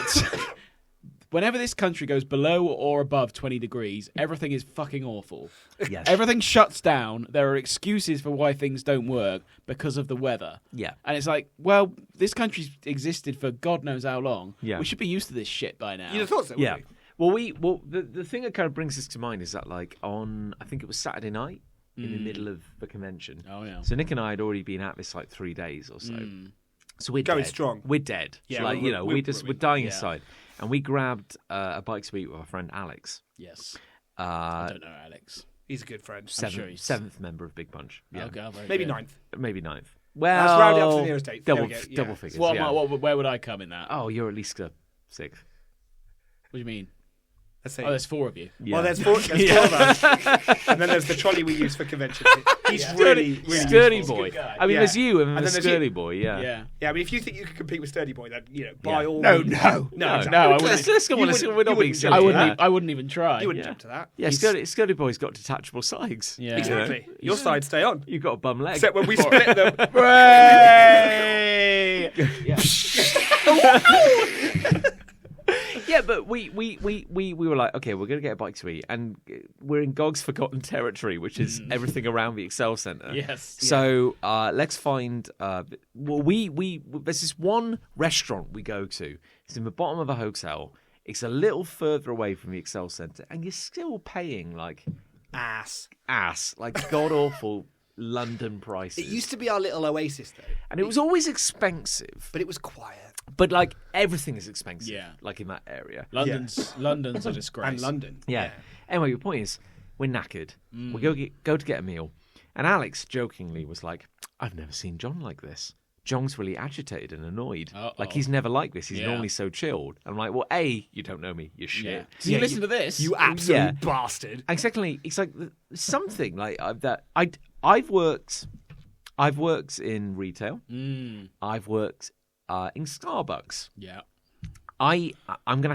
whenever this country goes below or above 20 degrees, everything is fucking awful. Yes. Everything shuts down. There are excuses for why things don't work because of the weather. Yeah. And it's like, well, this country's existed for God knows how long. Yeah. We should be used to this shit by now. You'd have thought so, Yeah. wouldn't you? Well, the thing that kind of brings this to mind is that like on I think it was Saturday night in the middle of the convention. Oh, yeah. So Nick and I had already been at this like 3 days or so. So we're Going dead. strong. We're dead. Yeah, Like, we're dying yeah. inside. And we grabbed a bike to eat with our friend Alex. Yes. I don't know, Alex. He's a good friend. Seventh member of Big Bunch. Yeah. Okay, very Maybe good. ninth. Maybe ninth. Well, Let's round it up to the nearest eighth. There Double, we go, yeah. double figures. What, yeah. where would I come in that? Oh, you're at least a sixth. What do you mean? Let's see. Oh, there's 4 of you. Well, there's four of us. And then there's the trolley we use for conventions. He's really sturdy useful. boy. guy. I mean, Yeah. there's you and, And the then there's sturdy you. boy. Yeah. Yeah. Yeah, I mean, if you think you can compete with Sturdy Boy, then, by all No, means. no. No, I exactly. wouldn't. Let's go on. We're not being wouldn't silly. jump to Yeah. I wouldn't even try. You wouldn't jump to that. Yeah, sturdy boy's got detachable sides. Yeah. Exactly. Your sides stay on. You've got a bum leg. Except when we split them. Hooray! Yeah, but we were like, okay, we're gonna get a bike to eat, and we're in Gog's forgotten territory, which is everything around the Excel Centre. Yes. So let's find. There's this one restaurant we go to. It's in the bottom of a hotel. It's a little further away from the Excel Centre, and you're still paying like Ass. like god awful London prices. It used to be our little oasis, though. and it was always expensive. But it was quiet. But like everything is expensive. Yeah. Like in that area. London's a disgrace. And London. Yeah. Anyway, your point is, we're knackered. We go to get a meal, and Alex jokingly was like, "I've never seen John like this. John's really agitated and annoyed. Uh-oh. Like he's never like this. He's Yeah. normally so chilled." I'm like, "Well, A, you don't know me. You're shit. Yeah. So you listen to this. You absolute Yeah. bastard. And secondly, it's like something like that. I've worked in retail. I've worked in Starbucks. Yeah. I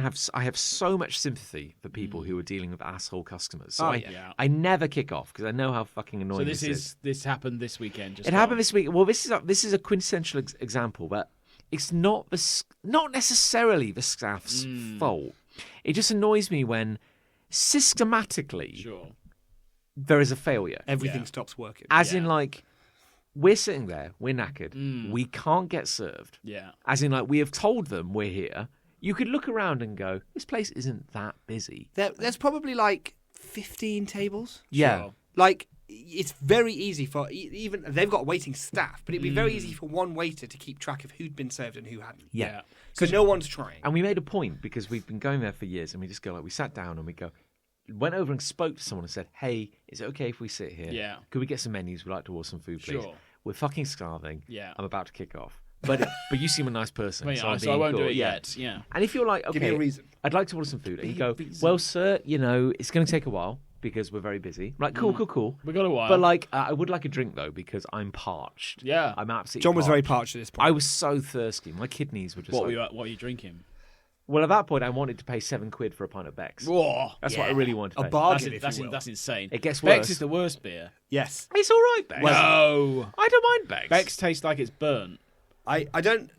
have so much sympathy for people who are dealing with asshole customers. So yeah. I never kick off because I know how fucking So annoying this is. this happened this weekend. Just It happened this week. Well, this is a quintessential example, but it's not necessarily the staff's fault. It just annoys me when systematically Sure. there is a failure. Everything Yeah. stops working. As in, like, we're sitting there, we're knackered, we can't get served. Yeah. As in, like, we have told them we're here. You could look around and go, this place isn't that busy. There's probably like 15 tables. Yeah. Sure. Like, it's very easy for even they've got waiting staff, but it'd be very easy for one waiter to keep track of who'd been served and who hadn't. Yeah. So no one's trying. And we made a point because we've been going there for years, and we just go like, we sat down and we went over and spoke to someone and said, "Hey, is it okay if we sit here? Yeah. Could we get some menus? We'd like to order some food, please. Sure. We're fucking starving. Yeah. I'm about to kick off, but you seem a nice person, Well, so, yeah, I'm so I being won't do cool. it Yeah. yet. Yeah. And if you're like, okay, Give me a reason. I'd like to order some food, and you go, well, sir, it's going to take a while because we're very busy. I'm like, cool. We got a while. But like, I would like a drink though because I'm parched. Yeah. I'm absolutely. John was very parched. parched at this point. I was so thirsty. My kidneys were just. what like, are you drinking? Well, at that point, I wanted to pay £7 for a pint of Beck's. Whoa. That's what I really wanted to A pay. bargain, if you will. That's insane. It gets Beck's worse. is the worst beer. Yes. It's all right, Beck's. No. I don't mind Beck's. Beck's tastes like it's burnt. I don't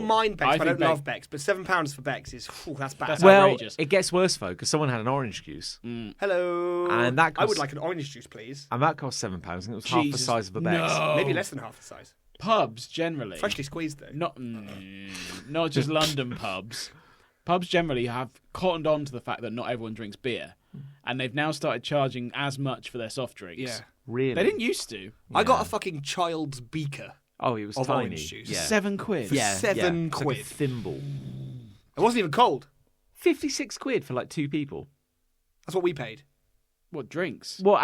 mind Beck's, I but I think don't love Beck's. But £7 for Beck's is that's bad. That's Well, outrageous. it gets worse though because someone had an orange juice, Hello. And that I would costs- like an orange juice, please. and that cost £7. And it was half the Jesus. size of a Beck's. No. Maybe less than half the size. Pubs generally. Freshly squeezed though. Not just London pubs. Pubs generally have cottoned on to the fact that not everyone drinks beer, and they've now started charging as much for their soft drinks. Yeah. Really? They didn't used to. I got a fucking child's beaker. Oh, it was of tiny. orange juice. Yeah. £7. For Yeah, £7. It's like a thimble. It wasn't even cold. £56 for like 2 people. That's what we paid. What drinks? Well,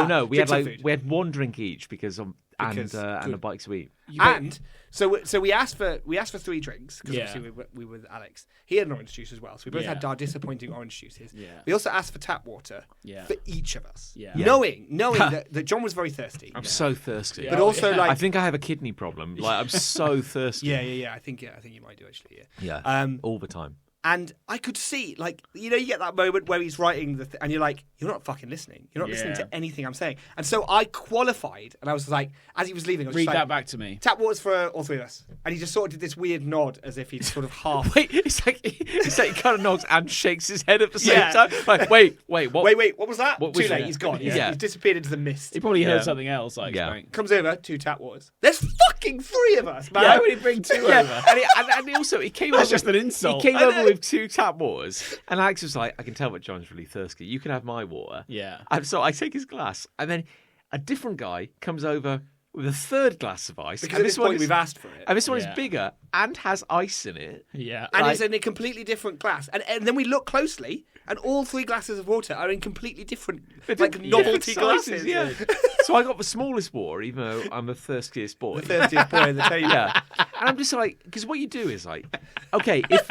no, we had Drinks and like food. we had 1 drink each because Because and a good. bike to eat. And so we asked for 3 drinks because Yeah. obviously we were with Alex. He had an orange juice as well, so we both Yeah. had our disappointing orange juices. Yeah. We also asked for tap water Yeah. for each of us, Yeah. knowing that John was very thirsty. I'm so thirsty. But also I like think I have a kidney problem. Like I'm so thirsty. yeah. I think you might do actually. Yeah. Yeah. All the time. And I could see, like, you get that moment where he's writing and you're like, you're not fucking listening. You're not listening Yeah. to anything I'm saying. And so I qualified, and I was like, as he was leaving, I was Read just that like, back to me. tap waters for all 3 of us. And he just sort of did this weird nod as if he'd sort of half. Wait, it's like he kind of nods and shakes his head at the same Yeah. time. Like, wait, what? Wait, what was that? What Too was late, that? he's gone. Yeah. He's disappeared into the mist. He probably heard Yeah. something else, I Yeah. expect. Comes over, 2 tap waters. There's fucking 3 of us, man. Why would he bring 2 Yeah, over? and he also he came That's over. just an insult. He came I over know. with 2 tap waters, and Alex was like, "I can tell that John's really thirsty. You can have my water." Yeah. And so I take his glass, and then a different guy comes over with a third glass of ice. Because and at this point we've asked for it. And this one is Yeah. bigger and has ice in it. Yeah. And Like- it's in a completely different glass. And then we look closely, and all 3 glasses of water are in completely different, like, novelty glasses. Yeah. So I got the smallest water, even though I'm the thirstiest boy. The 30th boy in the table. Yeah. And I'm just like, because what you do is like, okay, if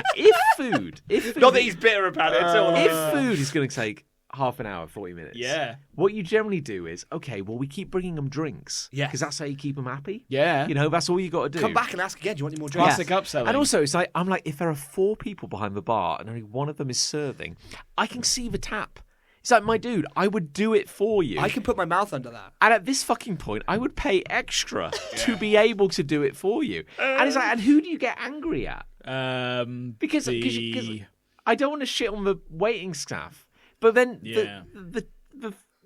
food, Not that he's bitter about it at all. if food is going to take half an hour, 40 minutes. Yeah. What you generally do is, okay, well, we keep bringing them drinks. Yes. Because that's how you keep them happy. Yeah. You know, that's all you got to do. Come back and ask again. Do you want any more drinks? Classic upselling. And also, it's like, I'm like, if there are 4 people behind the bar and only one of them is serving, I can see the tap. It's like, my dude, I would do it for you. I can put my mouth under that. And at this fucking point, I would pay extra to be able to do it for you. And it's like, and who do you get angry at? Because I don't want to shit on the waiting staff. But then Yeah. the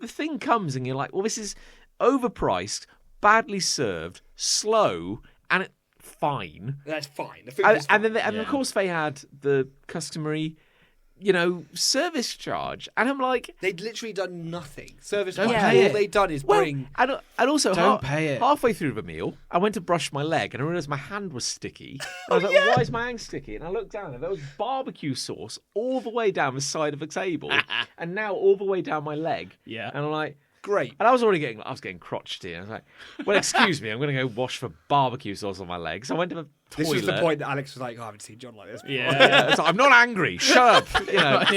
thing comes and you're like, well, this is overpriced, badly served, slow, and fine. That's fine. The food is fine. And of course they had the customary, service charge. And I'm like, They'd literally done nothing. Service Don't wise, pay all it. they'd done is bring. and also Don't pay it. halfway through the meal, I went to brush my leg and I realised my hand was sticky. I was like, why is my hand sticky? And I looked down and there was barbecue sauce all the way down the side of the table and now all the way down my leg. Yeah. And I'm like, Great. and I was getting crotchety. I was like, well, excuse me, I'm going to go wash for barbecue sauce on my leg. So I went to the toilet. This was the point that Alex was like, I haven't seen John like this before. Yeah. So I'm not angry. Shut up.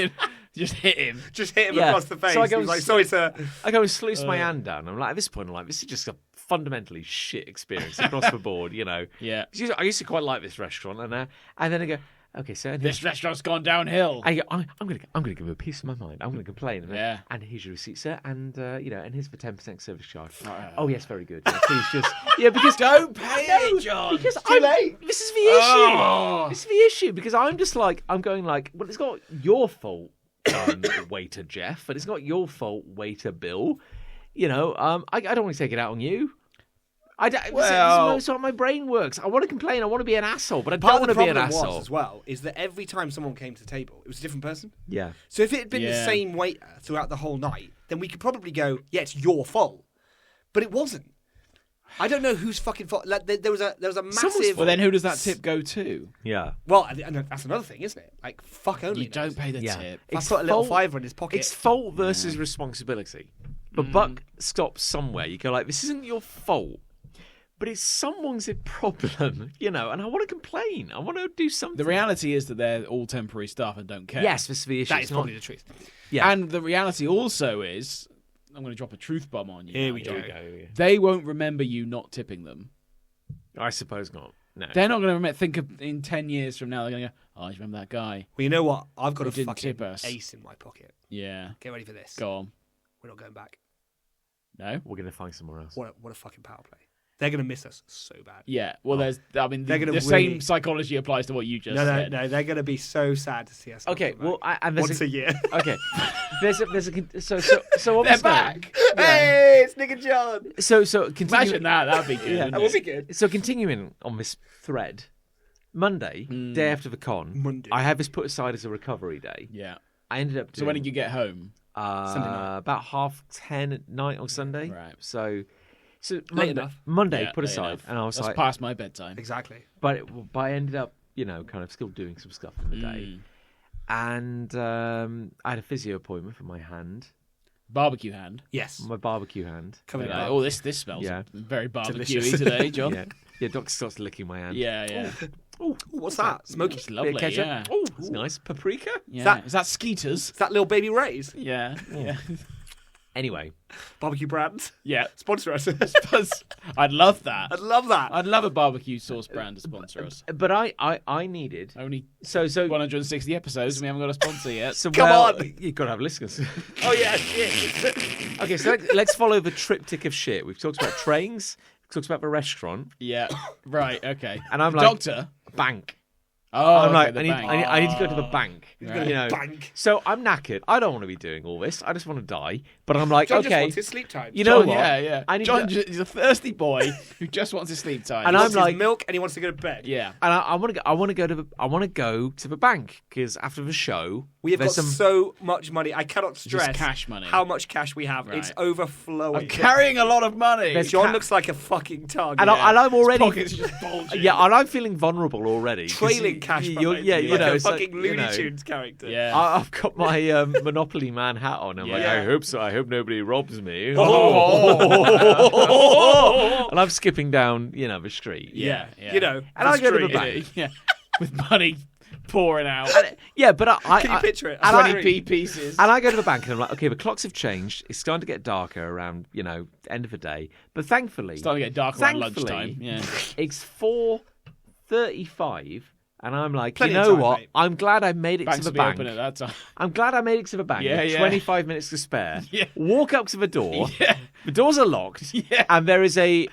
Just hit him. Just hit him Yeah. across the face. So I He go was like, and- sorry, sir. I go and sluice my hand down. I'm like, at this point, I'm like, this is just a fundamentally shit experience across the board, Yeah. 'Cause I used to quite like this restaurant, and then I go, okay, so and This restaurant's gone downhill. I go, I'm gonna give him a piece of my mind. I'm gonna complain. And, Yeah. and here's your receipt, sir, and and here's the 10% service charge. Right. Oh yes, very good. Yeah, please just because Don't pay it, John. Because Too late. This is the issue. Oh. This is the issue because I'm just like I'm going like, well, it's not your fault, waiter Jeff, but it's not your fault, waiter Bill. I don't want to take it out on you. Well- this is how my brain works. I want to complain. I want to be an asshole, but I Part don't of want the to be an problem asshole. was as well is that every time someone came to the table, it was a different person. Yeah. So if it had been the Yeah. same waiter throughout the whole night, then we could probably go, yeah, it's your fault. But it wasn't. I don't know whose fucking fault. Like, there was a massive. Well, then who does that tip go to? Yeah. Well, and that's another thing, isn't it? Like, fuck only. You don't pay the Yeah. tip. If I put a little fault- fiver in his pocket. It's fault versus responsibility. But buck stops somewhere. You go like, this isn't your fault, but it's someone's problem, and I want to complain. I want to do something. The reality is that they're all temporary staff and don't care. Yes, this is the issue. that It's is not- probably the truth. Yeah. And the reality also is, I'm going to drop a truth bomb on you. Here now, we John. go. They won't remember you not tipping them. I suppose not. No. They're not going to think of in 10 years from now. They're going to go, "Oh, I remember that guy." Well, you know what? I've got Who a didn't fucking tip us. ace in my pocket. Yeah. Get ready for this. Go on. We're not going back. No. We're going to find somewhere else. What a fucking power play. They're going to miss us so bad. Yeah. Well, Oh. the They're gonna same really- psychology applies to what you just No, said. they're going to be so sad to see us. not Okay, come well, back. and there's once a year. Okay, there's a so They're obviously, back. Hey, it's Nick and John. So Imagine continuing, that. That'd be good. Yeah. wouldn't That would be it? good. so continuing on this thread, Monday, day after the con, Monday. I had this put aside as a recovery day. Yeah. I ended up doing, So when did you get home? Sunday night. about 10:30 at night on Sunday. Right. So enough. Monday Yeah, put late aside, enough. and I was That's like, past my bedtime. Exactly. but I ended up, kind of still doing some stuff in the day, and I had a physio appointment for my hand, Barbecue hand. Yes. my barbecue hand. Covered in Yeah. barbecue. Oh, this smells Yeah. very Delicious. barbecuey today, John. Yeah, doctor starts licking my hand. Yeah. Ooh, what's that? Smoky. It's Is lovely. Bit of ketchup. Yeah. Oh, that's nice. Paprika. Yeah. Is that Skeeters? that little baby Ray's? Yeah. Yeah. Anyway, Barbecue brand. Yeah. Sponsor us. I'd love that. I'd love that. I'd love a barbecue sauce brand to sponsor us. but I needed Only so 160 episodes and we haven't got a sponsor yet. so Come well, on. You've got to have listeners. Oh, yeah, shit. Okay, so let's follow the triptych of shit. We've talked about trains. We've talked about the restaurant, Yeah. Right. Okay. and I'm like Doctor. bank. Oh, I'm like, the I need, bank. I need to go to the bank. He's got a bank. So I'm knackered. I don't want to be doing all this. I just want to die. But I'm like, John just okay, wants his sleep time. you know John, what? Yeah. I need John to, is a thirsty boy who just wants his sleep time. And He I'm wants his like- milk and he wants to go to bed. yeah. and I want to go to the bank because after the show, We have got there's some. so much money. I cannot stress cash money. how much cash we have. Right. It's overflowing. I'm carrying a lot of money. There's John ca- looks like a fucking target. and I'm already. Pockets just bulging. Yeah, and I'm feeling vulnerable already. 'cause trailing cash. You're, yeah, you like know, a it's like, fucking you Looney know, Tunes character. Yeah. I've got my Monopoly Man hat on. I'm like, Yeah. I hope so. I hope nobody robs me. Oh. And I'm skipping down, the street. yeah. You know, And I go to the street. bank. Yeah. With money pouring out. Yeah, but I Can you picture it? and I- 20p pieces. And I go to the bank and I'm like, okay, the clocks have changed. It's starting to get darker around, end of the day. But thankfully, Starting to get dark around thankfully, lunchtime. Yeah. it's 4:35, and I'm like, Plenty you of know time, what? mate. I'm glad I made it Banks to will the be bank. open at that time. I'm glad I made it to the bank. Yeah, with yeah. 25 minutes to spare. Yeah. Walk up to the door. Yeah. The doors are locked. Yeah. And there is I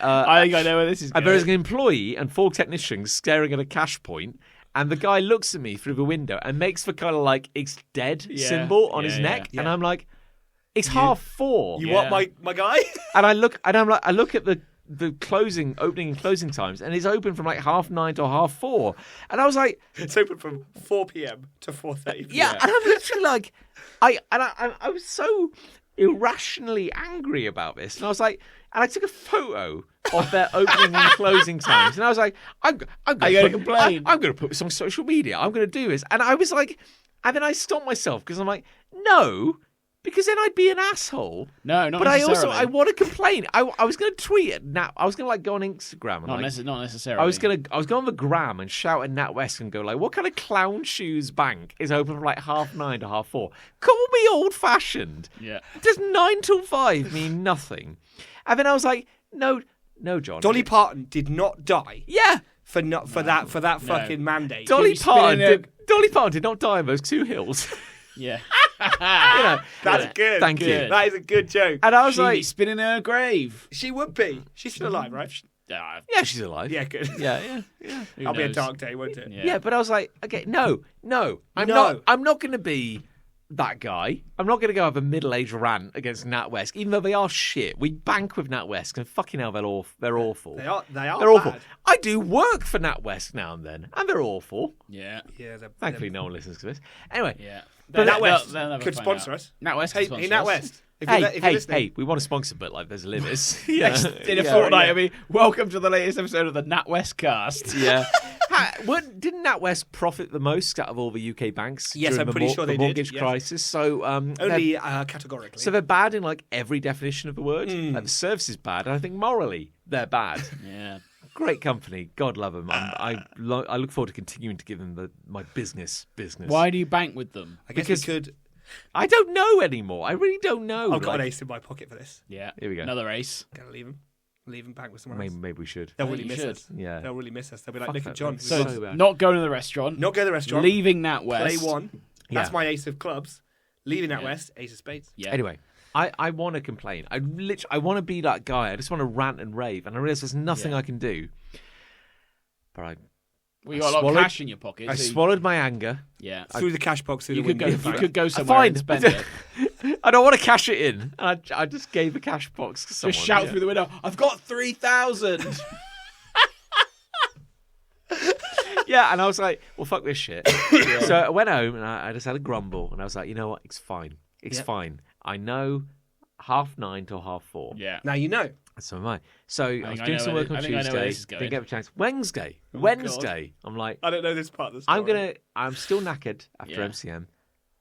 think I know where this is and going. there is an employee and 4 technicians staring at a cash point. And the guy looks at me through the window and makes the kind of like it's dead Yeah. symbol on his Yeah, neck, yeah. and I'm like, it's 4:30. You Yeah. want my guy? And I look at the opening and closing times, and it's open from like 9:30 to 4:30. And I was like, It's open from 4 p.m. to 4:30. yeah. And I'm literally like, I was so irrationally angry about this, and I was like, and I took a photo of their opening and closing times, and I was like, I'm Are going you to gonna complain? I'm going to put this on social media. I'm going to do this, and I was like, and then I stopped myself because I'm like, no. Because then I'd be an asshole. No, not but I necessarily. want to complain. I was going to tweet it. Now I was going to like go on Instagram and Not, like, not necessarily. I was going on the gram and shout at NatWest and go like, what kind of clown shoes bank is open from like 9:30 to 4:30? Call me old fashioned. Yeah. Does 9 till 5 mean nothing? And then I was like, no, John. Dolly Parton did not die Yeah. for that fucking mandate. Dolly spinning Parton did not die on those 2 hills. Yeah. That's good. Thank you. Good. That is a good joke. And I was She'd be like, spinning her grave. She would be. She's still alive, right? Ah, yeah, she's alive. Yeah, good. Yeah. who That'll be a knows? dark day, won't it? Yeah, but I was like, okay, no, I'm No. not going to be that guy. I'm not going to go have a middle-aged rant against NatWest, even though they are shit. We bank with NatWest, and fucking hell, they're awful. They are They're bad. awful. I do work for NatWest now and then, and they're awful. Yeah. Yeah, Thankfully, no one listens to this. Anyway, Yeah. But NatWest they'll never could find sponsor out. us. NatWest Hey, could hey, sponsor us. NatWest. If you're listening, hey, we want to sponsor, but like, there's limits. In a fortnight, I mean, welcome to the latest episode of the NatWest cast. Yeah. Didn't NatWest profit the most out of all the UK banks? Yes, during I'm pretty sure the they did, mortgage yes. crisis. So only categorically. So they're bad in like every definition of the word. Like, the service is bad, and I think morally they're bad. Yeah. Great company, God love them. I look forward to continuing to give them my business. Why do you bank with them? I guess because- we could. I don't know anymore. I really don't know. I've got an Like, ace in my pocket for this. Yeah. Here we go. Another ace. Gonna leave him back with someone else. maybe we should. They'll I really think miss you us. Yeah. They'll really miss us. They'll be like Fuck Nick that, and John. man. we So got- So bad. not going to the restaurant. not go to the restaurant. Leaving NatWest. Play one. That's Yeah. my ace of clubs. Leaving Yeah. NatWest. Ace of spades. Yeah. Anyway, I want to complain. I want to be that guy. I just want to rant and rave, and I realize there's nothing Yeah. I can do. But Well, you got a lot of swallowed- cash in your pocket. I so swallowed my anger. Yeah. Through the cash box. Through You the could go. window. You could go somewhere Fine. and spend it. I don't want to cash it in. I just gave a cash box to someone. Just shout through the window. I've got 3,000. Yeah, and I was like, well, fuck this shit. So I went home and I just had a grumble, and I was like, you know what? It's fine. It's Yep. fine. I know 9:30 till 4:30. Yeah. Now you know. So am I. So I was think I doing know some where work thi- on I think I know where Tuesday. this is going. Didn't get a chance. Wednesday. God. Wednesday. I'm like, I don't know this part of the story. I'm still knackered after Yeah. MCM.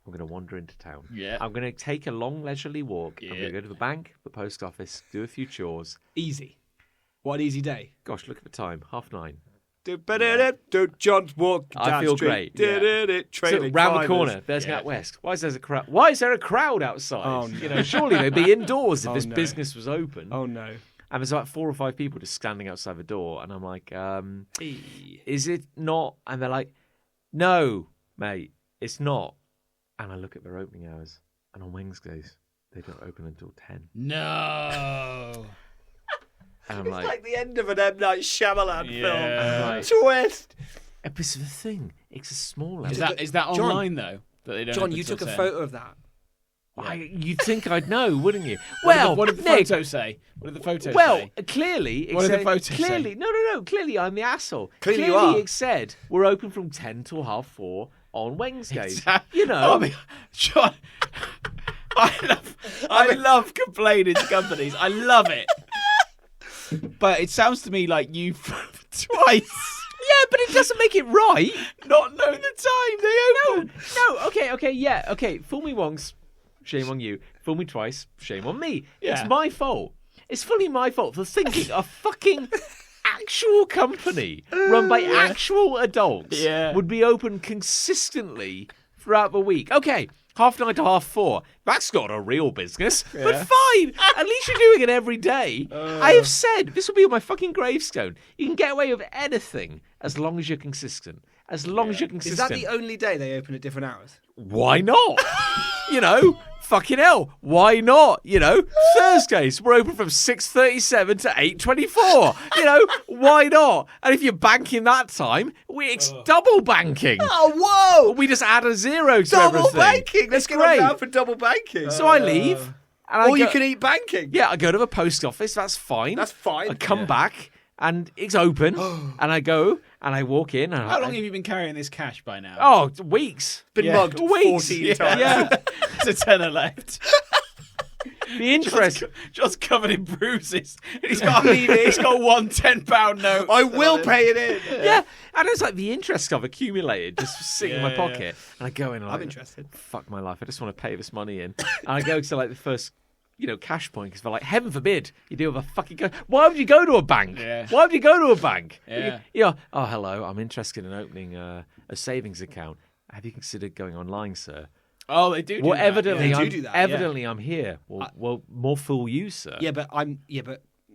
I'm gonna wander into town. Yeah. I'm gonna take a long leisurely walk. I'm Yeah. gonna go to the bank, the post office, do a few chores. Easy. What an easy day. Gosh, look at the time. 9:30. John's walking I down feel the street. great. So So round the corner, there's Yeah. NatWest. Why is there a crowd? Why is there a crowd outside? Oh, no. You know, surely they'd be indoors if Oh, this no. business was open. Oh no. And there's like 4 or 5 people just standing outside the door, and I'm like, is it not? And they're like, no, mate, it's not. And I look at their opening hours, and on Wednesdays they don't open until 10. No. And I'm It's like, like the end of an M. Night Shyamalan Yeah. film. Twist. It's the thing. It's a small Is element. that John- online though? That they don't John, open you till took a 10? photo of that. You'd think I'd know, wouldn't you? What did the Nick, photo say? What did the photo well, say? clearly, it What did the said- photo say? clearly, no. Clearly, I'm the asshole. Clearly you are. it said we're open from 10 till 4:30 on Wednesdays. Exactly. You know, I mean, John, I love complaining to companies. I love it. But it sounds to me like you've twice yeah, but it doesn't make it right. not known the time they open. No, okay. Fool me once, shame on you. Fool me twice, shame on me. Yeah. It's my fault. It's fully my fault for thinking a fucking actual company run by actual adults would be open consistently throughout the week. Okay, 9:30 to 4:30. That's not a real business, but fine. At least you're doing it every day. I have said, this will be on my fucking gravestone, you can get away with anything as long as you're consistent. As long as you're Is consistent. that the only day they open at different hours? Why not? Fucking hell, why not? Thursdays we're open from 6:37 to 8:24. Why not? And if you're banking that time, it's double banking. Oh, whoa! We just add a zero to Double everything. banking! Let's It's get great. on down for double banking. So I leave, and I or go, you can eat banking. yeah, I go to the post office. That's fine. That's fine. I come back, and it's open, and I go, and I walk in. And How long have you been carrying this cash by now? Oh, weeks. Been Yeah. mugged Weeks. 14 times. Yeah. There's a tenner left. The interest. Just covered in bruises. He's got one £10 note. I will pay it in. Yeah, and it's like the interest I've accumulated just sitting in my Yeah, pocket, and I go in and I'm interested. Fuck my life, I just want to pay this money in, and I go to like the first, cash point because they're like, heaven forbid you deal with a fucking. Why would you go to a bank? Yeah. Why would you go to a bank? Yeah. Oh, hello, I'm interested in opening a savings account. Have you considered going online, sir? Oh, they do. Well, that. evidently, They do I'm, do that, evidently I'm here. Well, more fool you, sir. Yeah, but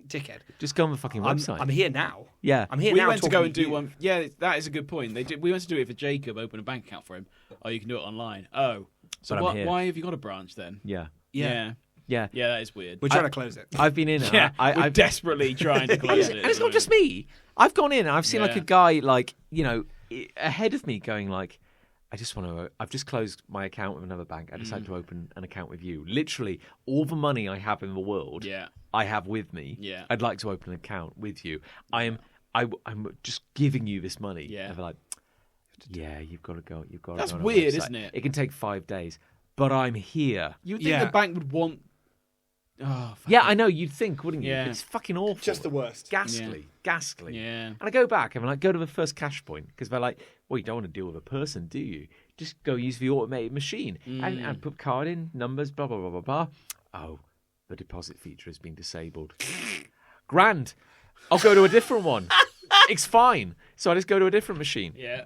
dickhead. Just go on the fucking website. I'm here now. Yeah. I'm here We now. went to go and talking do you. one. Yeah, that is a good point. We went to do it for Jacob. Open a bank account for him. Oh, you can do it online. Oh, so But I'm here. why have you got a branch then? Yeah. Yeah. Yeah. Yeah, that is weird. We're trying to close it. I've been in it. Yeah, we're I've desperately trying to close it. And it's not just me. I've gone in and I've seen like Yeah. a guy ahead of me going like, I've just closed my account with another bank. I decided to open an account with you. Literally all the money I have in the world, Yeah. I have with me. Yeah. I'd like to open an account with you. I'm just giving you this money. Yeah. And they're like, yeah, you've got to go. You've got to That's go on a weird, website. isn't it? It can take 5 days, but I'm here. You would think Yeah. the bank would want. Oh, fuck Yeah, it. I know. You'd think, wouldn't you? Yeah. But it's fucking awful. Just the worst. Ghastly. Yeah. And I go back and I go to the first cash point because they're like, well, you don't want to deal with a person, do you? Just go use the automated machine and put card in, numbers, blah, blah, blah, blah, blah. Oh, the deposit feature has been disabled. Grand. I'll go to a different one. It's fine. So I just go to a different machine. Yeah.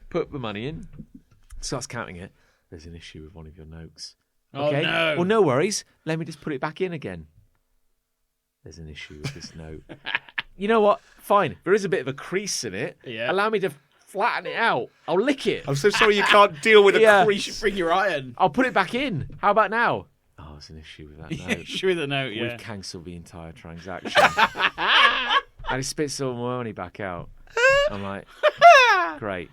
Put the money in. Starts counting it. There's an issue with one of your notes. Oh, Okay. no. Well, no worries. Let me just put it back in again. There's an issue with this note. You know what? Fine. There is a bit of a crease in it. Yeah. Allow me to flatten it out. I'll lick it. I'm so sorry you can't deal with a Yeah. You should bring your iron. I'll put it back in. How about now? Oh, there's an issue with that note. Sure, the note. Yeah. We've cancelled the entire transaction. And he spits all my money back out. I'm like, great.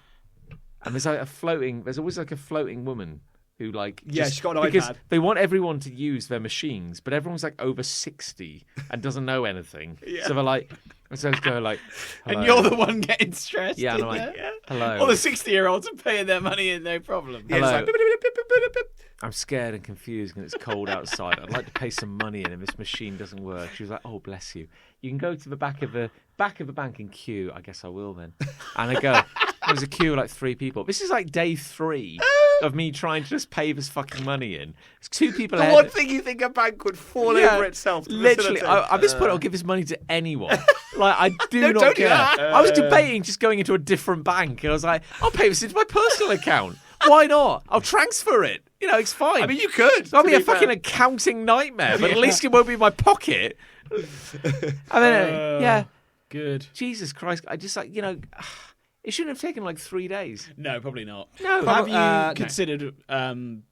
And there's always like a floating woman who like she's got an because iPad. they want everyone to use their machines, but everyone's like over 60 and doesn't know anything. So they're like, so they go like, hello. And you're the one getting stressed. Yeah, and I'm in like, there. hello. All the 60-year-olds are paying their money in, no problem. Yeah, it's Hello. like, beep, beep, beep, beep, beep, beep. I'm scared and confused and it's cold outside. I'd like to pay some money in and this machine doesn't work. She was like, oh, bless you. You can go to the back of the bank and queue. I guess I will then. And I go, there's a queue of like 3 people. This is like day 3 of me trying to just pay this fucking money in. There's 2 people The ahead. one thing you think a bank would fall over itself to Literally, facilitate. at this point, I'll give this money to anyone. Like, I do No, not don't do care. that. I was debating just going into a different bank. And I was like, I'll pay this into my personal account. Why not? I'll transfer it. It's fine. I mean, you could. It'll to be a fair. fucking accounting nightmare, but at least it won't be in my pocket. And then, yeah, Good. Jesus Christ. I just like, it shouldn't have taken like 3 days. No, probably not. No. Have you no. considered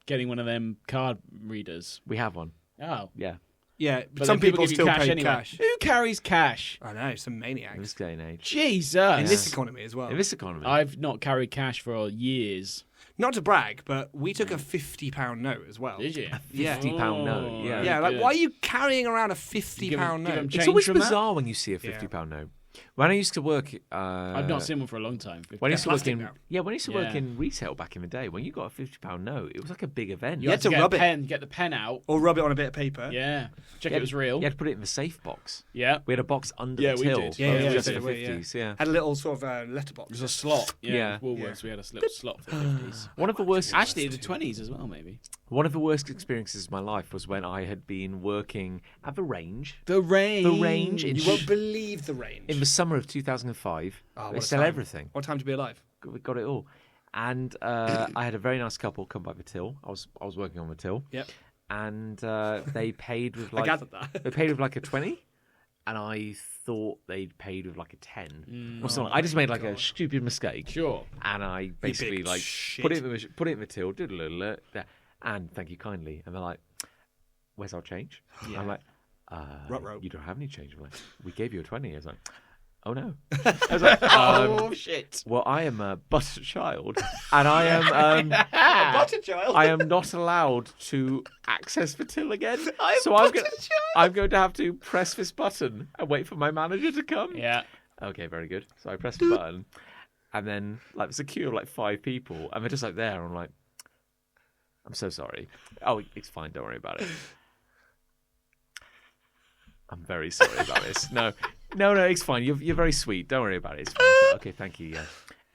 getting one of them card readers? We have one. Oh. Yeah. Yeah, But some then people give you still cash pay anyway. cash. Who carries cash? I know, some In maniacs. this day and age. Jesus. In this economy as well. In this economy. I've not carried cash for years. Not to brag, but we took a £50 note as well. Did you? Yeah. £50 note, Oh, yeah. very Yeah, like, good. why are you carrying around a £50 Give 'em note? It's change always from that? bizarre when you see a £50 note. When I used to work, I've not seen one for a long time. when I used to work plastic in now. when I used to work Yeah. in retail back in the day, when you got a £50 note, it was like a big event. You had to to get rub a it. pen, get the pen out. Or rub it on a bit of paper. Yeah. Check You it was real. You had to put it in the safe box. Yeah. We had a box under Yeah, the we till. did. Yeah, yeah, just yeah, for yeah. 50s. Yeah. Had a little sort of letterbox. It was a slot. Yeah. Yeah. Woolworths, we had a little slot for 50s. One of the worst. Actually, the 20s as well, maybe. One of the worst experiences of my life was when I had been working at the range. The range. The range in, You won't believe the range. in the summer of 2005. Oh, what They a sell time. everything. What time to be alive? We got it all. And I had a very nice couple come by the till. I was working on the till. Yep. And they paid with I like gathered that. they paid with like a 20, and I thought they'd paid with like a 10 or something. I just made like a stupid mistake. Sure. And I basically big like shit. put it in the till, and thank you kindly. And they're like, "Where's our change?" Yeah. I'm like, Ruh-roh. "You don't have any change." I'm like, "We gave you a 20." I was like, "Oh no." I was like, Oh, shit. "Well, I am a butter child, and I am Butter child. I am not allowed to access the till again. So I'm going to have to press this button and wait for my manager to come." Yeah. Okay, very good. So I pressed the button, and then like there's a queue of like 5 people, and they're just like there. And I'm like, "I'm so sorry." "Oh, it's fine. Don't worry about it." "I'm very sorry about this." No, it's fine. You're very sweet. Don't worry about it. It's fine. So, okay, thank you. Yeah.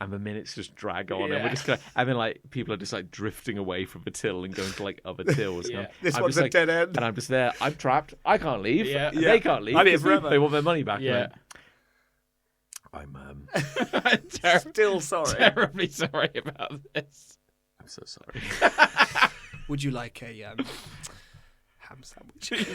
And the minutes just drag on, and we're just and then like people are just like drifting away from the till and going to like other tills. Yeah. This I'm one's just, a like, dead end. and I'm just there. I'm trapped. I can't leave. Yeah. And Yeah. they can't leave. I'm here 'cause forever. They want their money back. Yeah. I'm Still sorry. Terribly sorry about this. I'm so sorry. Would you like a ham sandwich?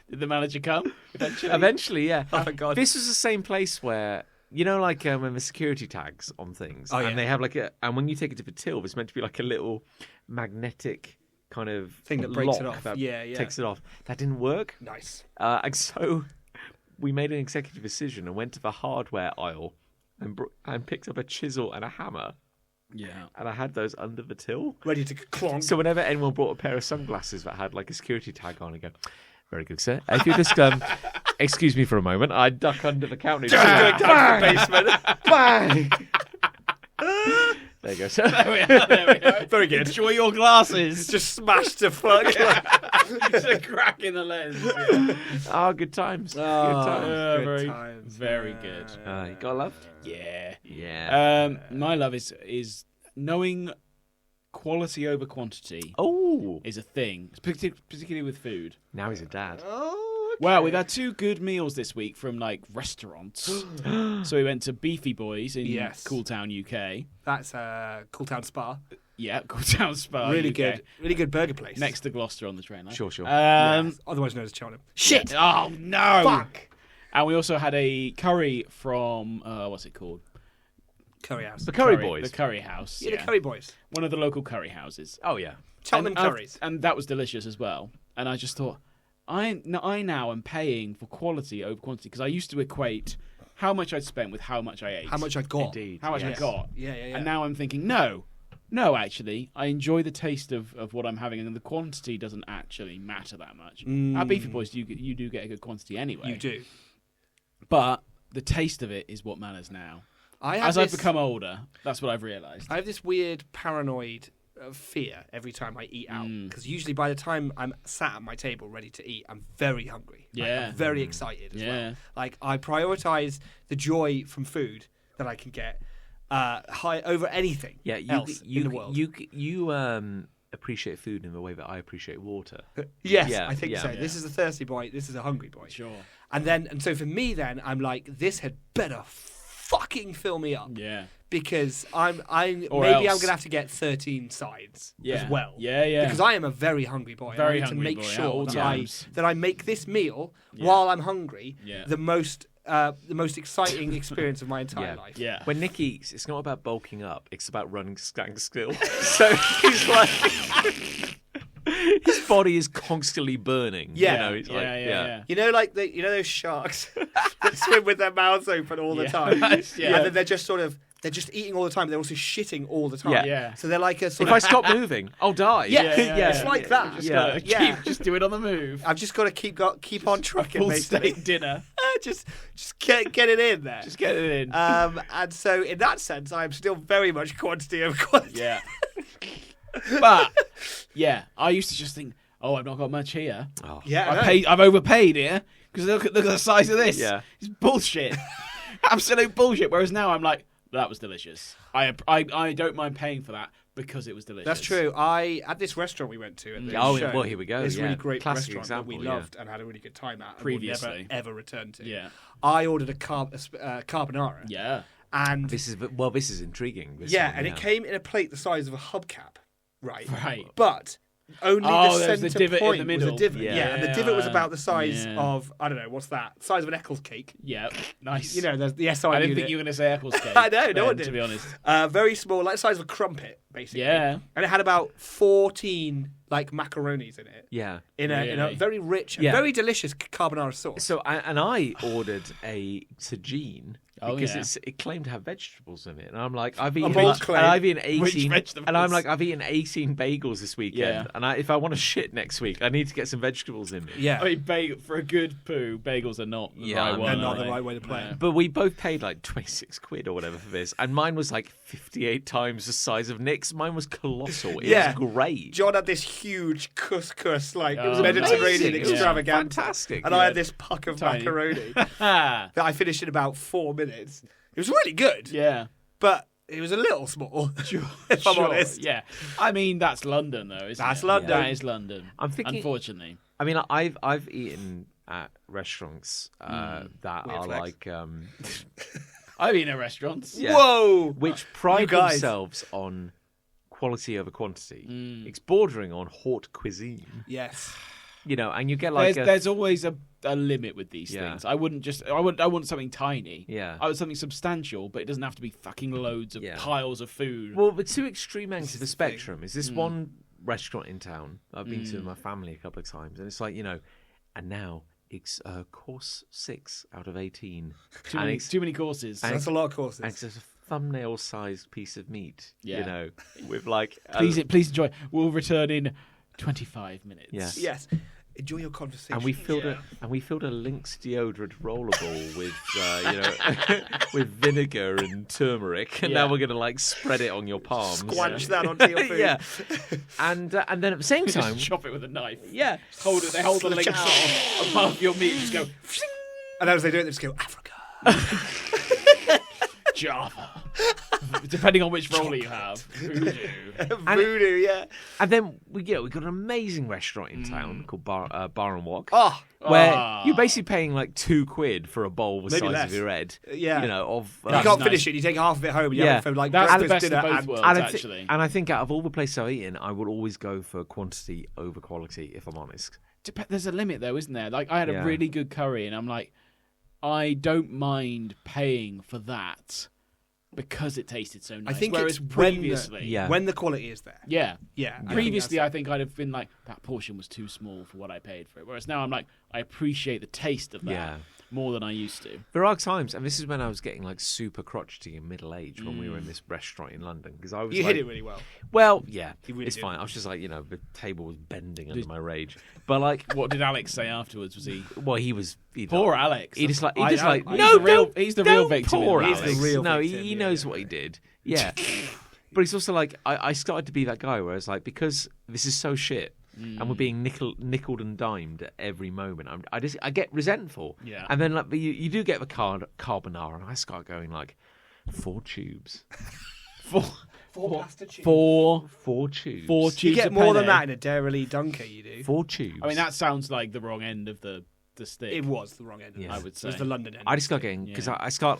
Did the manager come eventually? Eventually, yeah. Oh my God. This was the same place where like when the security tags on things, Oh, yeah. and they have like and when you take it to the till, there's meant to be like a little magnetic kind of Thing that breaks lock it off. that Yeah. takes it off. That didn't work, Nice. and so we made an executive decision and went to the hardware aisle and picked up a chisel and a hammer, Yeah. and I had those under the till. Ready to clonk. So whenever anyone brought a pair of sunglasses that had like a security tag on, I go, "Very good, sir. If you just excuse me for a moment, I duck under the counter." Just going down to the basement. Bang! There you go, sir. There we go. Very good. Enjoy your glasses. Just smashed a fuck. It's a crack in the lens. Yeah. Oh, good times. Good Oh. times. Yeah, Good very, times. very good. You got love? Yeah. Yeah. My love is knowing quality over quantity Oh, is a thing, particularly with food. now he's a dad. Oh, Well, we've had 2 good meals this week from like restaurants. So we went to Beefy Boys in Yes. Cooltown, UK. that's Cooltown Spa. Yeah, Cooltown Spa. Really UK. good burger place. Next to Gloucester on the train line. Sure. Yes. Otherwise known as Cheltenham. Shit. Oh no! Fuck. And we also had a curry from what's it called? Curry House. The Curry Boys. The Curry House. Yeah, the Curry Boys. One of the local curry houses. Oh, yeah. Cheltenham and, curries. and that was delicious as well. And I just thought, I now am paying for quality over quantity because I used to equate how much I'd spent with how much I ate. How much I got. Indeed. How much I Yes. got. Yeah. And now I'm thinking, no, actually, I enjoy the taste of what I'm having, and the quantity doesn't actually matter that much. At Beefy Boys, you do get a good quantity anyway. you do. But the taste of it is what matters now. As I've become older, that's what I've realised. I have this weird paranoid fear every time I eat out because usually by the time I'm sat at my table ready to eat, I'm very hungry. Like, Yeah. I'm very excited as Yeah. well. Like I prioritize the joy from food that I can get high over anything Yeah, else in the world. You appreciate food in the way that I appreciate water. Yes, Yeah, I think yeah. so. This is a thirsty boy. This is a hungry boy. Sure. And so for me, then I'm like, this had better fucking fill me up. Yeah. Because I'm Or maybe I'm else. gonna have to get 13 sides Yeah. as well. Yeah. Because I am a very hungry boy. Very and I need hungry to make boy at sure all that times. I make this meal while I'm hungry Yeah. the most exciting experience of my entire Yeah. life. Yeah. When Nick eats, it's not about bulking up; it's about running stank still. So he's like, his body is constantly burning. Yeah. You know, he's like, yeah. You know, like those sharks that swim with their mouths open all the time. Yeah. And then they're just eating all the time. They're also shitting all the time. Yeah. Yeah. So they're like a sort If I of. stop moving, I'll die. Yeah. It's like that. Just do it on the move. I've just got to keep on trucking, Full basically. steak dinner. just get it in there. Just get it in. And so in that sense, I'm still very much quantity over quality. Yeah. But yeah, I used to just think, oh, I've not got much here. Oh. Yeah, I know. I've overpaid here because look at the size of this. Yeah. It's bullshit. Absolute bullshit. Whereas now I'm like, that was delicious. I don't mind paying for that because it was delicious. That's true. At this restaurant we went to at the Oh, show, well, here we go. This Yeah. really great Classic restaurant that we example, yeah. loved and had a really good time at. And Previously. would never ever return to. Yeah. I ordered a carbonara. Yeah. And This is intriguing. This yeah, one, and it came in a plate the size of a hubcap, right? Right. But only Oh, the there's the centre divot in point the middle. was a divot. Yeah. Yeah, and the divot was about the size Yeah. of, I don't know, what's that? Size of an Eccles cake. Yeah. Nice. You know, there's the SI I didn't unit. think you were going to say Eccles cake. I know, no one To did. be honest. Very small, like the size of a crumpet, basically. Yeah. And it had about 14 like macaronis in it. Yeah. In a Really? very rich and Yeah. very delicious carbonara sauce. So I ordered a tagine Oh, because yeah. it claimed to have vegetables in it, and I'm like, I've eaten bold claim. and I've eaten Which 18, vegetables? and I'm like, I've eaten 18 bagels this weekend, Yeah. and if I want to shit next week, I need to get some vegetables in me. Yeah. I mean, for a good poo, bagels are not the Yeah, right they're one. not are the they? right way to play it. But we both paid like 26 quid or whatever for this, and mine was like 58 times the size of Nick's. Mine was colossal. It Yeah. was great. John had this huge couscous, like it was Oh, Mediterranean amazing. It was extravaganza. fantastic. And I had this puck of Tiny. macaroni Ah, that I finished in about 4 minutes. It was really good, yeah. but it was a little small, if I'm Sure, honest. Yeah. I mean, that's London, though, isn't That's it? London. That is London. I'm thinking- Unfortunately. I mean, I've eaten at restaurants that Weird are flex. like I've been in restaurants. Yeah. Whoa! which You pride guys. themselves on quality over quantity. Mm. It's bordering on haute cuisine, Yes. you know, and you get like There's always a limit with these Yeah. things. I want something tiny. Yeah. I want something substantial, but it doesn't have to be fucking loads of Yeah. piles of food. well, the two extreme ends of the is the thing. spectrum is this one restaurant in town I've been to with my family a couple of times, and it's like, you know, and now it's course 6 out of 18. too, and many, it's, too many courses. and That's a lot of courses. and it's just a thumbnail-sized piece of meat, Yeah. you know, with like Please enjoy. We'll return in 25 minutes. Yeah. Yes. Enjoy your conversation. and we filled a Lynx deodorant rollerball with you know with vinegar and turmeric, and now Yeah. we're gonna like spread it on your palms. Squanch that onto your food. Yeah, and then at the same time, Just chop it with a knife. yeah, Hold it. They hold the Slice link it above your meat. Just go And as they do it, they just go, Africa. Java. Depending on which roller you have. Voodoo. Voodoo, yeah. and then we got an amazing restaurant in town called Bar and Wok. Oh, Where Ah. you're basically paying like £2 for a bowl the Maybe size less. of your head. Yeah. You know, of you That's can't nice. finish it. You take half of it home and you Yeah. have it for like That's the breakfast, best of dinner, both and worlds. and Actually. I think out of all the places I've eaten, I would always go for quantity over quality, if I'm honest. There's a limit though, isn't there? Like I had Yeah. a really good curry, and I'm like, I don't mind paying for that because it tasted so nice. I think Whereas it's when previously, Yeah. when the quality is there. yeah. Yeah. Previously, I think I'd have been like, that portion was too small for what I paid for it. Whereas now I'm like, I appreciate the taste of that Yeah. more than I used to. There are times, and this is when I was getting like super crotchety in middle age when we were in this restaurant in London, because I was You like, hit it really well. well, yeah, You really it's did. fine. I was just like, you know, the table was bending under my rage, but like, What did Alex say afterwards? Was he well, he poor Alex? He just like I- no, he's the real- don't- he's the real don't victim in Poor this. He's the Alex. real no, victim, he yeah, knows yeah. what he did. Yeah, but it's also like I started to be that guy where it's like, because this is so shit. And we're being nickled and dimed at every moment. I get resentful. Yeah. And then like you do get the carbonara, and I start going like 4 tubes, Four tubes. four tubes, tubes. You get of more than penne. that in a Dairy Dunker, you do. 4 tubes. I mean, that sounds like the wrong end of the stick. It was the wrong end of Yeah. it. I would It was say. the London end. I just start getting because Yeah. I start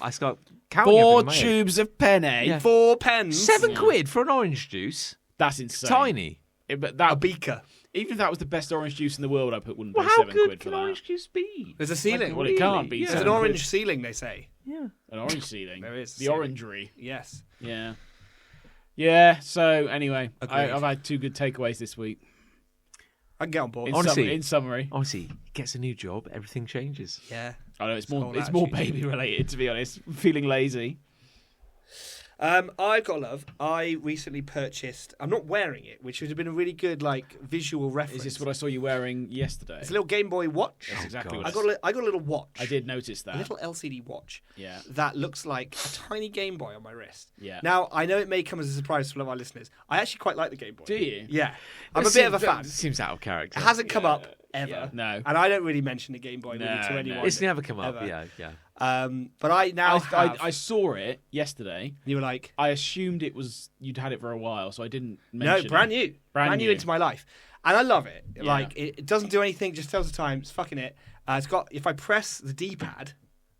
counting 4 everything in my head. tubes of penne. Yeah. 4 pens. 7 quid for an orange juice. That's insane. Tiny. But A that beaker. even if that was the best orange juice in the world, wouldn't Well, pay how 7 good quid for can that. orange juice be? There's a ceiling. Well, it can't be. Yeah. There's 7 an quid. orange ceiling, they say. Yeah. An orange ceiling. There is a the ceiling. orangery. Yes. Yeah. Yeah. So anyway, Agreed. I've had 2 good takeaways this week. can get on board. Honestly- in summary, Honestly, gets a new job, everything changes. Yeah. I know it's whole more attitude. baby related, to be honest. Feeling lazy. I've got love. I recently purchased. I'm not wearing it, which would have been a really good visual reference. Is this what I saw you wearing yesterday? It's a little Game Boy watch. That's exactly God. what I got a little watch. I did notice that. A little LCD watch. Yeah. That looks like a tiny Game Boy on my wrist. Yeah. Now I know it may come as a surprise to a lot of our listeners. I actually quite like the Game Boy. Do you? Yeah. I'm a bit of a fan. Seems out of character. It hasn't come up ever. Yeah. No. And I don't really mention the Game Boy really No, to no. anyone. It's never come up. Ever. Yeah. But I now have. I saw it yesterday. You were like, I assumed you'd had it for a while, so I didn't no, mention brand it. new, Brand brand new new. into my life, and I love it. Yeah. Like it doesn't do anything, just tells the time. It's fucking it. It's got if I press the D-pad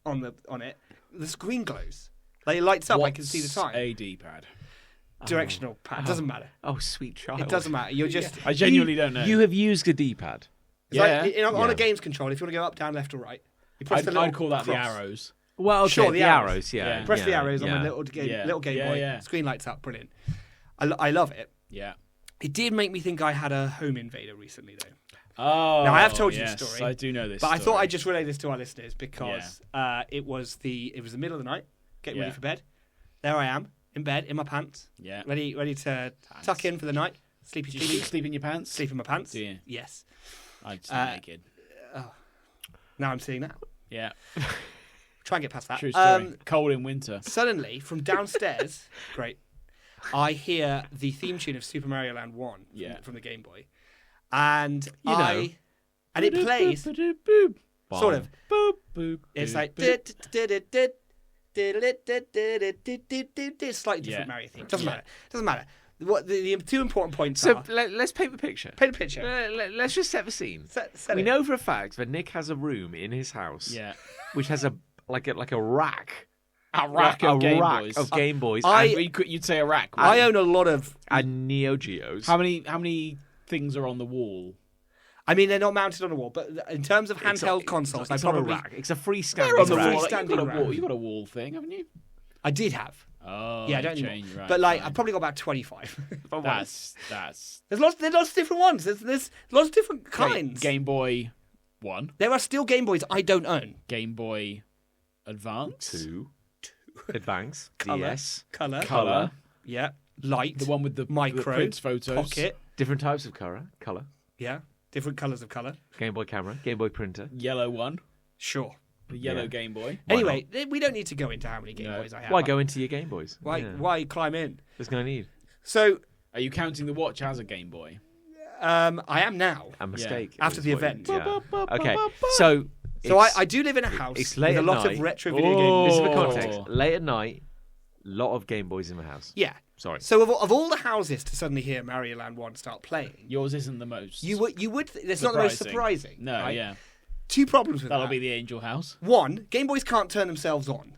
on it, the screen glows. Like it lights up. I can see the time. A D-pad. Directional pad doesn't matter. Oh, sweet child. It doesn't matter. You're just I genuinely don't know. You have used a D-pad. it's like, Yeah. on Yeah. a games control. If you want to go up, down, left, or right, you press I'd, the little I'd call that the cross. arrows. Well, okay, Sure, the the arrows. arrows. Yeah. Yeah. Press the yeah, arrows on yeah. the little Game Yeah. Boy. Yeah. Screen lights up. Brilliant. I love it. Yeah. It did make me think I had a home invader recently, though. Oh. Now, I have told you the yes, story, I do know this. But I thought story. I'd just relay this to our listeners because it was the middle of the night, getting ready Yeah. for bed. There I am in bed in my pants, Yeah. ready to tuck in for the night. Sleepy, Do you sleepy, sleep in your pants? sleep in my pants. Do you? Yes. I'd sleep naked. Now I'm seeing that. Yeah. Try and get past that. True story. Cold in winter. Suddenly, from downstairs, great, I hear the theme tune of Super Mario Land 1 from the Game Boy, and know. and it plays sort of. Boop, boop, It's boop, like boop. slightly different Yeah. Mario theme. Doesn't Yeah. matter. Doesn't matter. What the two important points So are. let's paint the picture. Paint a picture. Let's just set the scene. Set We it. know for a fact that Nick has a room in his house, Yeah. which has a rack, A rack of Game Boys. of Game Boys, You'd say a rack. I own a lot of. and Neo Geos. How many things are on the wall? I mean, they're not mounted on a wall, but in terms of It's handheld on- consoles, it's I on a probably rack. It's a They're freestanding on the a rack. wall. freestanding You've got a rack. wall. You've got a wall thing, haven't you? I did have. Oh, Yeah, I don't change. anymore. Right, But like, fine. I've probably got about 25. if I'm honest. That's There's lots of different ones. There's lots of different kinds. Game Boy 1, There are still Game Boys I don't own. Game Boy Advance, 2, Advance, Colour. DS, Color. Color, Yeah. Light. the one with the Micro, the Prince photos, Pocket. different types of color, Yeah. Different colours of colour. Game Boy camera, Game Boy printer. yellow one, Sure. the yellow Yeah. Game Boy. Anyway, we don't need to go into how many Game No. Boys I have. Why go into your Game Boys? Why Yeah. why climb in? There's no need. So Are you counting the watch as a Game Boy? I am now. A mistake. After is the what you- event. Yeah. Okay. So. So it's- I do live in a house it's with late a at lot of night. retro video games. Oh. This is the context. Late at night, lot of Game Boys in the house. Yeah. Sorry. So of all the houses to suddenly hear Mario Land 1 start playing, Yours isn't the most. you would it's not the most surprising. No, right? yeah, Two problems with that'll that. be the Angel House, One, Game Boys can't turn themselves on.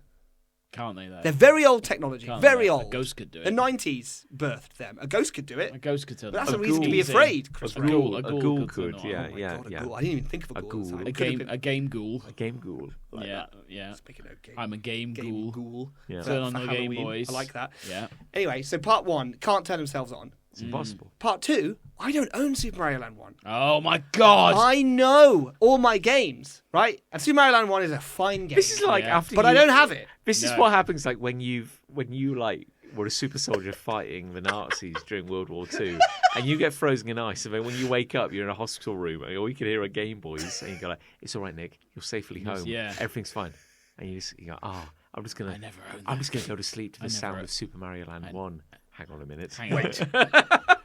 can't they? Though They're very old technology. Can't Very they? old. A ghost could do it. The 90s birthed them. A ghost could do it. A ghost could turn. But that's them a on. reason to be Easy. afraid, Chris. A Ray. ghoul. A A ghoul ghoul could, turn it on. yeah, Oh my yeah, God, a yeah. ghoul. I didn't even think of a A ghoul. at the ghoul. time. A It could have game. been- A game ghoul. A Game Ghoul. Like Yeah, that. yeah. Speaking of game, I'm a game ghoul. ghoul. Yeah. Turn on for the Game Halloween. Boys. I like that. Yeah. Anyway, so part one can't turn themselves on. It's impossible. Part two, I don't own Super Mario Land 1. Oh my God. I know all my games, right? And Super Mario Land 1 is a fine game. This is like Yeah. after. but I don't have it. This is No. what happens like when you like were a super soldier fighting the Nazis during World War II, and you get frozen in ice, and then when you wake up, you're in a hospital room, and all you can hear are Game Boys, and you go like, "It's all right, Nick. You're safely home. yeah. Everything's fine." And you go, "Oh, I'm just gonna go to sleep to the sound of Super Mario Land 1." Hang on a minute. Hang on.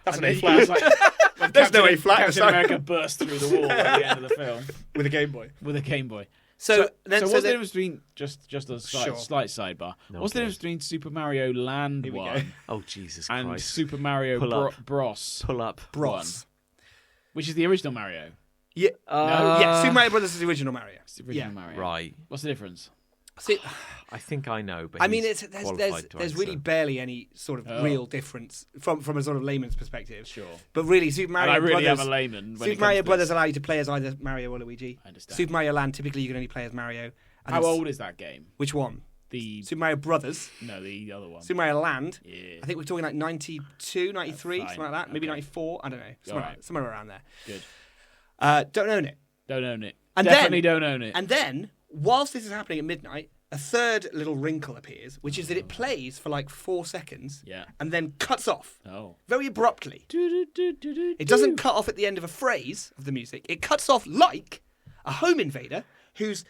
That's an A flat. There's no A flat. Captain America burst through the wall at the end of the film With a Game Boy. with a Game Boy. So what's the then- difference between just a Sure. slight sidebar? What's the Okay. difference between Super Mario Land Here we go. 1 Oh Jesus and Christ! Super Mario Pull up. Bros, Pull up. Bros. which is the original Mario? Yeah. No? Yeah, Super Mario Brothers is the original Mario. It's the original Yeah. Mario. Right. What's the difference? See, I think I know, but I mean, he's there's qualified to really answer. barely any sort of Oh. real difference from a sort of layman's perspective. Sure. But really, Super And Mario I really Brothers. am a layman. When it Super comes Mario to Brothers this. allow you to play as either Mario or Luigi. I understand. Super Mario Land, typically you can only play as Mario. And How it's- old is that game? Which one? The Super Mario Brothers. the other one. Super Mario Land. Yeah. I think we're talking like 92, 93, Fine. something like that. Maybe Okay. 94. I don't know. Alright. Somewhere around there. Good. Don't own it. Don't own it. And Definitely then, don't own it. And then, whilst this is happening at midnight, a third little wrinkle appears, which is that it plays for like 4 seconds Yeah. and then cuts off Oh. very abruptly. It doesn't cut off at the end of a phrase of the music. It cuts off like a home invader who's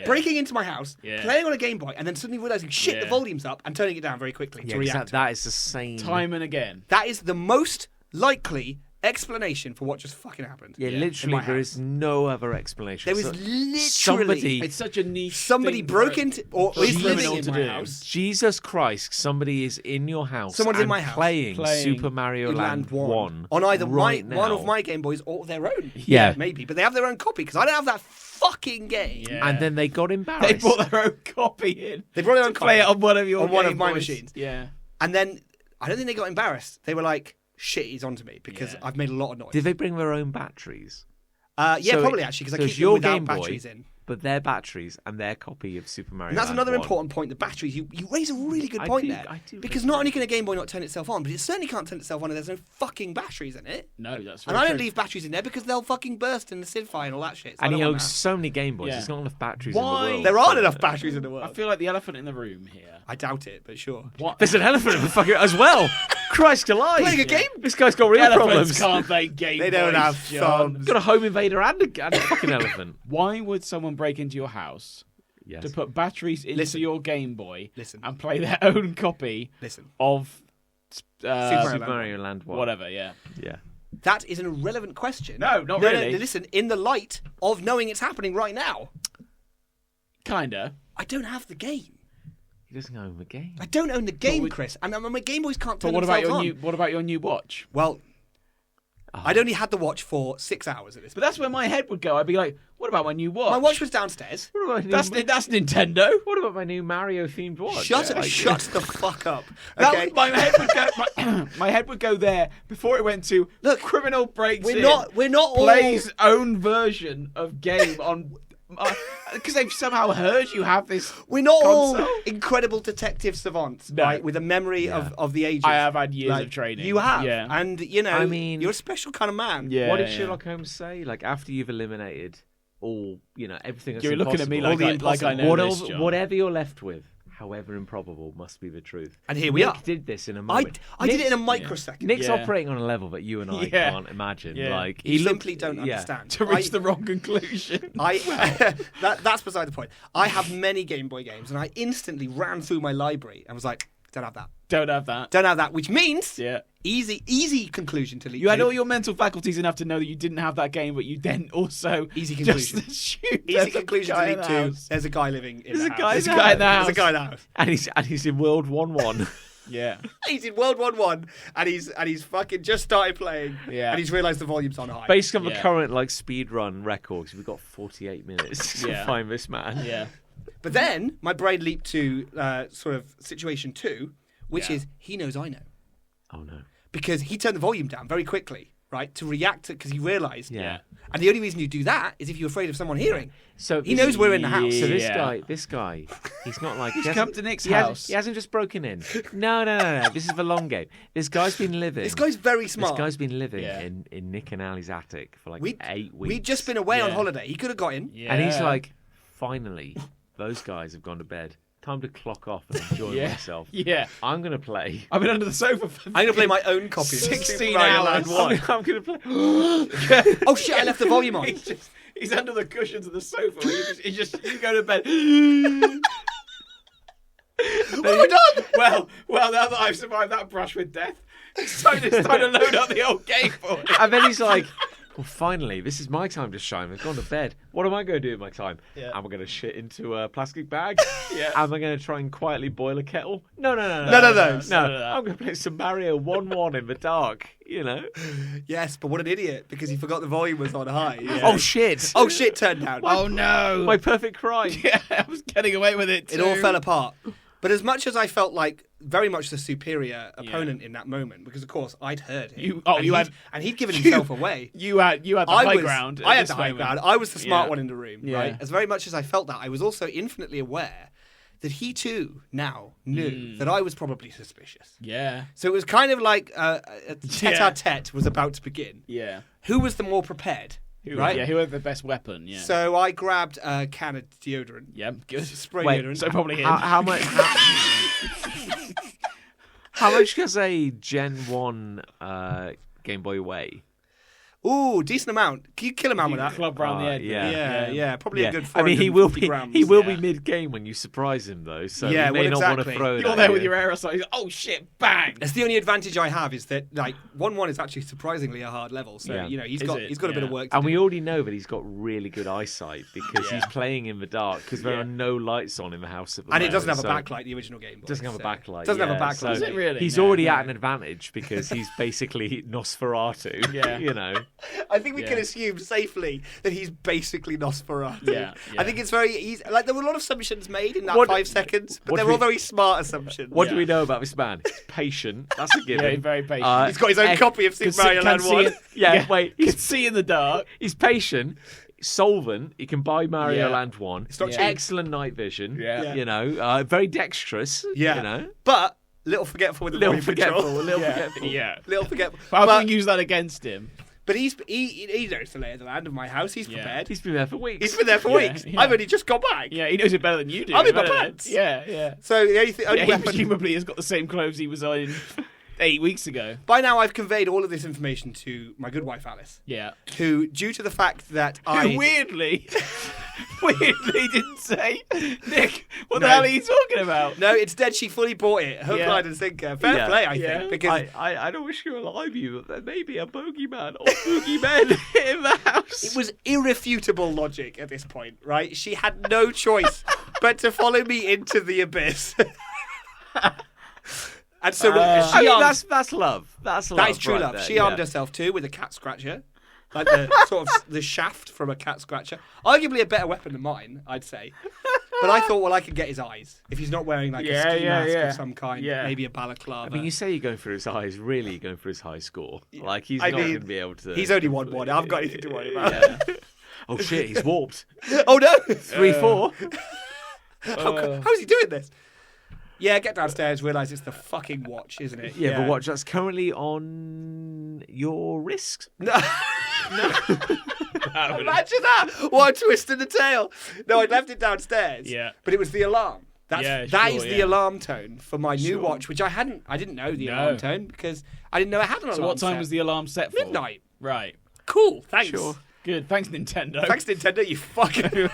breaking into my house, playing on a Game Boy, and then suddenly realizing, shit, the volume's up, and turning it down very quickly to react. That is the same. Time and again. That is the most likely explanation for what just fucking happened. Yeah, in literally, my there house. is no other explanation. There was literally It's such a niche. somebody thing broke for into or is criminal living in to my do. house. Jesus Christ, somebody is in your house. Someone's in and my house playing playing Super Mario Land 1 on either right one now. of my Game Boys or their own. Yeah. Maybe, but they have their own copy because I don't have that fucking game. Yeah. And then they got embarrassed. They brought their own copy in. They brought their own to play it copy on one of your on one of Game my Boys. machines. Yeah. And then I don't think they got embarrassed. They were like, "Shit, he's onto me," because I've made a lot of noise. Did they bring their own batteries? Yeah, So probably actually, because so I it's keep your them without Game Boy, batteries in. but their batteries and their copy of Super Mario And that's Land another 1. important point. The batteries. You raise a really good I point do- there. I do Because raise not a only can a Game Boy not turn itself on, but it certainly can't turn itself on if there's no fucking batteries in it. No, that's And very I don't true. leave batteries in there because they'll fucking burst in the SID fire and all that shit. So I And he don't want owns that. so many Game Boys. Yeah. There's not enough batteries Why? in the world. There aren't enough batteries in the world. I feel like the elephant in the room here. I doubt it, but sure. What? There's an elephant in the fucking as well. Christ alive! Playing a game? This guy's got real Elephants problems. can't make Game They don't Boys, have John. thumbs. Got a home invader and a fucking elephant. Why would someone break into your house Yes. to put batteries into Listen. your Game Boy Listen. and play their own copy Listen. of Mario Super Mario Land 1. whatever? Yeah. Yeah. That is an irrelevant question. No, not really. No, listen, in the light of knowing it's happening right now, Kinda. I don't have the game. He doesn't own the game. I don't own the game, we- Chris. And my Game Boys can't But turn what about themselves your on. new? What about your new watch? Well, I'd only had the watch for 6 hours at this But point. that's where my head would go. I'd be like, "What about my new watch? My watch was downstairs. What about my new, That's Nintendo." what about my new Mario themed watch? Shut Like- the fuck up. That Okay? was, my head would go. My head would go there before it went to Look, criminal breaks we're in, not all plays own version of game on because they've somehow heard you have this. We're not console. all incredible detective savants, No. right? With a memory of the ages. I have had years Like, of training. You have, yeah, and you know, I mean- you're a special kind of man. yeah. What did yeah. Sherlock Holmes say? Like, after you've eliminated all, everything that's You're looking at me like impossible, I know this, John. whatever you're left with, however improbable, must be the truth. And here we Nick are. did this in a I moment. did it in a microsecond. Nick's Yeah. operating on a level that you and I Yeah. can't imagine. Yeah. Like, You simply don't understand. to reach I- the wrong conclusion. That's beside the point. I have many Game Boy games, and I instantly ran through my library and was like, "Don't have that. Don't have that. Don't have that." Which means Yeah. easy conclusion to lead. You had to. all your mental faculties enough to know that you didn't have that game, but you then also Easy just conclusion. assumed easy there's a conclusion to guy in lead the to. house. There's a guy living in There's the a house. guy There's a guy in the house. There's a guy in the house. and he's in World 1-1. Yeah. He's in World War One, and he's fucking just started playing, Yeah. and he's realised the volume's on high. Based on the Yeah. current speed run records, we've got 48 minutes to Yeah. find this man. Yeah. But then my brain leaped to sort of situation 2, which Yeah. is he knows I know, Oh no. because he turned the volume down very quickly, right, to react to, because he realised. Yeah. And the only reason you do that is if you're afraid of someone hearing. So He knows we're in the house. So Yeah. this guy, he's not like He's he come hasn't- to Nick's he hasn't- house. He hasn't just broken in. No. This is the long game. This guy's been living. This guy's very smart. This guy's been living Yeah. in Nick and Ali's attic for like we 8 weeks. We'd just been away on Yeah. holiday. He could have got in. Yeah. And he's like, finally, those guys have gone to bed. Time to clock off and enjoy Yeah. myself. Yeah. I'm gonna play. I've been under the sofa for I'm going to play my own copy of 16 Super Mario Land hours. 1. I'm gonna play. Oh shit, I left the volume on. He's under the cushions of the sofa. You go to bed. What have I done? Well, now that I've survived that brush with death, it's time to load up the old game boy. And then he's like, well, finally, this is my time to shine. I've gone to bed. What am I going to do with my time? Yeah. Am I going to shit into a plastic bag? Yeah. Am I going to try and quietly boil a kettle? No. None of those. No, None of that. I'm going to play some Mario 1-1 in the dark, Yes, but what an idiot, because he forgot the volume was on high. Yeah. Oh, shit. Oh shit, turned down. Oh no! My perfect crime. Yeah, I was getting away with it. It all too. fell apart. But as much as I felt like very much the superior opponent in that moment, because of course I'd heard him. And he'd given himself away. You had the high ground. I at had this the high moment. ground. I was the smart Yeah. one in the room, Yeah. right? As very much as I felt that, I was also infinitely aware that he too now knew that I was probably suspicious. Yeah. So it was kind of like a tete-a-tete was about to begin. Yeah. Who was the more prepared? Right? Yeah, who had the best weapon? Yeah. So I grabbed a can of deodorant. yeah, good. Spray Wait, deodorant. So probably him. How much? How much does a Gen 1 Game Boy weigh? Ooh, decent amount. Can you kill a man with that? Club round the head. yeah. Yeah. Probably a good 450 I mean, he will be grams. he will Yeah. be mid game when you surprise him though, so Yeah, he may well, not want to exactly. throw it. You're at there you. with your aerosol. He's like, oh shit, bang! That's the only advantage I have is that like 1-1 is actually surprisingly a hard level. So Yeah. you know he's Is got it? he's got a bit of Yeah. work to And do. we already know that he's got really good eyesight because Yeah. he's playing in the dark because there Yeah. are no lights on in the house at the And it moment. doesn't have a so- backlight, the original Game Boy. Doesn't have a so- backlight. Doesn't have a yeah, backlight. so Does it really? He's No, already no. at an advantage because he's basically Nosferatu. Yeah. You know. I think we can Yeah. assume safely that he's basically Nosferatu. Yeah, I think it's very easy. Like there were a lot of assumptions made in that What- 5 seconds, but what they're do all we- very smart assumptions. What do Yeah. we know about this man? He's patient. That's a Yeah, given. he's very patient. He's got his own copy of Super Mario Land 1. Yeah, wait. He can see in the dark. He's patient. Solvent. He can buy Mario Yeah. Land 1. It's not cheap. Excellent night vision. Yeah. You know, very dexterous. Yeah. You know, But little forgetful with the little body forgetful. control. A little Yeah, forgetful. yeah. Little forgetful. How But, can we use that against him? but he knows the lay of the land of my house. He's Yeah. prepared. He's been there for weeks. He's been there for Yeah, weeks. yeah. I've only just got back. Yeah, he knows it better than you do. I'm in my better than- pants. Yeah, yeah. So the only Yeah, he weapon. presumably has got the same clothes he was in 8 weeks ago. By now, I've conveyed all of this information to my good wife Alice, Yeah. who, due to the fact that I weirdly didn't say, Nick, what the No. hell are you talking about? no, instead she fully bought it, hook, Yeah. line, and sinker. Fair Yeah. play, I Yeah. think, because I don't wish you were alive, you. There may be a bogeyman or boogeymen in the house. it was irrefutable logic at this point, right? She had no choice but to follow me into the abyss. And so I she mean, armed, that's love. That's love. that is true right love. there, She yeah. armed herself too with a cat scratcher, like the sort of the shaft from a cat scratcher. Arguably a better weapon than mine, I'd say. But I thought, well, I could get his eyes if he's not wearing like Yeah, a ski yeah, mask yeah. of some kind, Yeah. maybe a balaclava. I mean, you say you're going for his eyes. Really, you're going for his high score. Like he's I not mean, going to be able to. He's only 1-1. I haven't got anything to worry about. Yeah. Oh shit, he's warped. Oh no! 3-4. How is he doing this? Yeah, get downstairs, realise it's the fucking watch, isn't it? Yeah, but watch, that's currently on your wrist. No. Imagine that! What a twist in the tail! No, I left it downstairs. Yeah. But it was the alarm. That Yeah, is sure, the yeah. alarm tone for my new Sure. watch, which I didn't know the No. alarm tone because I didn't know it had an alarm. So what time set. was the alarm set for? Midnight. Right. Cool, thanks. Sure. Good. Thanks, Nintendo. Thanks, Nintendo, you fucker.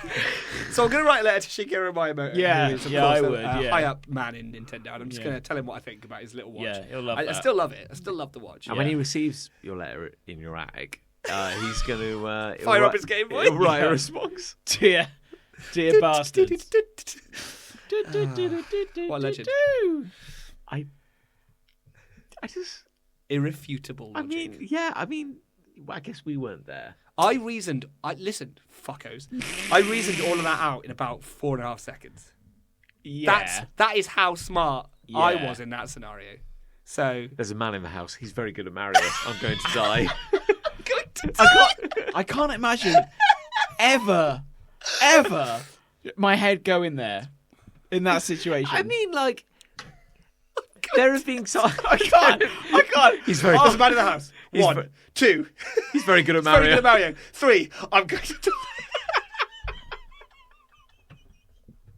So I'm going to write a letter to Shigeru Miyamoto. Yeah, who is, of yeah, course, I a would, yeah. high-up man in Nintendo, and I'm just Yeah. going to tell him what I think about his little watch. Yeah, he'll love I that. still love it. I still love the watch. And when he receives your letter in your attic, he's going to Fire up his Game Boy? He'll write Yeah. a response. Dear bastards. What a legend. I just. Irrefutable I logic. mean, yeah. I mean, I guess we weren't there. Listen, fuckos. I reasoned all of that out in about 4.5 seconds. Yeah. That is how smart I Yeah. was in that scenario. So There's a man in the house. He's very good at Mario. I'm going to die. I can't imagine ever my head going there in that situation. I mean, like, there have been times. I can't. He's very. there's a man in the house. He's 1, ver- 2. He's very good at Very Mario. good at Mario. 3. I'm going to die.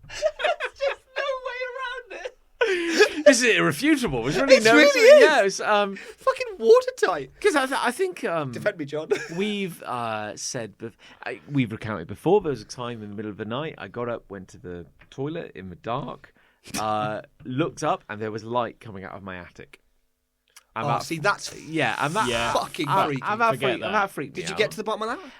There's just no way around it. This is irrefutable. There's really It no. really is. Yeah, it's, Fucking watertight. because I think Defend me, John. we've we've recounted before. There was a time in the middle of the night. I got up, went to the toilet in the dark, looked up, and there was light coming out of my attic. And Oh, that- see, that's yeah, and that Yeah. fucking freaky. and that Forget freaked, that. and that freaked me Did you out. get to the bottom of that?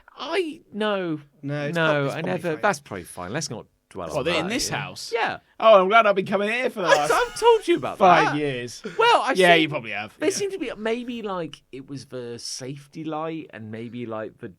No, No, it's I probably never. fine. That's probably fine. Let's not dwell What, on they're that. in this yeah. house? Yeah, Oh, I'm glad I've been coming here for the last I've told you about 5 that. years. Well, I Yeah, think you probably have. There Yeah. seemed to be maybe like it was the safety light, and maybe like the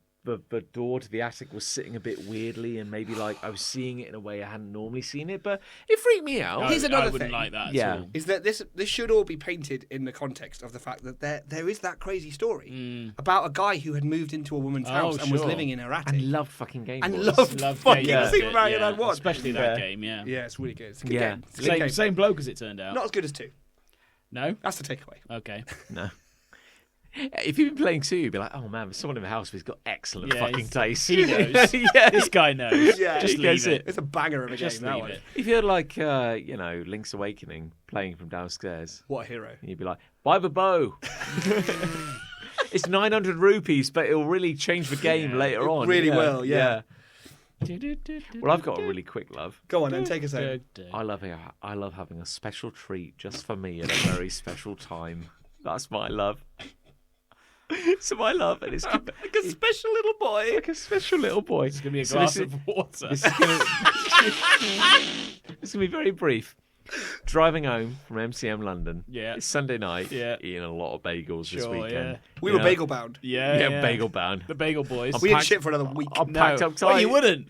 door to the attic was sitting a bit weirdly, and maybe like I was seeing it in a way I hadn't normally seen it, but it freaked me out. Here's I another wouldn't thing. like that Yeah. at all. Is that this should all be painted in the context of the fact that there is that crazy story about a guy who had moved into a woman's Oh, house and was sure. living in her attic and loved fucking Game and Boys. loved Love fucking games, Super Mario yeah. Land 1. Especially that game, yeah. Yeah, it's really good. It's a good Yeah. game. It's a good game. Same bloke as it turned out. Not as good as 2. No? That's the takeaway. Okay. No. If you've been playing 2, you'd be like, oh man, there's someone in the house who's got excellent Yeah, fucking taste. He knows. Yeah. This guy knows. Yeah. Just He leave gets it. It's a banger of a Just game, that leave one. it. If you had like, Link's Awakening playing from downstairs, What a hero. you'd be like, buy the bow. It's 900 rupees, but it'll really change the game later on. really will, yeah. Well, I've got a really quick love. Go on then, take us home. I love having a special treat just for me at a very special time. That's my love. So my love, and it's like a special little boy. Like a special little boy. It's going to be a glass of water. This is gonna be very brief. Driving home from MCM London. Yeah. It's Sunday night. Yeah. Eating a lot of bagels this Sure, weekend. yeah. We You were know? bagel bound. Yeah, bagel bound. The bagel boys. We ain't packed- shit for another week. I'm packed up tight. Well, you wouldn't.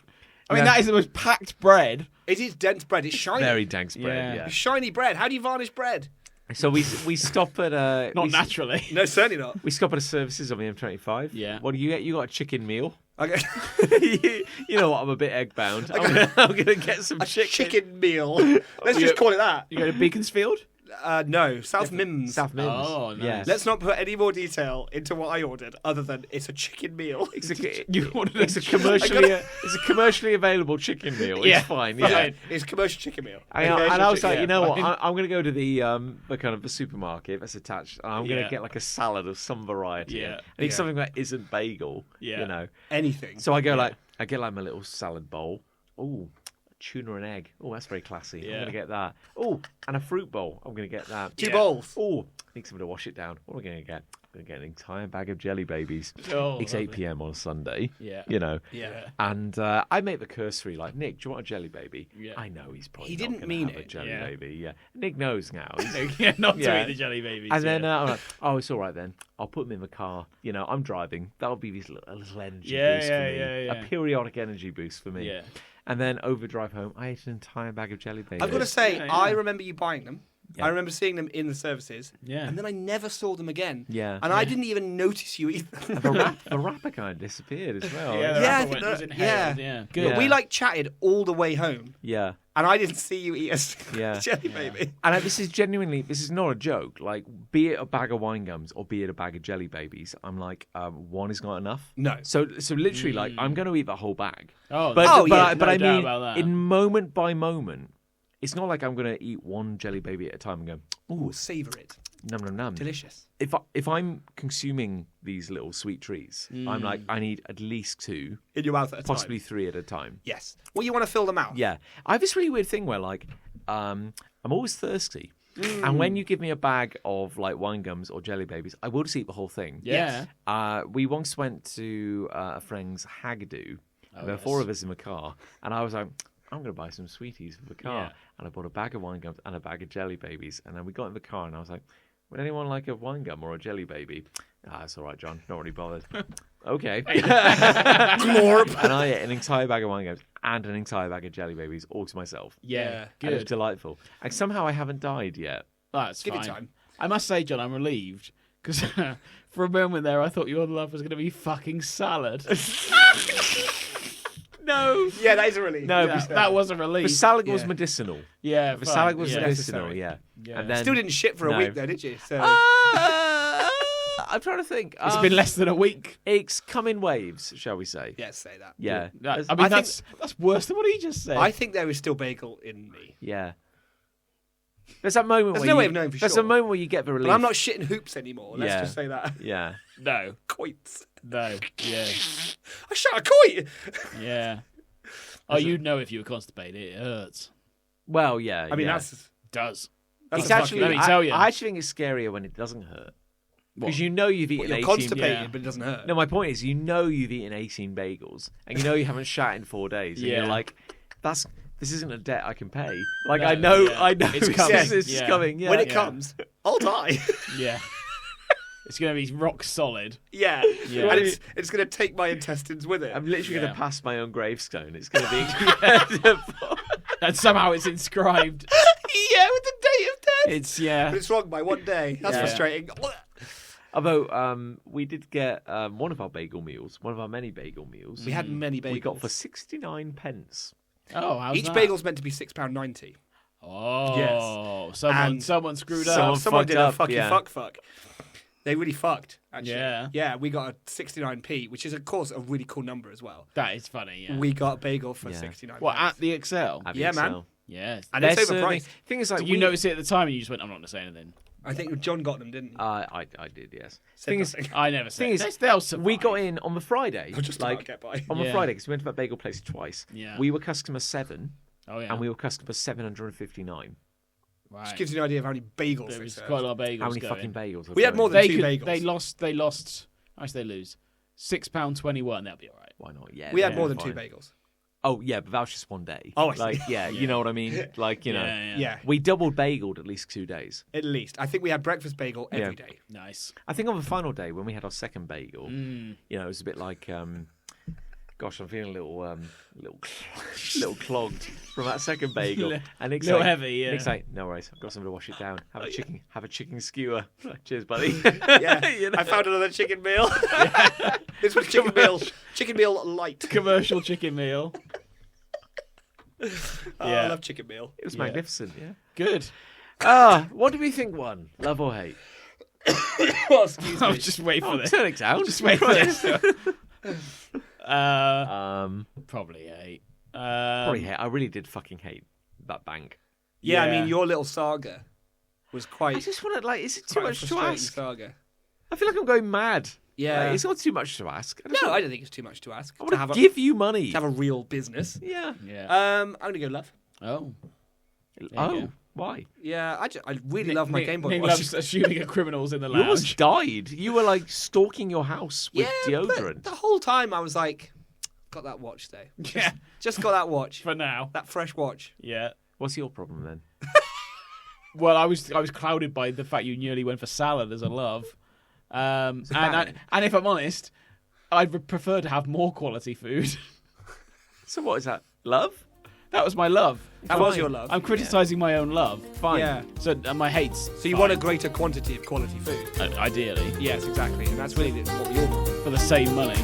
I mean, No. that is the most packed bread. It is dense bread. It's shiny. Very dense bread. Yeah. It's shiny bread. How do you varnish bread? So we stop at Not naturally. No, certainly not. We stop at a services on the M25. Yeah. What do you get? You got a chicken meal. Okay. you know what? I'm a bit egg bound. I'm gonna get some A chicken. chicken meal. Let's just call it that. You go to Beaconsfield? No, South Mims. South Mims. Oh, nice. Yeah. Let's not put any more detail into what I ordered, other than it's a chicken meal. It's a, You ordered it's a commercially available chicken meal. Yeah, It's fine. Yeah, Yeah. it's commercial chicken meal. And Commercial I was chicken like, meal. you know what? fine. I'm going to go to the kind of the supermarket that's attached. And I'm going to Yeah. get like a salad of some variety. Yeah. I need Yeah. something that isn't bagel. Yeah. You know. Anything. So I go I get like my little salad bowl. Ooh, tuna and egg. Oh, that's very classy. I'm Yeah. going to get that. Oh, and a fruit bowl. I'm going to get that. Two bowls. Oh, I need something to wash it down. What am I going to get? I'm going to get an entire bag of jelly babies. Oh, It's lovely. 8 p.m. on a Sunday. Yeah. You know. Yeah. And I make the cursory like, Nick, do you want a jelly baby? Yeah. I know he's probably He not didn't gonna mean have a it. jelly Yeah. baby. Yeah. Nick knows now. He's- Yeah, not to Yeah. eat the jelly babies. and then yeah. I'm like, oh, it's all right then. I'll put them in the car. You know, I'm driving. That'll be a little energy Yeah, boost yeah, for me. yeah, yeah. A periodic energy boost for me. Yeah. And then over drive home, I ate an entire bag of jelly babies. I've got to say, Yeah, yeah. I remember you buying them. Yeah. I remember seeing them in the services. Yeah. And then I never saw them again. Yeah. And I didn't even notice you eat them. the wrapper kind of disappeared as well. Yeah, the Yeah, I rapper think was that- inhaled. yeah. Yeah. But Good. we like chatted all the way home. Yeah. And I didn't see you eat a single Yeah. jelly baby. And this is not a joke. Like, be it a bag of wine gums or be it a bag of jelly babies, I'm like, one is not enough. No. So literally, like, I'm going to eat the whole bag. Oh, But Oh, but, yeah, I- but no I doubt mean, about that. in moment by moment, it's not like I'm going to eat one jelly baby at a time and go, Ooh, savour it. num num num. Delicious. If I'm consuming these little sweet treats, I'm like, I need at least 2, In your mouth at a time. possibly 3 at a time. Yes. Well, you want to fill them out. Yeah, I have this really weird thing where like, I'm always thirsty. And when you give me a bag of like wine gums or jelly babies, I will just eat the whole thing. Yeah. We once went to a friend's hag do. There were 4 of us in the car, and I was like, I'm going to buy some sweeties for the car. Yeah. And I bought a bag of wine gums and a bag of jelly babies. And then we got in the car, and I was like, would anyone like a wine gum or a jelly baby? It's all right, John. Not really bothered. Okay. And I ate an entire bag of wine gums and an entire bag of jelly babies all to myself. Yeah. And it was Good. delightful. And somehow I haven't died yet. That's Give it fine. time. I must say, John, I'm relieved because for a moment there, I thought your love was going to be fucking salad. No. Yeah, that is a relief. No, Yeah, that was a The relief. salad was Yeah. medicinal. Yeah, The fine. salad was yeah. medicinal, necessary. yeah. Yeah. And then, Still didn't shit for a No. week, though, did you? So I'm trying to think. It's been less than a week. It's come in waves, shall we say? yeah, say that. Yeah. I mean, that's worse than what he just said. I think there is still bagel in me. Yeah. There's that moment There's where no you, way of knowing for there's sure. a moment where you get the relief. But I'm not shitting hoops anymore. Let's Yeah. just say that. Yeah. No, Coits. no, yeah, I shot a coit. yeah. Oh, you'd know if you were constipated. It hurts. Well, yeah. I mean, yeah. that's It does. It's a actually. Let me fucking- tell you. I actually think it's scarier when it doesn't hurt because you know you've eaten you're 18. constipated, yeah. but it doesn't hurt. No, my point is, you know you've eaten 18 bagels, and you know you haven't shat in 4 days, and Yeah. you're like, this isn't a debt I can pay. Like No, I know, yeah. I know, It's coming. It's Yeah. coming. Yeah. When it Yeah. comes, I'll die. Yeah, it's going to be rock solid. yeah. Yeah. And it's going to take my intestines with it. I'm literally Yeah. going to pass my own gravestone. It's going to be incredible. And somehow it's inscribed. yeah, with the date of death. It's yeah. But it's wrong by one day. That's Yeah. frustrating. Although we did get one of our bagel meals, one of our many bagel meals. We had many bagels. We got for 69 pence. Oh, how's Each that? bagel's meant to be £6.90. Oh, Yes. someone And screwed someone up. Someone fucked did up, a fucking yeah. fuck. They really fucked, actually. Yeah. Yeah, we got a 69p, which is, of course, a really cool number as well. That is funny, yeah. We got a bagel for Yeah. 69 What, at the Excel? At the Yeah, man. Excel. Yes. And it's They're overpriced. serving- Thing is, like, Did you notice it at the time and you just went, I'm not going to say anything? I think John got them, didn't he? I did, yes. Said Thing is, nothing. I never thing said is, they'll survive. we got in on the Friday. Just about like to get by. on the Yeah. Friday, because we went to that bagel place twice. Yeah. We were customer 7, Oh, yeah. and we were customer 759. right. Just gives you an idea of how many bagels There they was served. quite a lot of bagels How many going. fucking bagels? were We had going? more than They two could, bagels. They lost, how much did they lose? £6.21, that'll be all right. Why not? Yeah. We had yeah, more than fine. 2 bagels. Oh yeah, but that was just one day. Oh, I see. like yeah, you know what I mean. Like you know, Yeah, we double bageled at least 2 days. at least. I think we had breakfast bagel every Yeah. day. Nice. I think on the final day when we had our second bagel, Mm. you know, it was a bit like, gosh, I'm feeling a little clogged from that second bagel. And Nick's Little like, heavy, yeah. Nick's like, no worries, I've got something to wash it down. Have a chicken skewer. Cheers, buddy. Yeah, You know? I found another chicken meal. This was chicken meal light. Commercial chicken meal. Oh, Yeah. I love chicken meal. It was Yeah. magnificent. Yeah. Good. What do we think won? Love or hate? Oh, excuse I'll me. just wait for this. Turn it down. Just wait for this. Probably Probably 8. hate. I really did fucking hate that bank. Yeah, I Yeah. mean, your little saga was quite. I just want to like. Is it too quite a much to frustrating ask? Saga. I feel like I'm going mad. Yeah. Like, it's not too much to ask. No, I don't think it's too much to ask. I To want have to give you money. to have a real business. Yeah. Yeah. I'm gonna go love. Oh. you Oh, go. why? Yeah, I really love my Game Boy Nick Watch. loves assuming a criminal's in the You lounge. almost died. You were like stalking your house with Yeah, but deodorant. the whole time I was like, got that watch though. Yeah. Just got that watch. For now. That fresh watch. Yeah. What's your problem then? Well, I was clouded by the fact you nearly went for salad as a love. And if I'm honest, I'd prefer to have more quality food. So what is that? Love? That was my love. That was your love. I'm criticising my own love. Fine. Yeah. So my hates. So you want a greater quantity of quality food. ideally Yes, exactly. And that's really what we all want. for the same money.